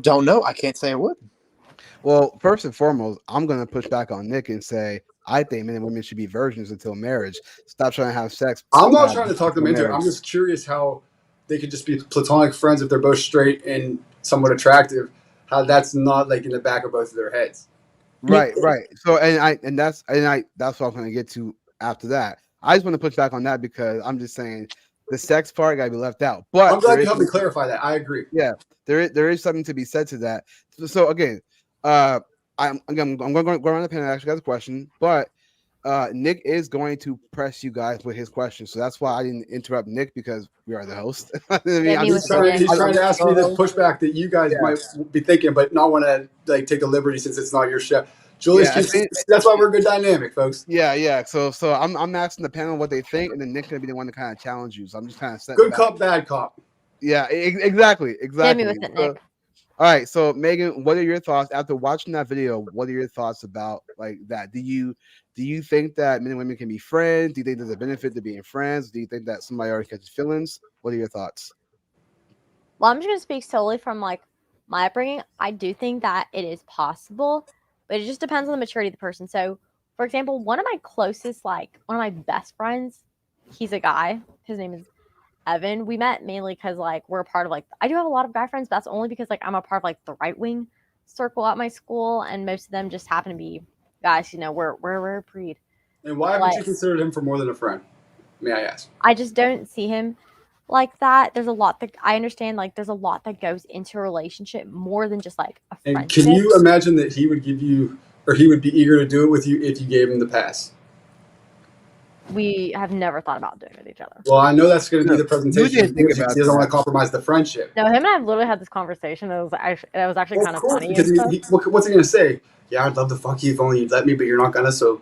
Don't know. I can't say I would. Well, first and foremost, I'm going to push back on Nick and say I think men and women should be virgins until marriage. Stop trying to have sex. I'm not trying to talk them into it. I'm just curious how they could just be platonic friends if they're both straight and somewhat attractive. How that's not like in the back of both of their heads. Right. So that's what I'm going to get to after that. I just want to push back on that because I'm just saying the sex part got to be left out. But I'm glad you helped me clarify that. I agree. Yeah, there is something to be said to that. So again, I'm going to go around the panel. I actually got a question, but Nick is going to press you guys with his question. So that's why I didn't interrupt Nick, because we are the host. He's trying to ask me this pushback that you guys might be thinking, but not want to like take the liberty since it's not your show. Julius Yeah, keeps. That's why we're a good dynamic, folks. Yeah. So I'm asking the panel what they think, and then Nick's gonna be the one to kind of challenge you. So I'm just kind of setting Good back. cop, bad cop. Yeah, exactly. Hit me with it, Nick. All right, so Megan, what are your thoughts after watching that video? What are your thoughts about like that? Do you think that men and women can be friends? Do you think there's a benefit to being friends? Do you think that somebody already catches feelings? What are your thoughts? Well, I'm just gonna speak solely from like my upbringing. I do think that it is possible, but it just depends on the maturity of the person. So, for example, one of my best friends, he's a guy. His name is Evan. We met mainly because like we're a part of like I do have a lot of guy friends, but that's only because like I'm a part of like the right wing circle at my school, and most of them just happen to be guys. You know, we're a breed. And why haven't you considered him for more than a friend? May I ask? I just don't see him like that. There's a lot that I understand. Like there's a lot that goes into a relationship more than just like a friendship. And can you imagine that he would give you, or he would be eager to do it with you if you gave him the pass? We have never thought about doing it with each other. Well, I know that's going to be the presentation. You didn't think because about he doesn't that. want to compromise the friendship. No, him and I have literally had this conversation. It was actually kind of funny. Because what's he going to say? Yeah, I'd love to fuck you if only you'd let me, but you're not gonna. So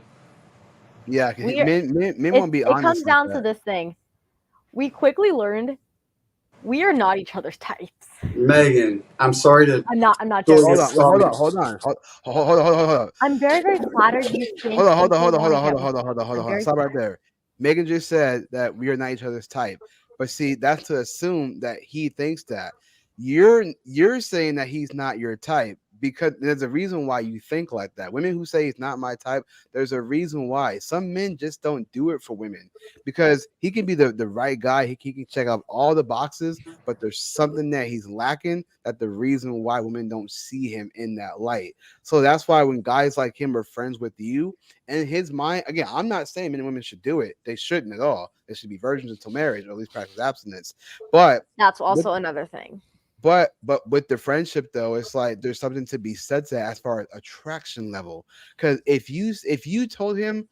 yeah, men won't be honest. It comes down to this thing. We quickly learned we are not each other's types. Megan, I'm sorry to. I'm not joking. Hold on. I'm very, very flattered you think. Hold on. Stop right there. Megan just said that we are not each other's type, but see, that's to assume that he thinks that. You're saying that he's not your type because there's a reason why you think like that. Women who say he's not my type, there's a reason why. Some men just don't do it for women because he can be the right guy. He can check out all the boxes, but there's something that he's lacking. That's the reason why women don't see him in that light. So that's why when guys like him are friends with you, in his mind, again, I'm not saying men and women should do it. They shouldn't at all. They should be virgins until marriage, or at least practice abstinence. But that's also another thing. But with the friendship though, it's like there's something to be said to as far as attraction level. Because if you told him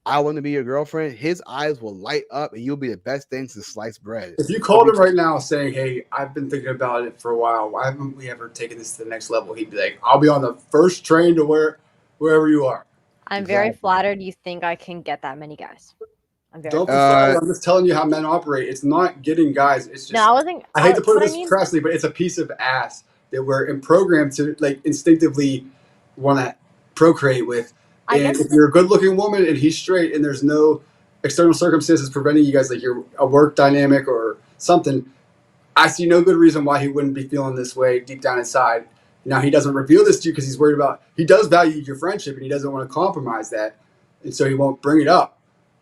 I want to be your girlfriend, his eyes will light up and you'll be the best thing to slice bread. If you called him right now saying, "Hey, I've been thinking about it for a while. Why haven't we ever taken this to the next level?" He'd be like, "I'll be on the first train to wherever you are." I'm very flattered you think I can get that many guys. Don't be flattered. I'm just telling you how men operate. It's not getting guys. It's just. No, I wasn't. I hate to put this crassly, but it's a piece of ass that we're programmed to like instinctively want to procreate with. And if you're a good-looking woman and he's straight, and there's no external circumstances preventing you guys, like you're a work dynamic or something, I see no good reason why he wouldn't be feeling this way deep down inside. Now he doesn't reveal this to you because he's worried about. He does value your friendship, and he doesn't want to compromise that, and so he won't bring it up.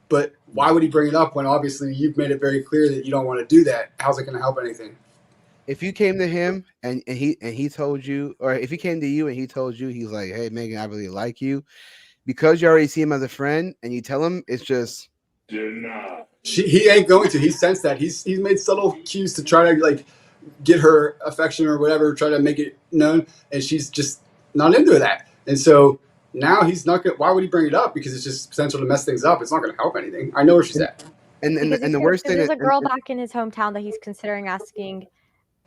But why would he bring it up when obviously you've made it very clear that you don't want to do that? How's it going to help anything? If you came to him and he told you, or if he came to you and he told you, he's like, "Hey, Megan, I really like you," because you already see him as a friend, and you tell him, it's just. He ain't going to. He sensed that. He's made subtle cues to try to like get her affection or whatever, try to make it known, and she's just not into that. And so. Now he's not going. Why would he bring it up? Because it's just potential to mess things up. It's not going to help anything. I know where she's at. And the worst thing there's a girl back in his hometown that he's considering asking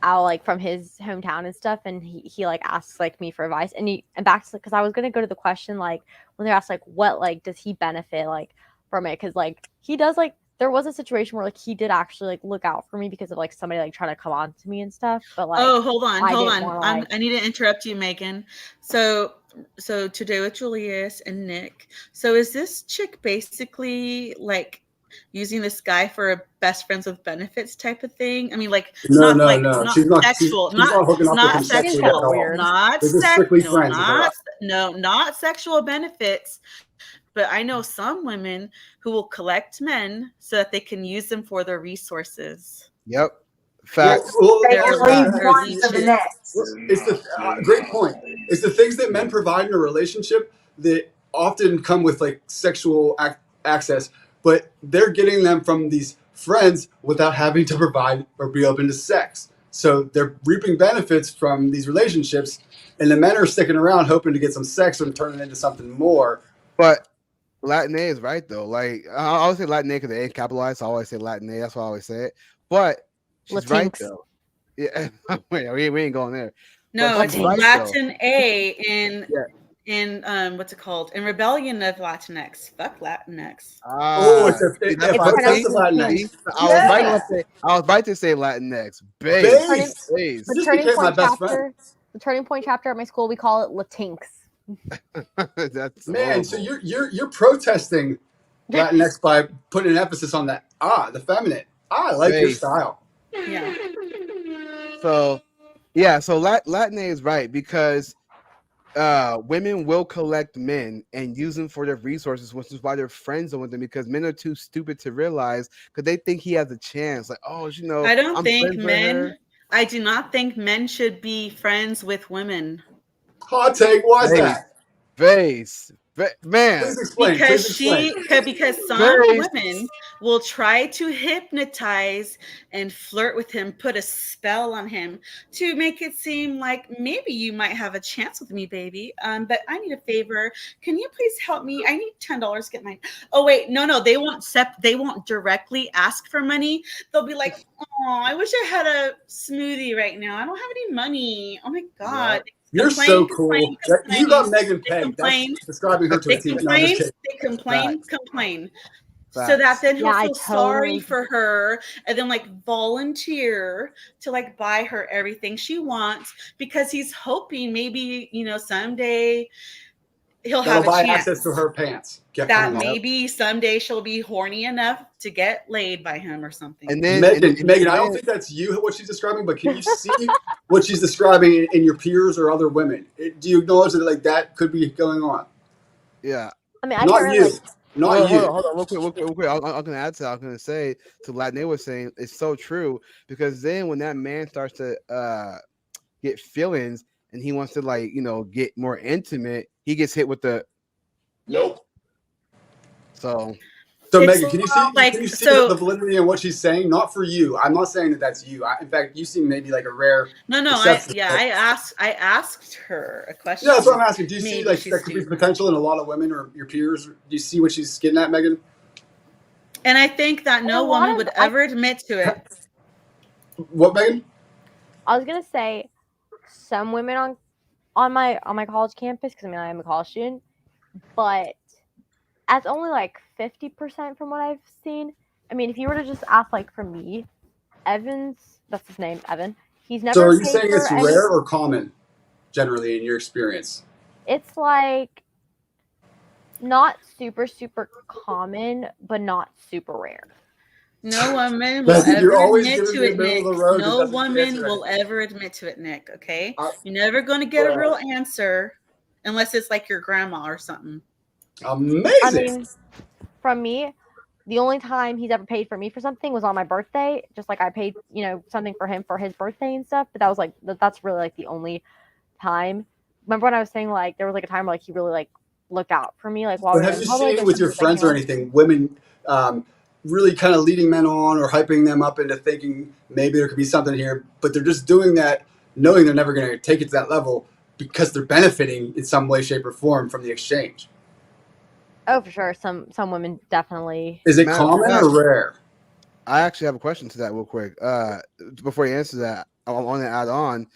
out, like from his hometown and stuff. And he like asks like me for advice. And back to because I was going to go to the question like when they asked like what like does he benefit like from it? Because like he does like there was a situation where like he did actually like look out for me because of like somebody like trying to come on to me and stuff. But like hold on. I need to interrupt you, Megan. So today with Julius and Nick. So is this chick basically like using this guy for a best friends with benefits type of thing? I mean, like no. She's not sexual, not sexual, not sexual benefits. But I know some women who will collect men so that they can use them for their resources. Yep. Facts. It's the great point. It's the things that men provide in a relationship that often come with like sexual access, but they're getting them from these friends without having to provide or be open to sex. So they're reaping benefits from these relationships, and the men are sticking around hoping to get some sex and turn it into something more. But Latin A is right though. Like I always say Latin A because they ain't capitalized. So I always say Latin A. That's why I always say it. But she's right though. Yeah, we ain't going there. No, it's right, Latin though. A in in what's it called? In Rebellion of Latinx. Fuck Latinx. Oh, it's It's protest of pronounced Latinx. Latinx. I was about to say Latinx. Base. Turning, Base. the You just turning became my point best friend. chapter. The turning point chapter at my school, we call it Latinx. That's Man, so horrible. you're protesting Latinx by putting an emphasis on that the feminine. I like your Base. style. Yeah. So yeah, so Latin is right because women will collect men and use them for their resources, which is why they're friends with them, because men are too stupid to realize because they think he has a chance. Like, oh, I don't I'm think friends with her. men. I do not think men should be friends with women. Hot take. Why is that? Man. Please explain. Please explain. Because some women will try to hypnotize and flirt with him, put a spell on him to make it seem like maybe you might have a chance with me, baby. But I need a favor. Can you please help me? I need $10 to get mine. Oh wait, no, they won't directly ask for money. They'll be like, oh, I wish I had a smoothie right now. I don't have any money. Oh my god. Yep. You're so cool. You got Megan pegged. That's describing her to a T. No, I'm just kidding. Complain. So that then he'll feel sorry for her and then like volunteer to like buy her everything she wants because he's hoping maybe, someday he'll have a buy chance. access to her pants. That maybe someday she'll be horny enough to get laid by him or something. And then Megan, I don't think that's you what she's describing, but can you see what she's describing in your peers or other women? Do you acknowledge that like that could be going on? Yeah. I mean, not you. Not you. Hold on, real quick. I'm going to add to that. I'm going to say to Latin was saying it's so true because then when that man starts to get feelings and he wants to get more intimate, he gets hit with the nope. So Megan, can you see the validity in what she's saying? Not for you. I'm not saying that that's you. In fact, you seem maybe like a rare. No. I asked her a question. Yeah, that's what I'm asking. Do you see like that could be potential in a lot of women or your peers? Do you see what she's getting at, Megan? And I think that no woman would ever admit to it. What, Megan? I was gonna say some women on my college campus, because I mean I am a college student, but as only like 50% from what I've seen. I mean, if you were to just ask like for me, Evans, that's his name, Evan. He's never. So are you saying it's rare or common, generally in your experience? It's like not super common, but not super rare. No woman will ever admit to it, Nick. No woman will ever admit to it, Nick. Okay, you're never going to get a real answer unless it's like your grandma or something. Amazing. I mean, from me, the only time he's ever paid for me for something was on my birthday. Just like I paid, something for him for his birthday and stuff. But that was like that's really like the only time. Remember when I was saying like there was like a time where like he really like looked out for me, like while. But have you seen it with your friends or anything? Women really kind of leading men on or hyping them up into thinking maybe there could be something here, but they're just doing that knowing they're never going to take it to that level because they're benefiting in some way, shape, or form from the exchange. Oh, for sure. Some women definitely. Is it common or rare? I actually have a question to that real quick. Before you answer that, I want to add on.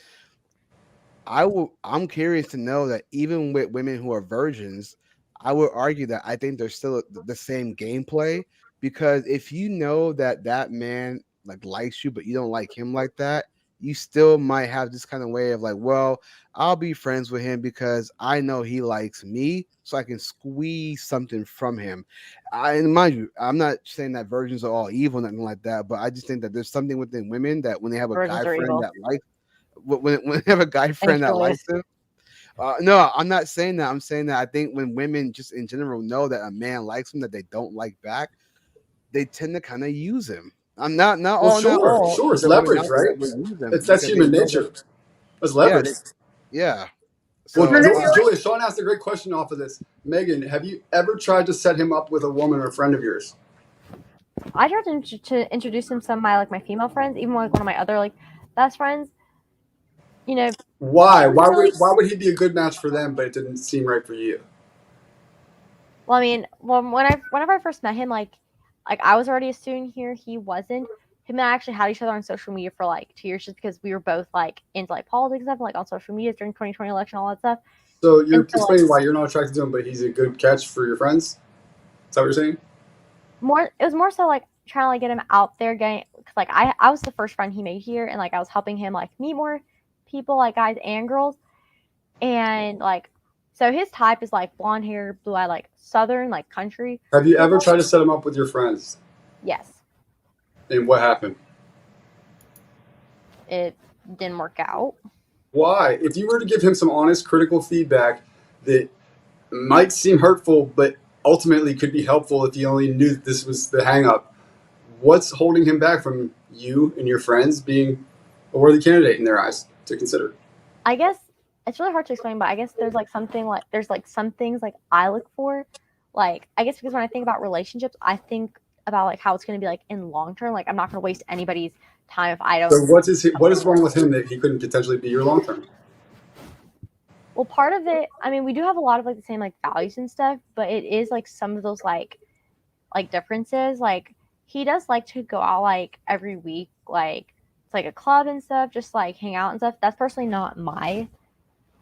I'm curious to know that even with women who are virgins, I would argue that I think there's still the same gameplay, because if you know that man like likes you, but you don't like him like that, you still might have this kind of way of like, well, I'll be friends with him because I know he likes me, so I can squeeze something from him. And mind you, I'm not saying that virgins are all evil, nothing like that, but I just think that there's something within women that when they have a guy friend that likes, when they have a guy friend that likes them. No, I'm not saying that. I'm saying that I think when women just in general know that a man likes them that they don't like back, they tend to kind of use him. I'm not all. Sure. It's leverage, right? That's human nature. That's leverage. Yeah. So, Julia, Sean asked a great question off of this. Megan, have you ever tried to set him up with a woman or a friend of yours? I tried to introduce him to some of my female friends, even like one of my other like best friends. Why? Why would he be a good match for them, but it didn't seem right for you? Well, I mean, whenever I first met him, like I was already a student here. He wasn't. Him and I actually had each other on social media for like 2 years, just because we were both like into like politics and stuff, like on social media during 2020 election, all that stuff. So you're And so, like, explaining why you're not attracted to him, but he's a good catch for your friends? Is that what you're saying? it was more so like trying to like get him out there, getting because like I was the first friend he made here, and like I was helping him like meet more people, like guys and girls, and like so his type is like blonde hair, blue eye, like southern, like country. Have you ever people. tried to set him up with your friends? Yes, And what happened? it didn't work out. Why? If you were to give him some honest, critical feedback that might seem hurtful, but ultimately could be helpful if you only knew that this was the hang up, what's holding him back from you and your friends being a worthy candidate in their eyes to consider? I guess it's really hard to explain, but I guess there's like something like there's like some things like I look for, like I guess because when I think about relationships, I think about like how it's going to be like in long term. Like I'm not going to waste anybody's time if I don't. So what is wrong with him that he couldn't potentially be your long term? Well, part of it, I mean, we do have a lot of like the same like values and stuff, but it is like some of those like differences. Like he does like to go out like every week, like it's like a club and stuff, just like hang out and stuff. That's personally not my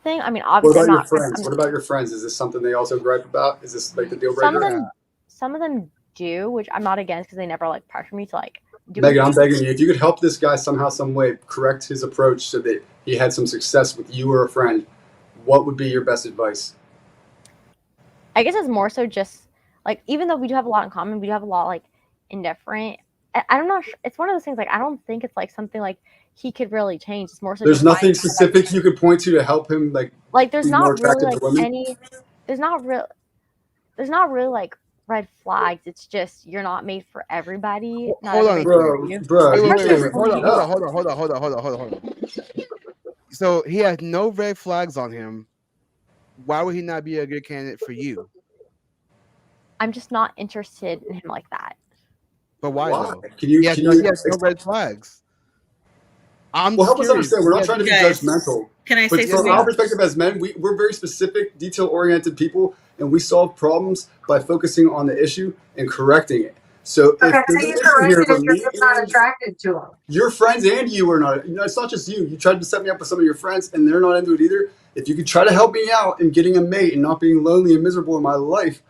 thing. I mean, What obviously, about I'm your not. friends? What about your friends? Is this something they also gripe about? Is this like the deal breaker? Some of them do, which I'm not against because they never like pressure me to like do. Megan, I'm begging you, if you could help this guy somehow, some way, correct his approach so that he had some success with you or a friend, what would be your best advice? I guess it's more so just like, even though we do have a lot in common, we do have a lot like indifferent. I'm not sure. It's one of those things like I don't think it's like something like he could really change. It's more so There's just nothing specific you could point to help him like there's be not more really attractive like to women? any there's not really like red flags. It's just you're not made for everybody. Not Hold on, everybody bro. Wait. Hold on. So he has no red flags on him. Why would he not be a good candidate for you? I'm just not interested in him like that. But why though? He has no red flags. Well, help us understand. We're not trying to be judgmental. Can I But say from something? our perspective as men, we're very specific, detail-oriented people, and we solve problems by focusing on the issue and correcting it. So Okay, if so there's you an issue here corrected for it, you're me just not and attracted to him. your friends and you are not, it's not just you. You tried to set me up with some of your friends, and they're not into it either. If you could try to help me out in getting a mate and not being lonely and miserable in my life,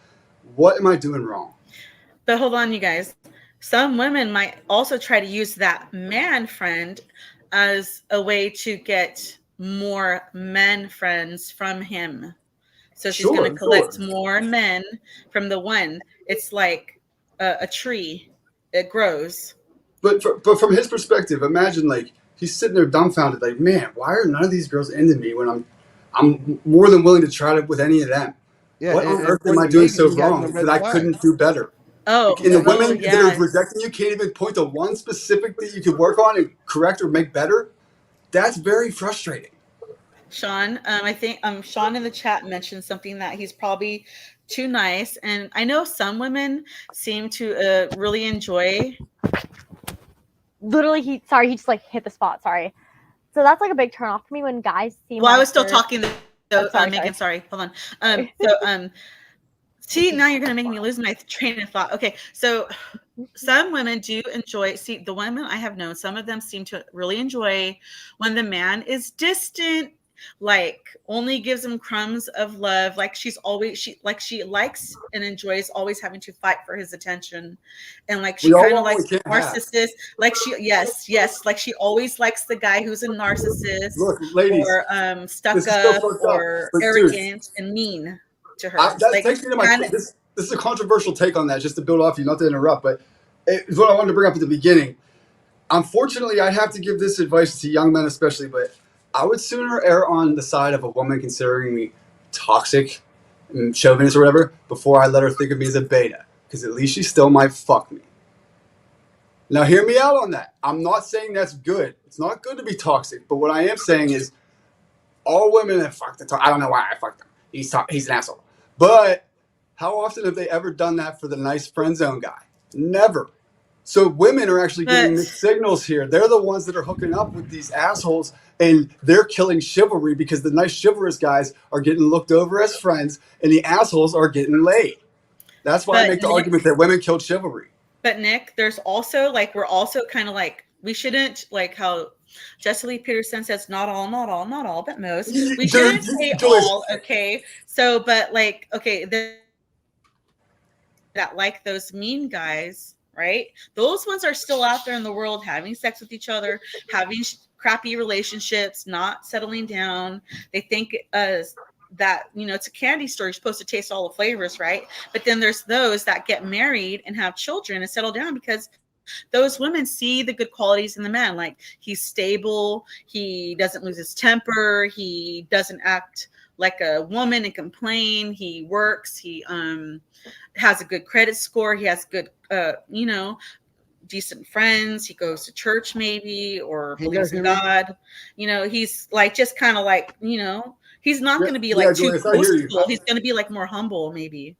what am I doing wrong? But hold on, you guys. Some women might also try to use that man friend as a way to get more men friends from him. So she's going to collect more men from the one. It's like a tree. It grows. But from his perspective, imagine like he's sitting there dumbfounded, like, man, why are none of these girls into me when I'm more than willing to try it with any of them? Yeah, what on earth am I doing so wrong that I couldn't do better? Oh, and the women that are rejecting you can't even point to one specific that you could work on and correct or make better. That's very frustrating. Sean, I think Sean in the chat mentioned something that he's probably too nice, and I know some women seem to really enjoy. Literally, he just like hit the spot. Sorry. So that's like a big turn off for me when guys seem. Well, I was still talking. So, sorry, Megan, sorry. Hold on. See, now you're going to make me lose my train of thought. Okay, so some women do enjoy, see, the women I have known, some of them seem to really enjoy when the man is distant, like only gives them crumbs of love, like she likes and enjoys always having to fight for his attention, and like she kind of likes narcissist, like like she always likes the guy who's a narcissist. Look, ladies, or stuck up or arrogant and mean to her. That takes me to my this is a controversial take on that, just to build off you, not to interrupt, but it's what I wanted to bring up at the beginning. Unfortunately, I'd have to give this advice to young men especially, but I would sooner err on the side of a woman considering me toxic and chauvinist or whatever before I let her think of me as a beta, because at least she still might fuck me. Now hear me out on that. I'm not saying that's good. It's not good to be toxic, but what I am saying is all women that fuck the I don't know why I fucked him. He's an asshole. But how often have they ever done that for the nice friend zone guy? Never. So women are actually getting mixed signals here. They're the ones that are hooking up with these assholes, and they're killing chivalry because the nice chivalrous guys are getting looked over as friends, and the assholes are getting laid. That's why I make the argument that women killed chivalry. But Nick, there's also like we're also kind of like We shouldn't, like how Jesse Lee Peterson says, not all, but most. We shouldn't say all, okay? So, but like, okay, that like those mean guys, right? Those ones are still out there in the world having sex with each other, having crappy relationships, not settling down. They think that, you know, it's a candy store. You're supposed to taste all the flavors, right? But then there's those that get married and have children and settle down because those women see the good qualities in the man. Like, he's stable, he doesn't lose his temper, he doesn't act like a woman and complain, he works, he has a good credit score, he has good you know, decent friends, he goes to church maybe, or believes in God. You know, he's like just kind of like, you know, he's not going to be like too boastful. He's going to be like more humble maybe.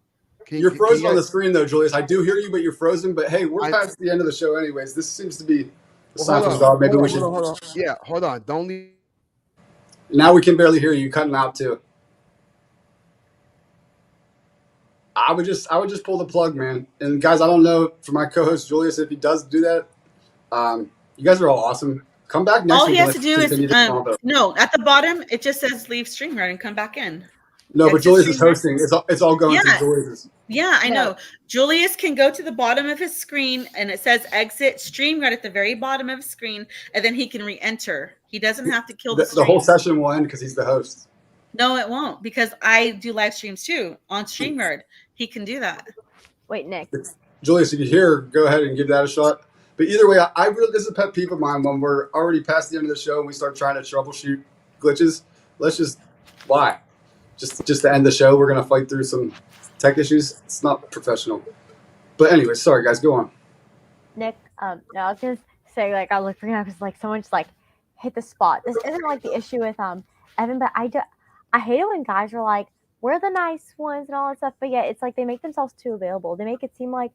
You're frozen on the screen though, Julius. I do hear you, but you're frozen. But hey, we're past the end of the show anyways. This seems to be a sign from God. Maybe we should. Hold on. Yeah, hold on. Don't leave. Now we can barely hear you. Cutting out too. I would just pull the plug, man. And guys, I don't know for my co-host Julius if he does do that. You guys are all awesome. Come back next week. All he has to do is no, at the bottom it just says leave StreamYard and come back in. No, but Julius is hosting. It's all going through Julius. Yeah, I know. Julius can go to the bottom of his screen and it says exit StreamYard at the very bottom of his screen, and then he can re-enter. He doesn't have to kill the whole session will end because he's the host. No, it won't, because I do live streams too on StreamYard. He can do that. Wait, Nick. Julius, if you hear, go ahead and give that a shot. But either way, I really, this is a pet peeve of mine when we're already past the end of the show and we start trying to troubleshoot glitches. Let's just, why? Just to end the show, we're going to fight through some tech issues. It's not professional. But anyway, sorry guys, go on. Nick, no, I was going to say, like, I looked for him because, like, someone just, like, hit the spot. This isn't, like, the issue with Evan, but I hate it when guys are like, we're the nice ones and all that stuff. But yeah, it's like they make themselves too available. They make it seem like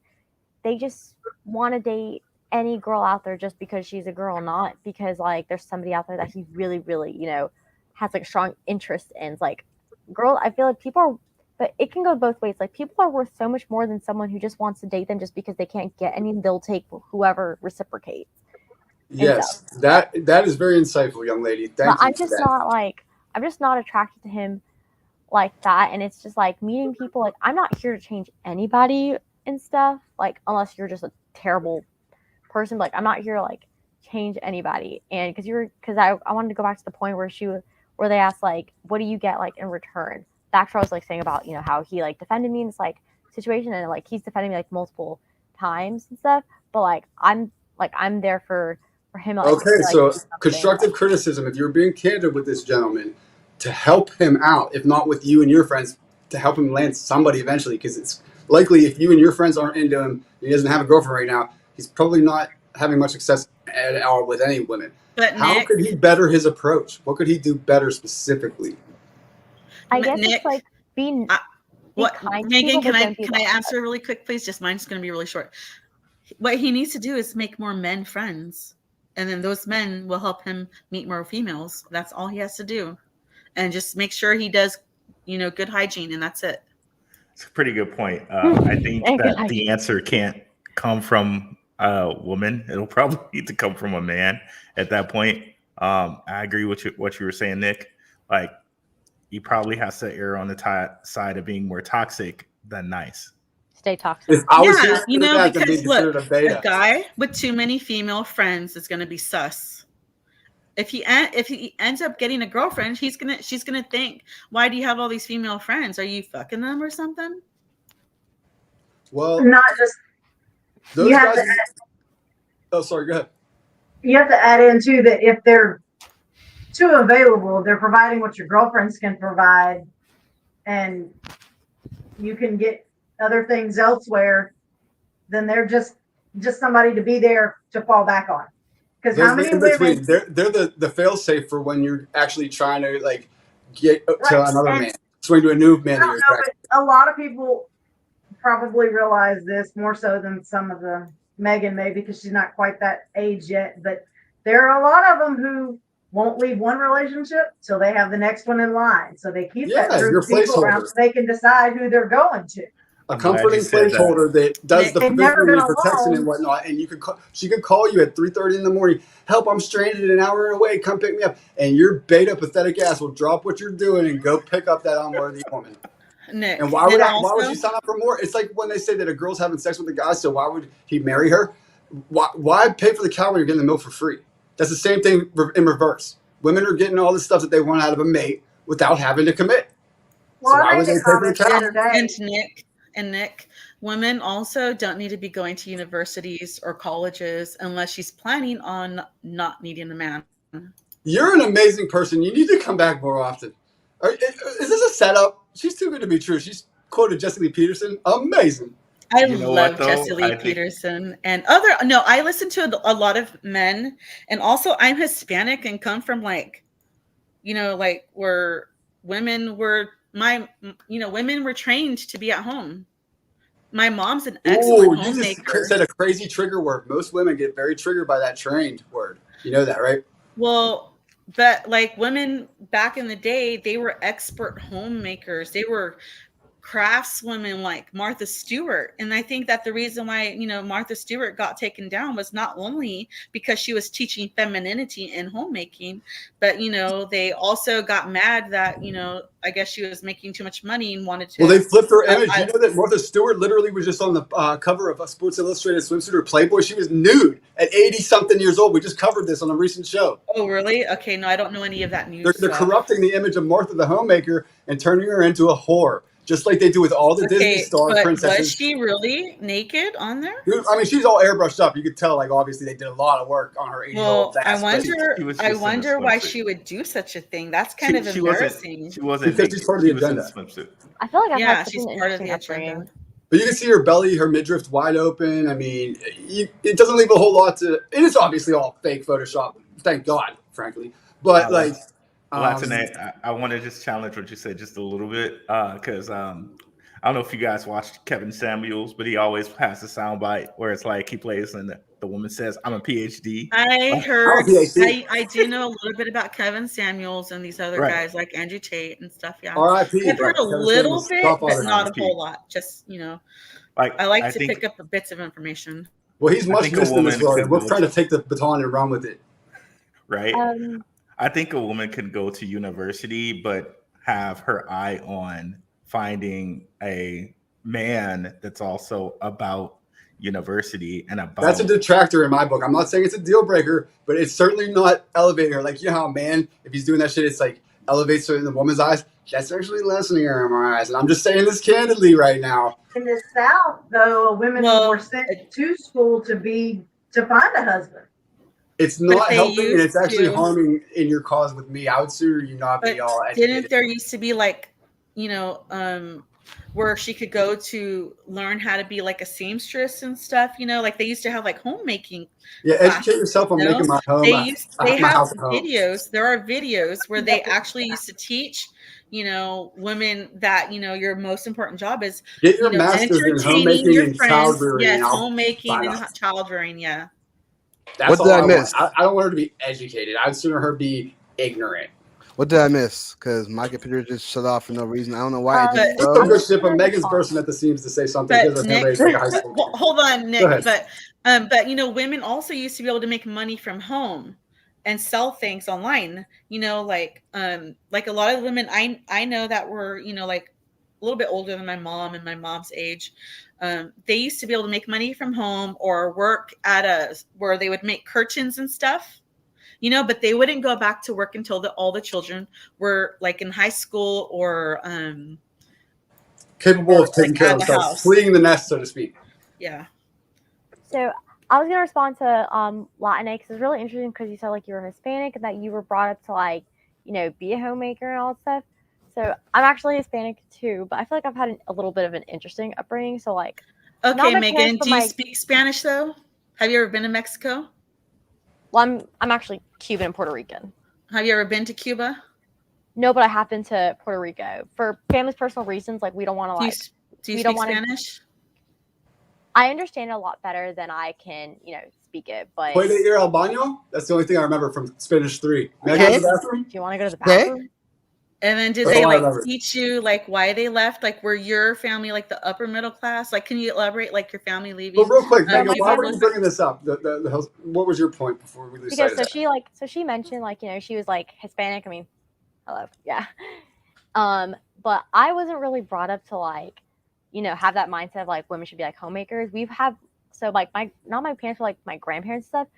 they just want to date any girl out there just because she's a girl, not because, like, there's somebody out there that he really, really, you know, has, like, a strong interest in. It's like, girl, I feel like people are, but it can go both ways. Like, people are worth so much more than someone who just wants to date them just because they can't get any. They'll take whoever reciprocates. Yes, that is very insightful, young lady. Thank you. I'm just not attracted to him like that. And it's just like meeting people. Like, I'm not here to change anybody and stuff. Like, unless you're just a terrible person. Like, I'm not here to, like, change anybody. And because I wanted to go back to the point where they asked, like, what do you get, like, in return? That's what I was, like, saying about, you know, how he, like, defended me in this, like, situation, and, like, he's defending me, like, multiple times and stuff. But, like, I'm there for him. Like, okay, so constructive criticism. If you're being candid with this gentleman, to help him out, if not with you and your friends, to help him land somebody eventually, because it's likely if you and your friends aren't into him, he doesn't have a girlfriend right now, he's probably not having much success at all with any women. But how Nick, could he better his approach? What could he do better specifically? I guess Nick, it's like being kind. Megan, can I answer really quick, please? Just mine's going to be really short. What he needs to do is make more men friends, and then those men will help him meet more females. That's all he has to do, and just make sure he does, you know, good hygiene, and that's it. It's a pretty good point. I think that the answer can't come from a woman. It'll probably need to come from a man at that point. I agree with what you were saying, Nick. Like, he probably has to err on the side of being more toxic than nice. Stay toxic. Yeah, you know, because look, a guy with too many female friends is going to be sus. If he ends up getting a girlfriend, she's gonna think, why do you have all these female friends? Are you fucking them or something? Well, not just those guys. Oh, sorry. Go ahead. You have to add in too that if they're too available, they're providing what your girlfriends can provide, and you can get other things elsewhere. Then they're just somebody to be there to fall back on. Because how many women? They're the fail safe for when you're actually trying to, like, get to another man, swing to a new man. A lot of people probably realize this more so than some of the Megan, maybe because she's not quite that age yet. But there are a lot of them who won't leave one relationship till they have the next one in line. So they keep that group of people around so they can decide who they're going to. a I'm glad you comforting said that. placeholder that does the They've never provisioning been and protection and alone. whatnot. And she could call you at 3:30 in the morning. Help! I'm stranded an hour away. Come pick me up. And your beta pathetic ass will drop what you're doing and go pick up that unworthy woman. Nick, And why would she sign up for more? It's like when they say that a girl's having sex with a guy, so why would he marry her? Why pay for the cow when you're getting the milk for free? That's the same thing in reverse. Women are getting all the stuff that they want out of a mate without having to commit. Well, So I why would made they a pay for the comment the cow? other day. Nick, women also don't need to be going to universities or colleges unless she's planning on not needing a man. You're an amazing person. You need to come back more often. Is this a setup? She's too good to be true. She's quoted Jesse Lee Peterson. Amazing. I You know what, love though? Jesse Lee I think- Peterson and other. No, I listen to a lot of men, and also I'm Hispanic and come from like where women were women were trained to be at home. My mom's an excellent Ooh, you just homemaker. said a crazy trigger word. Most women get very triggered by that trained word. You know that, right? Well, but like women back in the day, they were expert homemakers. They were craftswomen like Martha Stewart. And I think that the reason why, Martha Stewart got taken down was not only because she was teaching femininity in homemaking, but, they also got mad that, I guess she was making too much money and wanted to. Well, they flipped her image. You know that Martha Stewart literally was just on the cover of a Sports Illustrated swimsuit or Playboy. She was nude at 80-something years old. We just covered this on a recent show. Oh, really? Okay, no, I don't know any of that news. They're corrupting the image of Martha the homemaker and turning her into a whore, just like they do with all the Disney star but princesses. was she really naked on there? I mean, she's all airbrushed up. You could tell, like, obviously they did a lot of work on her 80-year-old Well, ass. I wonder why she would do such a thing. That's kind of embarrassing. She wasn't. Because she's part of the She was in a agenda. swimsuit. I feel like I've had such she's an part of interesting the agenda. upbringing. But you can see her belly, her midriff wide open. I mean, it doesn't leave a whole lot to. It is obviously all fake Photoshop. Thank God, frankly. But Latinate, I want to just challenge what you said just a little bit because I don't know if you guys watched Kevin Samuels, but he always has a soundbite where it's like he plays and the woman says, "I'm a PhD." I heard. I'm a PhD. I do know a little bit about Kevin Samuels and these other Right. guys like Andrew Tate and stuff. Yeah, R.I.P. I've heard a Kevin little Samuels, bit, Godfather. but not a R.I.P. whole lot. Just Like I like to think, pick up bits of information. Well, he's much think a missed in this woman world, could and we're go trying to take the baton and run with it. right. I think a woman can go to university, but have her eye on finding a man that's also about university and about. That's a detractor in my book. I'm not saying it's a deal breaker, but it's certainly not elevating her. Like, you know how a man, if he's doing that shit, it's like elevates her in the woman's eyes. That's actually lessening her in my eyes. And I'm just saying this candidly right now. In the South, though, women were sent to school to find a husband. It's not helping, and it's actually harming in your cause with me. I would sooner you not be all educated. Didn't there used to be like, where she could go to learn how to be like a seamstress and stuff, like they used to have like homemaking. Yeah, educate yourself on making my home. They have videos. There are videos where they actually used to teach, women that, your most important job is get your master's in homemaking and child rearing. Yes, homemaking and child rearing. Yeah. That's what did I miss? I don't want her to be educated. I'd sooner her be ignorant. What did I miss? Because my computer just shut off for no reason. I don't know why it just froze. But Megan's bursting at the seams to say something. But Nick, hold on, Nick. But women also used to be able to make money from home and sell things online. Like a lot of women I know that were like a little bit older than my mom and my mom's age. They used to be able to make money from home or work at where they would make curtains and stuff, but they wouldn't go back to work until all the children were like in high school or capable of taking care of themselves, fleeing the nest, so to speak. Yeah. So I was gonna respond to Latinx because it's really interesting because you said like you were Hispanic and that you were brought up to like be a homemaker and all that stuff. So I'm actually Hispanic too, but I feel like I've had a little bit of an interesting upbringing. So like, okay, Megan, do you speak Spanish though? Have you ever been to Mexico? Well, I'm actually Cuban and Puerto Rican. Have you ever been to Cuba? No, but I have been to Puerto Rico for family's personal reasons. Like we don't want to like. Do you speak Spanish? I understand it a lot better than I can, speak it. But Puede ir al baño? That's the only thing I remember from Spanish 3. May I go to the bathroom? Do you want to go to the bathroom? And then did That's they all I like remember. teach you like why they left? Like, were your family like the upper middle class? Like, can you elaborate like your family But leaving? real quick, So Megan, my why were family, you bringing this up? What was your point before we lose sight because of that? so she mentioned like, you know, she was like Hispanic. I mean, hello, yeah. But I wasn't really brought up to like, you know, have that mindset of like women should be like homemakers. We've had so like my not my parents, but like my grandparents and stuff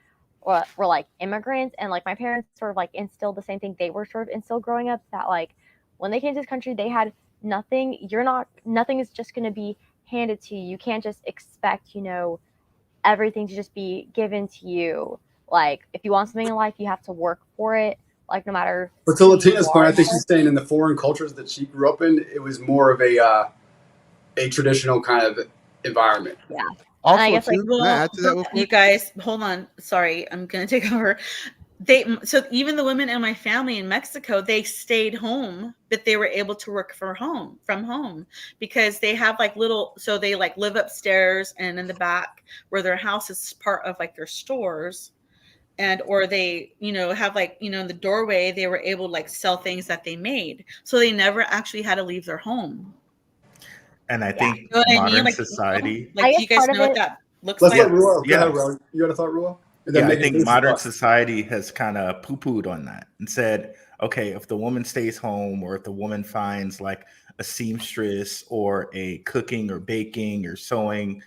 were like immigrants, and like my parents sort of like instilled the same thing they were sort of instilled growing up, that like when they came to this country they had nothing. Nothing is just going to be handed to you. You can't just expect, you know, everything to just be given to you. Like if you want something in life, you have to work for it. Like no matter But to who you Latina's point, are. I think she's saying in the foreign cultures that she grew up in, it was more of a traditional kind of environment. Yeah. And I Also, guess like too, can I Well, add to that real you quick? guys, hold on. Sorry, I'm gonna take over. So even the women in my family in Mexico, they stayed home, but they were able to work from home because they have like little, so they like live upstairs and in the back where their house is part of like their stores. And or they, you know, have like, you know, in the doorway they were able to like sell things that they made, so they never actually had to leave their home. And I yeah. think You know what I mean? modern Like, you know, society, I like, do guess you guys part of know what it, that looks Let's yeah, let like? Ruel go yeah, ahead, Ruel. You had a thought, Ruel? And then yeah, I Megan, think finish your modern thought. society has kind of poo-pooed on that and said, okay, if the woman stays home or if the woman finds like a seamstress or a cooking or baking or sewing,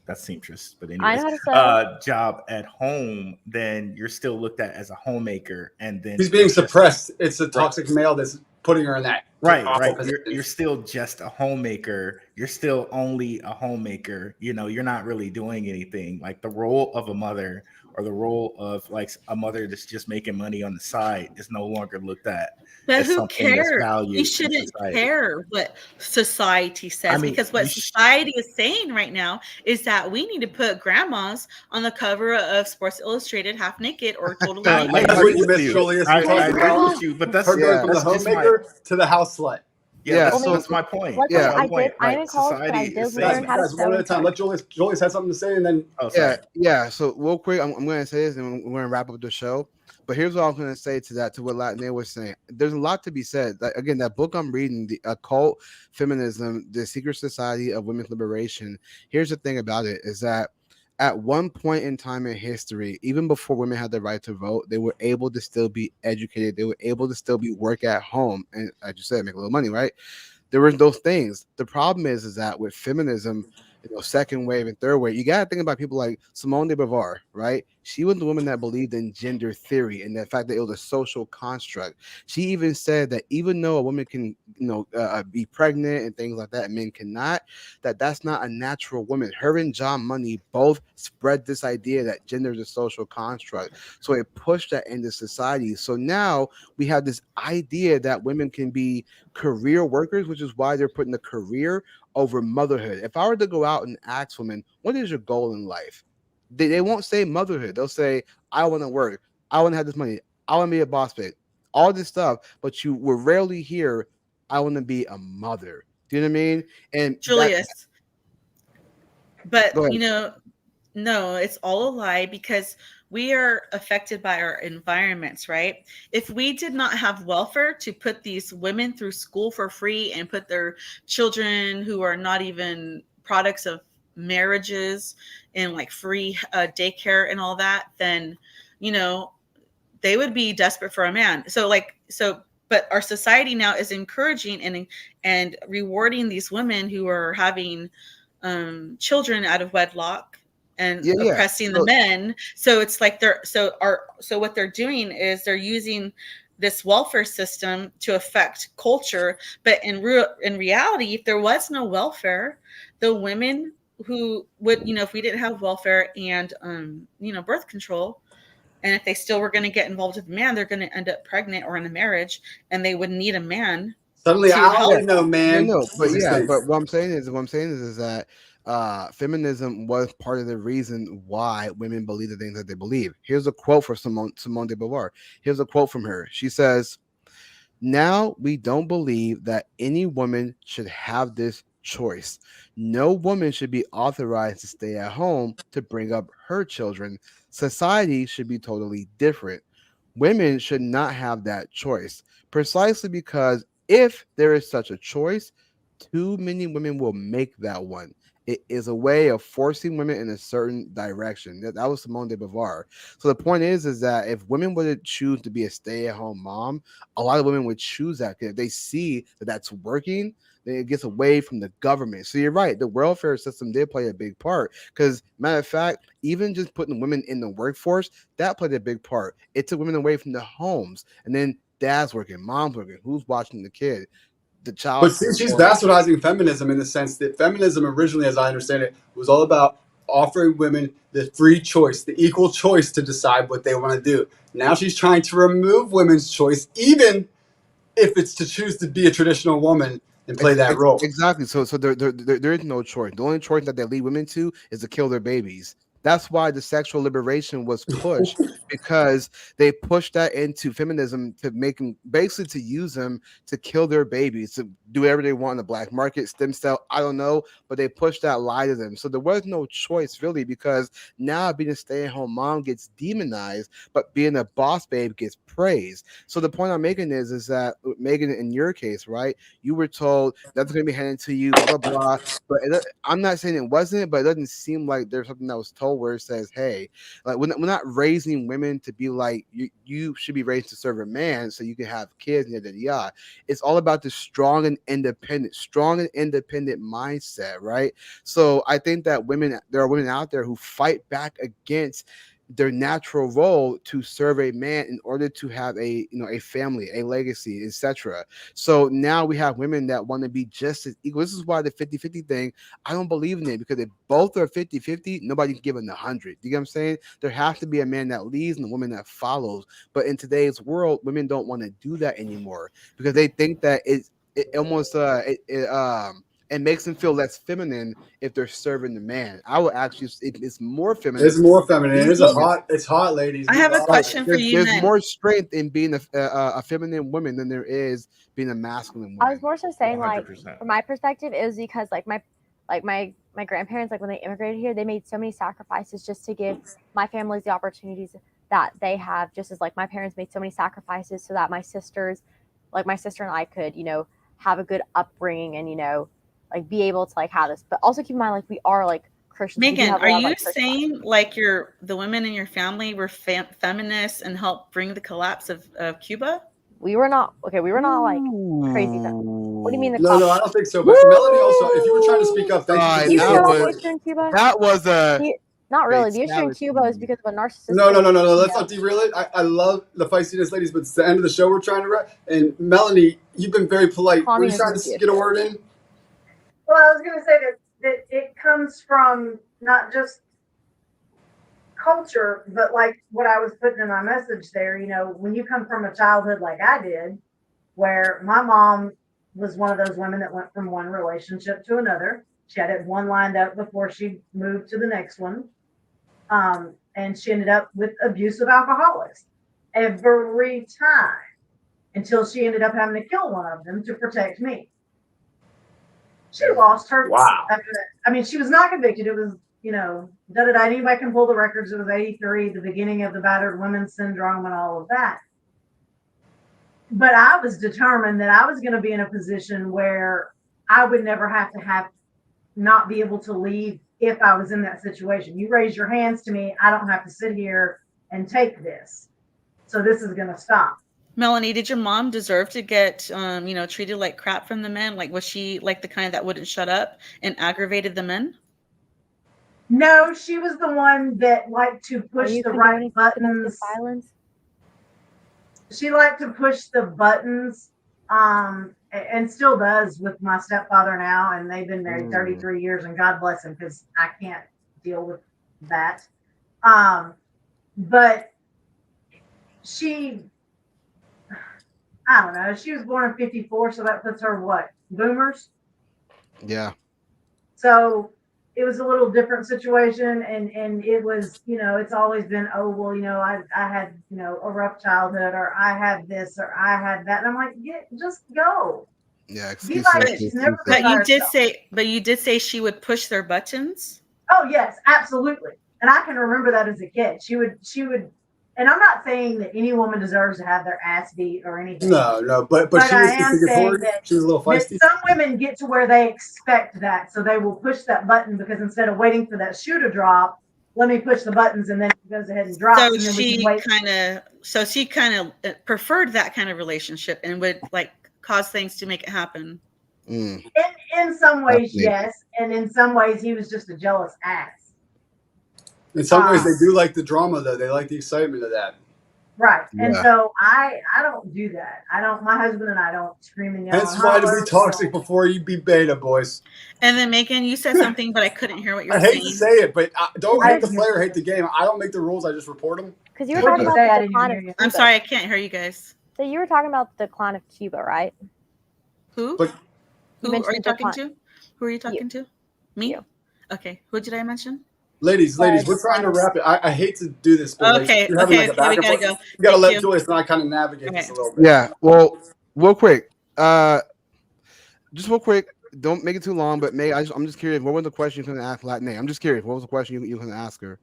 that's seamstress, but I know anyways, how to sew. job at home, then you're still looked at as a homemaker, and then He's being it's just suppressed. It's a right. toxic male that's putting her in that awful Right. You're position. still just a homemaker. You're still only a homemaker. You know, you're not really doing anything. Like the role of a mother or the role of like a mother that's just making money on the side is no longer looked at But as who something that's cares? We valued in shouldn't society. care what society I says, mean, because what society is saying right now is that we need to put grandmas on the cover of Sports Illustrated half naked or totally I naked. That's agree what you with missed, you. Julius. You're I talking agree about with you, but her going from the that's just my homemaker to the house slut. yeah. Yeah. Well, I mean, So That's my point. luckily That's yeah, my I did. point. I'm Like in college, but I society did is saying learn how that. to Guys, one sew at a and time. cook. Let Julius had something to say, and then Oh, sorry. yeah. So real quick, I'm going to say this, and we're going to wrap up the show. But here's what I'm going to say to that, to what Latinay was saying. There's a lot to be said. Like, again, that book I'm reading, The Occult Feminism, The Secret Society of Women's Liberation. Here's the thing about it is that at one point in time in history, even before women had the right to vote, they were able to still be educated. They were able to still be work at home, and like you said, make a little money, right? There were those things. The problem is that with feminism, you know, second wave and third wave, you got to think about people like Simone de Beauvoir, right? She was the woman that believed in gender theory and the fact that it was a social construct. She even said that even though a woman can, you know, be pregnant and things like that, and men cannot, that's not a natural woman. Her and John Money both spread this idea that gender is a social construct. So it pushed that into society. So now we have this idea that women can be career workers, which is why they're putting the career over motherhood. If I were to go out and ask women, what is your goal in life? They won't say motherhood. They'll say, I want to work. I want to have this money. I want to be a boss babe. All this stuff, but you will rarely hear, I want to be a mother. Do you know what I mean? And that, Julius, but go ahead. you know, no, it's all a lie, because we are affected by our environments, right? If we did not have welfare to put these women through school for free and put their children who are not even products of marriages in like free daycare and all that, then, you know, they would be desperate for a man. But our society now is encouraging and rewarding these women who are having children out of wedlock and Yeah. oppressing the men. So it's like what they're doing is they're using this welfare system to affect culture. But in reality, if there was no welfare, the women who would, you know, if we didn't have welfare and you know, birth control, and if they still were going to get involved with a man, they're going to end up pregnant or in a marriage, and they would need a man suddenly to I help. only know, Yeah, man. no, All these things. but what I'm saying is that feminism was part of the reason why women believe the things that they believe. Here's a quote for Simone de Beauvoir. Here's a quote from her. She says, now we don't believe that any woman should have this choice. No woman should be authorized to stay at home to bring up her children. Society should be totally different. Women should not have that choice precisely because if there is such a choice, too many women will make that one. It is a way of forcing women in a certain direction. That was Simone de Beauvoir. So the point is that if women were to choose to be a stay-at-home mom, a lot of women would choose that because they see that that's working. Then it gets away from the government. So you're right. The welfare system did play a big part. Because matter of fact, even just putting women in the workforce, that played a big part. It took women away from the homes, and then dad's working, mom's working. Who's watching the kid? The child But see, care she's for bastardizing feminism in the sense that feminism originally, as I understand it, was all about offering women the free choice, the equal choice to decide what they want to do. Now she's trying to remove women's choice, even if it's to choose to be a traditional woman and play that role. Exactly. So there is no choice. The only choice that they lead women to is to kill their babies. That's why the sexual liberation was pushed, because they pushed that into feminism to make them, basically to use them to kill their babies, to do whatever they want in the black market, stem cell, I don't know, but they pushed that lie to them. So there was no choice really, because now being a stay-at-home mom gets demonized, but being a boss babe gets praised. So the point I'm making is that Megan, in your case, right? You were told that's going to be handed to you, blah blah blah. But I'm not saying it wasn't, but it doesn't seem like there's something that was told where it says, "Hey, like we're not raising women to be like you should be raised to serve a man so you can have kids and yada yada yada." It's all about the strong and independent mindset, right? So I think that there are women out there who fight back against their natural role to serve a man in order to have a family, a legacy, etc. So now we have women that want to be just as equal. This is why the 50-50 thing, I don't believe in it, because if both are 50-50, nobody can give them 100. You get what I'm saying? There has to be a man that leads and a woman that follows. But in today's world, women don't want to do that anymore because they think that it almost it makes them feel less feminine if they're serving the man. I would actually, it's more feminine. It's more feminine. It's hot, ladies. I We have a love question it. for you, There's men. more strength in being a feminine woman than there is being a masculine woman. I was more so saying, like, 100%. from my perspective, it was because my grandparents, like when they immigrated here, they made so many sacrifices just to give my families the opportunities that they have, just as like my parents made so many sacrifices so that my sister and I could, have a good upbringing and, like be able to like have this. But also keep in mind, like we are like Christians. Megan, are you saying like the women in your family were feminists and helped bring the collapse of Cuba? We were not like crazy. What do you mean the No, collapse? I don't think so. But Melanie, also, if you were trying to speak up, thank you for Do you speaking know up. the issue in Cuba? That was a Not really. The issue in Cuba is because of a narcissistic. No. Let's not derail it. I love the feistiness, ladies, but it's the end of the show. We're trying to wrap. And Melanie, you've been very polite. Were you trying to get a word in? Well, I was going to say that it comes from not just culture, but like what I was putting in my message there, when you come from a childhood like I did, where my mom was one of those women that went from one relationship to another. She had it one lined up before she moved to the next one. And she ended up with abusive alcoholics every time until she ended up having to kill one of them to protect me. She lost her. Wow. I mean, she was not convicted. It was, anybody can pull the records. It was 83, the beginning of the battered women syndrome and all of that. But I was determined that I was going to be in a position where I would never have to not be able to leave if I was in that situation. You raise your hands to me, I don't have to sit here and take this. So this is going to stop. Melanie, did your mom deserve to get, treated like crap from the men? Like, was she like the kind that wouldn't shut up and aggravated the men? No, she was the one that liked to push the right buttons. Violence? She liked to push the buttons, and still does with my stepfather now. And they've been married 33 years, and God bless him, because I can't deal with that. But I don't know. She was born in 54, so that puts her what? Boomers? Yeah. So it was a little different situation, and it was, it's always been, oh, well, I had, a rough childhood, or I had this, or I had that. And I'm like, just go. Yeah. But you did say she would push their buttons? Oh, yes, absolutely. And I can remember that as a kid. She would, and I'm not saying that any woman deserves to have their ass beat or anything. No, but she I was am saying conciliatory. She was a little that feisty. some women get to where they expect that, so they will push that button because instead of waiting for that shoe to drop, let me push the buttons and then it goes ahead and drops. So and then we can she wait. kind of preferred that kind of relationship and would like cause things to make it happen. In some ways, yes, and in some ways, he was just a jealous ass. In some ways, they do like the drama, though. They like the excitement of that. Right, and so I don't do that. I don't. My husband and I don't scream and yell. Hence why to be toxic before you be beta, boys. And then Megan, you said something, but I couldn't hear what you were I hate saying. to say it, but don't hate the player, hate the game. I don't make the rules. I just report them. Because you were talking about the decline of Cuba. I'm sorry, I can't hear you guys. So you were talking about the decline of Cuba, right? Who? But who are you talking to? Who are you talking to? Me? You. Okay. Who did I mention? Ladies, we're trying to wrap it. I hate to do this, but okay, you're having like a back we gotta go. You gotta let Joyce and I kind of navigate this a little bit. Yeah. Well, real quick. Just real quick. Don't make it too long, but May, I'm just curious. What was the question you can ask Latinay? I'm just curious. What was the question you can ask her?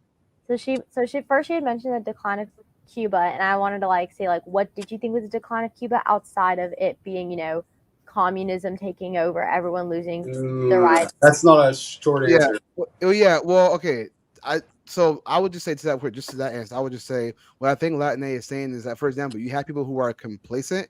So she had mentioned the decline of Cuba, and I wanted to say what did you think was the decline of Cuba outside of it being communism taking over, everyone losing their rights? That's not a short answer. Yeah. Well, okay. So I would just say to that quick, just to that answer, I would just say what I think Latinay is saying is that, for example, you have people who are complacent.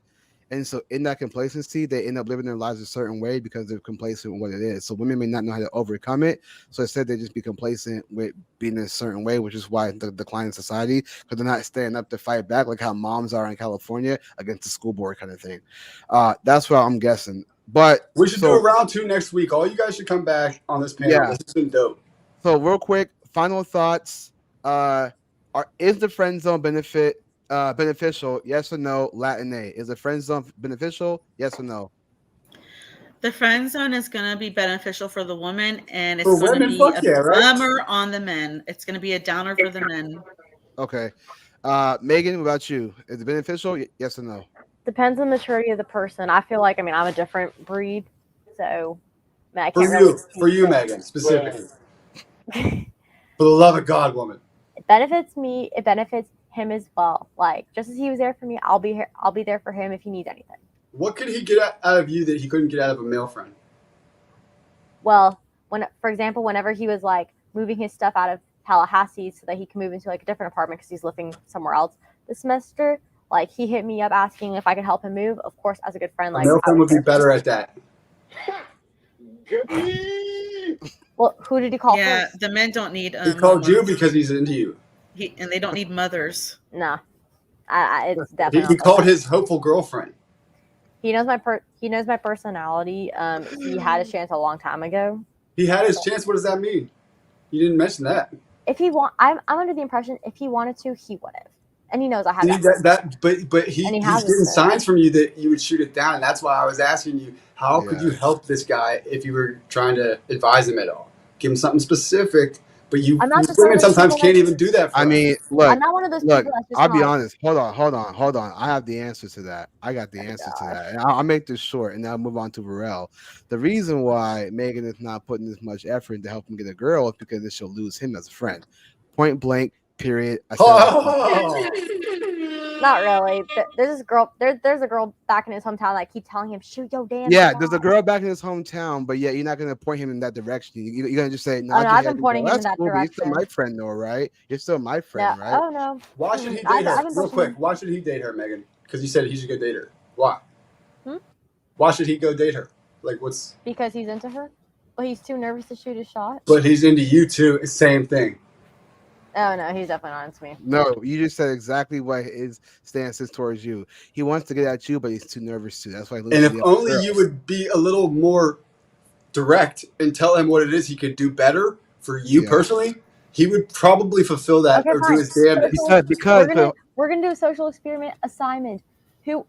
And so in that complacency, they end up living their lives a certain way because they're complacent with what it is. So women may not know how to overcome it. So instead, they just be complacent with being in a certain way, which is why the decline in society, because they're not standing up to fight back like how moms are in California against the school board kind of thing. That's what I'm guessing. But we should do a round 2 next week. All you guys should come back on this panel. Yeah. This has been dope. So real quick, final thoughts. Is the friend zone beneficial? Yes or no? Latinay. Is the friend zone beneficial? Yes or no? The friend zone is going to be beneficial for the woman, and it's going to be a bummer on the men. It's going to be a downer for the men. Okay. Megan, what about you? Is it beneficial? Yes or no? Depends on the maturity of the person. I feel like, I'm a different breed, so I can't for you, Megan, specifically. For the love of God, woman. It benefits me. It benefits him as well. Just as he was there for me, I'll be here. I'll be there for him if he needs anything. What could he get out of you that he couldn't get out of a male friend? Well, for example, whenever he was moving his stuff out of Tallahassee so that he can move into a different apartment because he's living somewhere else this semester, he hit me up asking if I could help him move. Of course, as a good friend, a male friend would be better at that. Well, who did he call? Yeah, first? The men don't need. He called you because he's into you. And they don't need mothers. No, it's definitely. He called his hopeful girlfriend. He knows my personality. He had his chance a long time ago. He had his chance. What does that mean? You didn't mention that. If he I'm under the impression if he wanted to, he would have. And he knows I have but he's getting signs from you that you would shoot it down. And that's why I was asking you, how could you help this guy if you were trying to advise him at all? Give him something specific, but women sometimes can't even do that for look, I'm not one of those people that's just I'll be honest. Hold on. I have the answer to that. I got the answer to that. And I'll make this short and then I'll move on to Varel. The reason why Megan is not putting this much effort to help him get a girl is because she'll lose him as a friend. Point blank. Period. Not really. There's this girl. There's a girl back in his hometown that keep telling him, "Shoot your damn." Yeah, there's a girl back in his hometown, but yeah, you're not gonna point him in that direction. You're gonna just say, "No, I've been pointing him in that direction." You're still my friend, though, right? You're still my friend, right? Oh no. Why should he date her? Real quick, why should he date her, Megan? Because you said he should go date her. Why? Why should he go date her? What's? Because he's into her. Well, he's too nervous to shoot his shot. But he's into you too. Same thing. Oh no, he's definitely not into me. No, you just said exactly what his stance is towards you. He wants to get at you, but he's too nervous to. That's why. And if only you would be a little more direct and tell him what it is he could do better for you personally, he would probably fulfill that or do his damnedest. Because we're gonna do a social experiment assignment. Who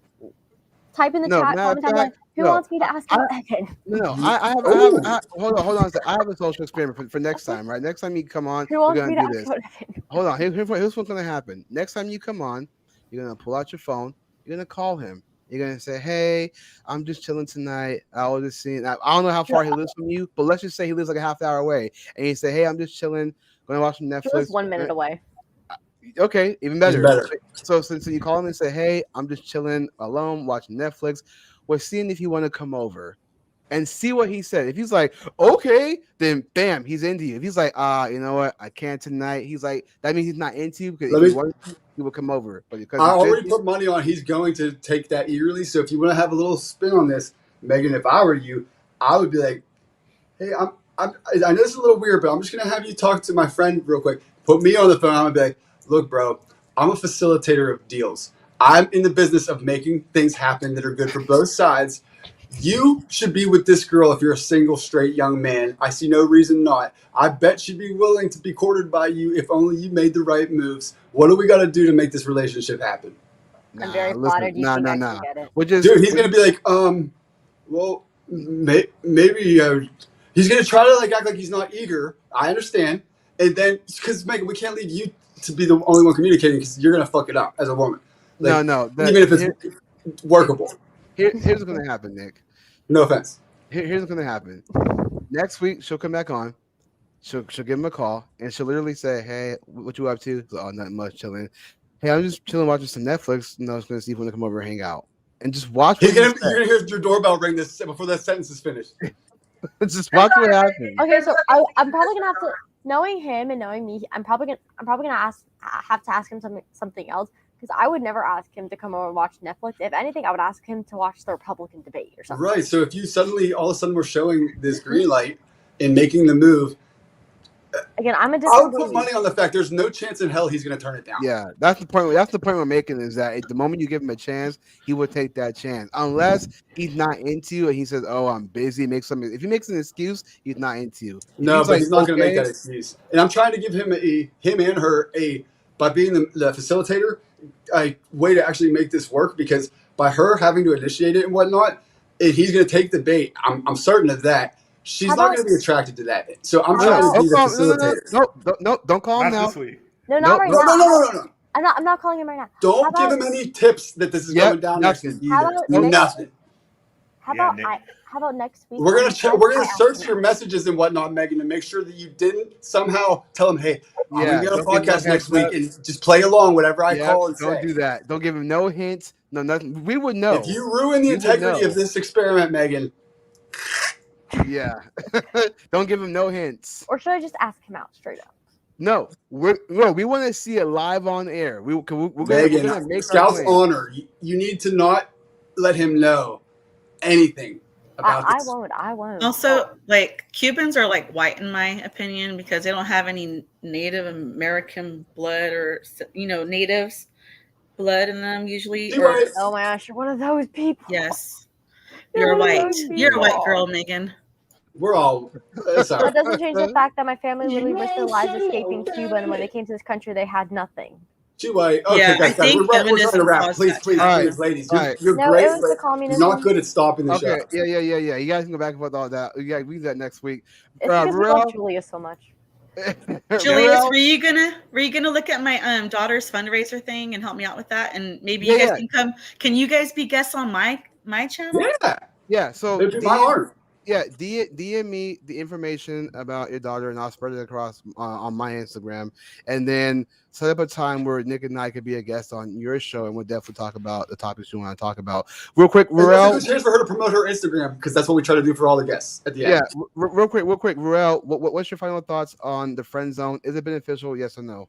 type in the chat comment timeline? Who wants me to ask about Megan? No, I have hold on. I have a social experiment for next time, right? Next time you come on, we're gonna do this. Hold on. Here's what's gonna happen. Next time you come on, you're gonna pull out your phone. You're gonna call him. You're gonna say, "Hey, I'm just chilling tonight. I was just seeing. I don't know how far he lives from you, but let's just say he lives like a half hour away." And you say, "Hey, I'm just chilling, gonna watch some Netflix." He lives 1 minute away. Okay, even Even better. better. So since you call him and say, "Hey, I'm just chilling alone, watching Netflix," we're seeing if you want to come over and see what he said. If he's like, "Okay," then bam, he's into you. If he's like, you know what, I can't tonight," he's like, that means he's not into you because if Let he me. wanted to, he would come over. But because I he's already busy, put money on he's going to take that eagerly. So if you want to have a little spin on this, Megan, if I were you, I would be like, hey, I know this is a little weird, but I'm just gonna have you talk to my friend real quick. Put me on the phone. I'm gonna be like, look, bro, I'm a facilitator of deals. I'm in the business of making things happen that are good for both sides. You should be with this girl if you're a single, straight young man. I see no reason not. I bet she'd be willing to be courted by you if only you made the right moves. What do we got to do to make this relationship happen? I'm very listen, flattered. You think I can get it? Dude, he's gonna be like, well, maybe he's gonna try to like act like he's not eager. I understand, and then because Megan, we can't leave you to be the only one communicating because you're gonna fuck it up as a woman. Like, no. Even if it's workable. Here's what's gonna happen, Nick. No offense. Here's what's gonna happen. Next week she'll come back on. She'll give him a call and she'll literally say, "Hey, what you up to?" He's like, "Oh, nothing much, chilling." "Hey, I'm just chilling, watching some Netflix. I was gonna see if we want to come over and hang out and just watch what You're gonna hear your doorbell ring this before that sentence is finished. Just watch what happens. Okay, so I'm probably gonna have to, knowing him and knowing me, I'm probably gonna have to ask him something else, because I would never ask him to come over and watch Netflix. If anything, I would ask him to watch the Republican debate or something. Right. So if you suddenly all of a sudden were showing this green light and making the move, again, I'm a I different. would put money on the fact there's no chance in hell he's going to turn it down. Yeah, that's the point. That's the point we're making, is that at the moment you give him a chance, he will take that chance. Unless he's not into you and he says, "Oh, I'm busy." If he makes an excuse, he's not into you. No, but he's not going to make that excuse. And I'm trying to give him and her by being the facilitator, a way to actually make this work, because by her having to initiate it and whatnot, and he's going to take the bait. I'm certain of that. She's not going to be attracted to that. So I'm trying to be the facilitator. No, don't call him now. This week. No, not right now. No. I'm not calling him right now. Don't give him any tips that this is going down next week either. Nothing. How about next week? We're gonna search your messages and whatnot, Megan, to make sure that you didn't somehow tell him, "Hey, I'm gonna be on a podcast next week," and just play along whatever I call and don't say. do that. Don't give him no hints. No, nothing. We would know. If you ruin the integrity of this experiment, Megan. Yeah. Don't give him no hints. Or should I just ask him out straight up? No, we want to see it live on air. We're Megan, gonna make Scout's honor. You need to not let him know anything about this. I won't. Also, like, Cubans are like white in my opinion, because they don't have any Native American blood or natives blood in them usually. Oh my gosh, you're one of those people. Yes. You're white. You're a white girl, Megan. We're all. That doesn't change the fact that my family literally risked their lives escaping Cuba, and when they came to this country, they had nothing. Too white. Okay, Yeah, guys, I think we're trying to feminism wrap. caused Please, that. ladies. All right. You're No, great, it was the but communism. you're not good at stopping the show. Yeah. You guys can go back and forth all that. Yeah, we do that next week. It's because we love Julius so much. Julius, were you gonna look at my daughter's fundraiser thing and help me out with that? And maybe you guys can come. Can you guys be guests on my channel? Yeah. So it'd be my honor. Yeah, DM me the information about your daughter, and I'll spread it across on my Instagram, and then set up a time where Nick and I could be a guest on your show, and we'll definitely talk about the topics you want to talk about. Real quick, Ruel. It's a good chance for her to promote her Instagram, because that's what we try to do for all the guests at the end. Yeah, real quick, Ruel. What's your final thoughts on the friend zone? Is it beneficial? Yes or no?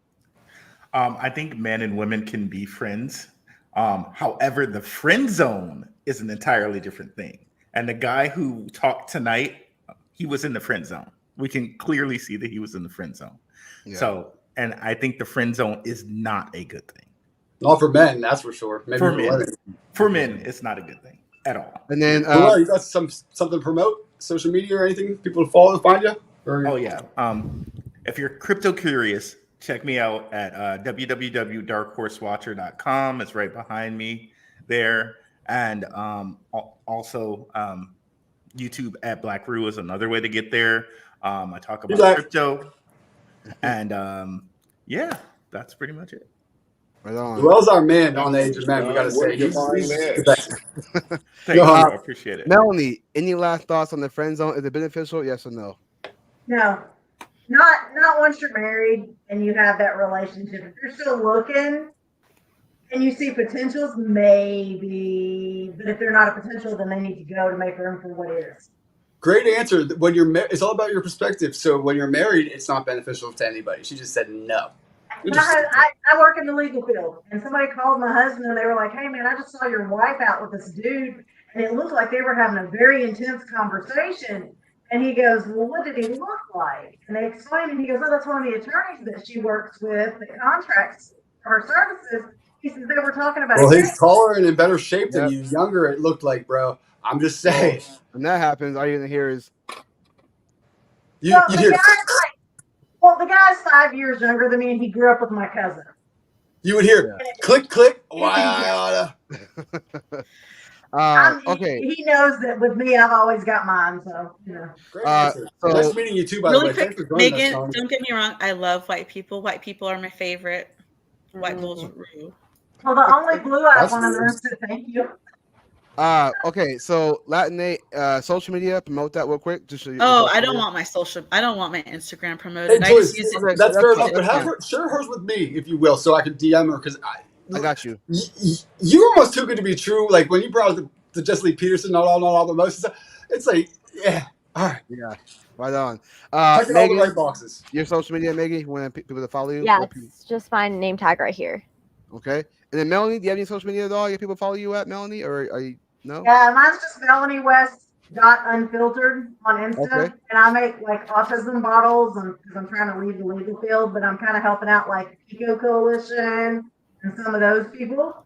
I think men and women can be friends. However, the friend zone is an entirely different thing. And the guy who talked tonight, he was in the friend zone. We can clearly see that he was in the friend zone. Yeah. So, and I think the friend zone is not a good thing. Not for men, that's for sure. Maybe for men, it's not a good thing at all. And then, you got something to promote? Social media or anything? People to follow, find you? Oh yeah. If you're crypto curious, check me out at www.darkhorsewatcher.com. It's right behind me there. And also YouTube at Black Rue is another way to get there. I talk about crypto. And yeah, that's pretty much it. Right on. Ruel's our man on the Age of Men, we got to say. He's the best. Thank you. I appreciate it. Melanie, any last thoughts on the friend zone? Is it beneficial? Yes or no? No. not once you're married and you have that relationship. If you're still looking and you see potentials, maybe. But if they're not a potential, then they need to go to make room for what is. Great answer. When you're it's all about your perspective. So when you're married, it's not beneficial to anybody. She just said no. I work in the legal field, and somebody called my husband, and they were like, "Hey, man, I just saw your wife out with this dude, and it looked like they were having a very intense conversation." And he goes, "Well, what did he look like?" And they explained, and he goes, "Oh, that's one of the attorneys that she works with that contracts her services." He says they were talking about. Well, he's taller and in better shape than you. Younger, it looked like, bro. I'm just saying. When that happens, all you're gonna hear is you hear. The guy's 5 years younger than me, and he grew up with my cousin. You would hear click, click. Why I oughta. Okay. He knows that with me, I've always got mine. So you know. Great answer. Nice meeting you too, by the way. Quick, thanks for joining Megan, us, don't get me wrong. I love white people. White people are my favorite. White people's rude. Well, the only blue-eyed one in the room said thank you. Okay, so Latin social media, promote that real quick. Just so I don't want my Instagram promoted. Hey, Joyce, that's fair enough. But fine. share hers with me, if you will, so I can DM her, because I got you. You almost too good to be true. Like when you brought up the Jesse Lee Peterson, not all the most stuff. It's like, yeah, all right, yeah, right on. Checking Megan, all the right boxes. Your social media, Megan. You want people to follow you? Yeah, it's just my name tag right here. Okay, and then Melanie, do you have any social media at all? You people follow you at Melanie, or are you no? Yeah, mine's just MelanieWest.unfiltered on Insta, and I make like autism bottles, and because I'm trying to leave the legal field, but I'm kind of helping out like Pico Coalition and some of those people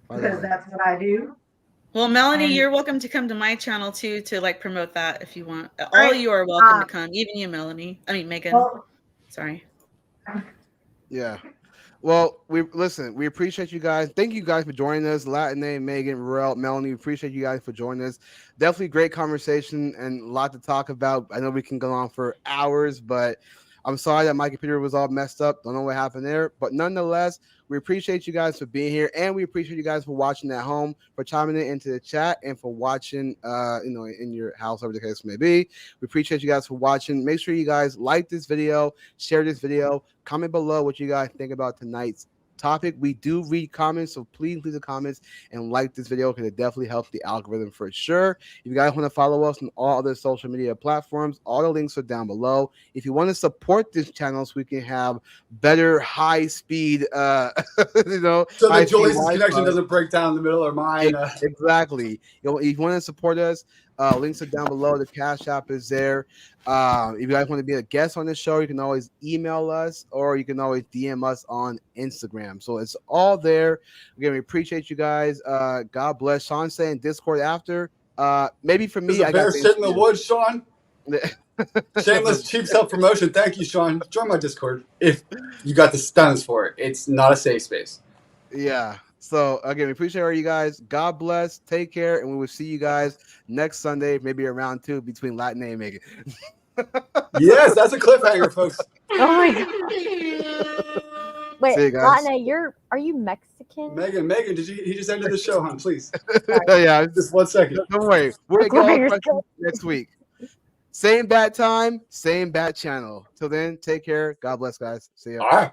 because that's what I do. Well, Melanie, you're welcome to come to my channel too to like promote that if you want. All you are welcome to come, even you, Melanie. I mean, Megan. Sorry. Yeah. Well, we appreciate you guys. Thank you guys for joining us. Latin, Megan, Rel, Melanie, we appreciate you guys for joining us. Definitely great conversation and a lot to talk about. I know we can go on for hours, but I'm sorry that my computer was all messed up. Don't know what happened there. But nonetheless, we appreciate you guys for being here, and we appreciate you guys for watching at home, for chiming in into the chat, and for watching in your house, whatever the case may be. We appreciate you guys for watching. Make sure you guys like this video, share this video, comment below what you guys think about tonight's topic. We do read comments, so please leave the comments and like this video because it definitely helps the algorithm for sure. If you guys want to follow us on all other social media platforms, all the links are down below. If you want to support this channel so we can have better high speed so that Joyce's connection doesn't break down in the middle of mine. Exactly. If you want to support us, links are down below. The Cash App is there. If you guys want to be a guest on the show, you can always email us or you can always DM us on Instagram. So it's all there. Again, we appreciate you guys. God bless. Sean saying Discord after. Maybe for me, I got shit in the woods, Sean. Shameless cheap self promotion. Thank you, Sean. Join my Discord if you got the stuns for it. It's not a safe space. Yeah. So again, we appreciate all you guys. God bless. Take care, and we will see you guys next Sunday, maybe around 2 between Latin and Megan. Yes, that's a cliffhanger, folks. Oh my god. Wait, Latina, are you Mexican? Megan, he just ended the show, hon, please. Yeah, just 1 second. Don't worry. We'll get next week. Same bad time, same bad channel. Till then, take care. God bless, guys. See ya.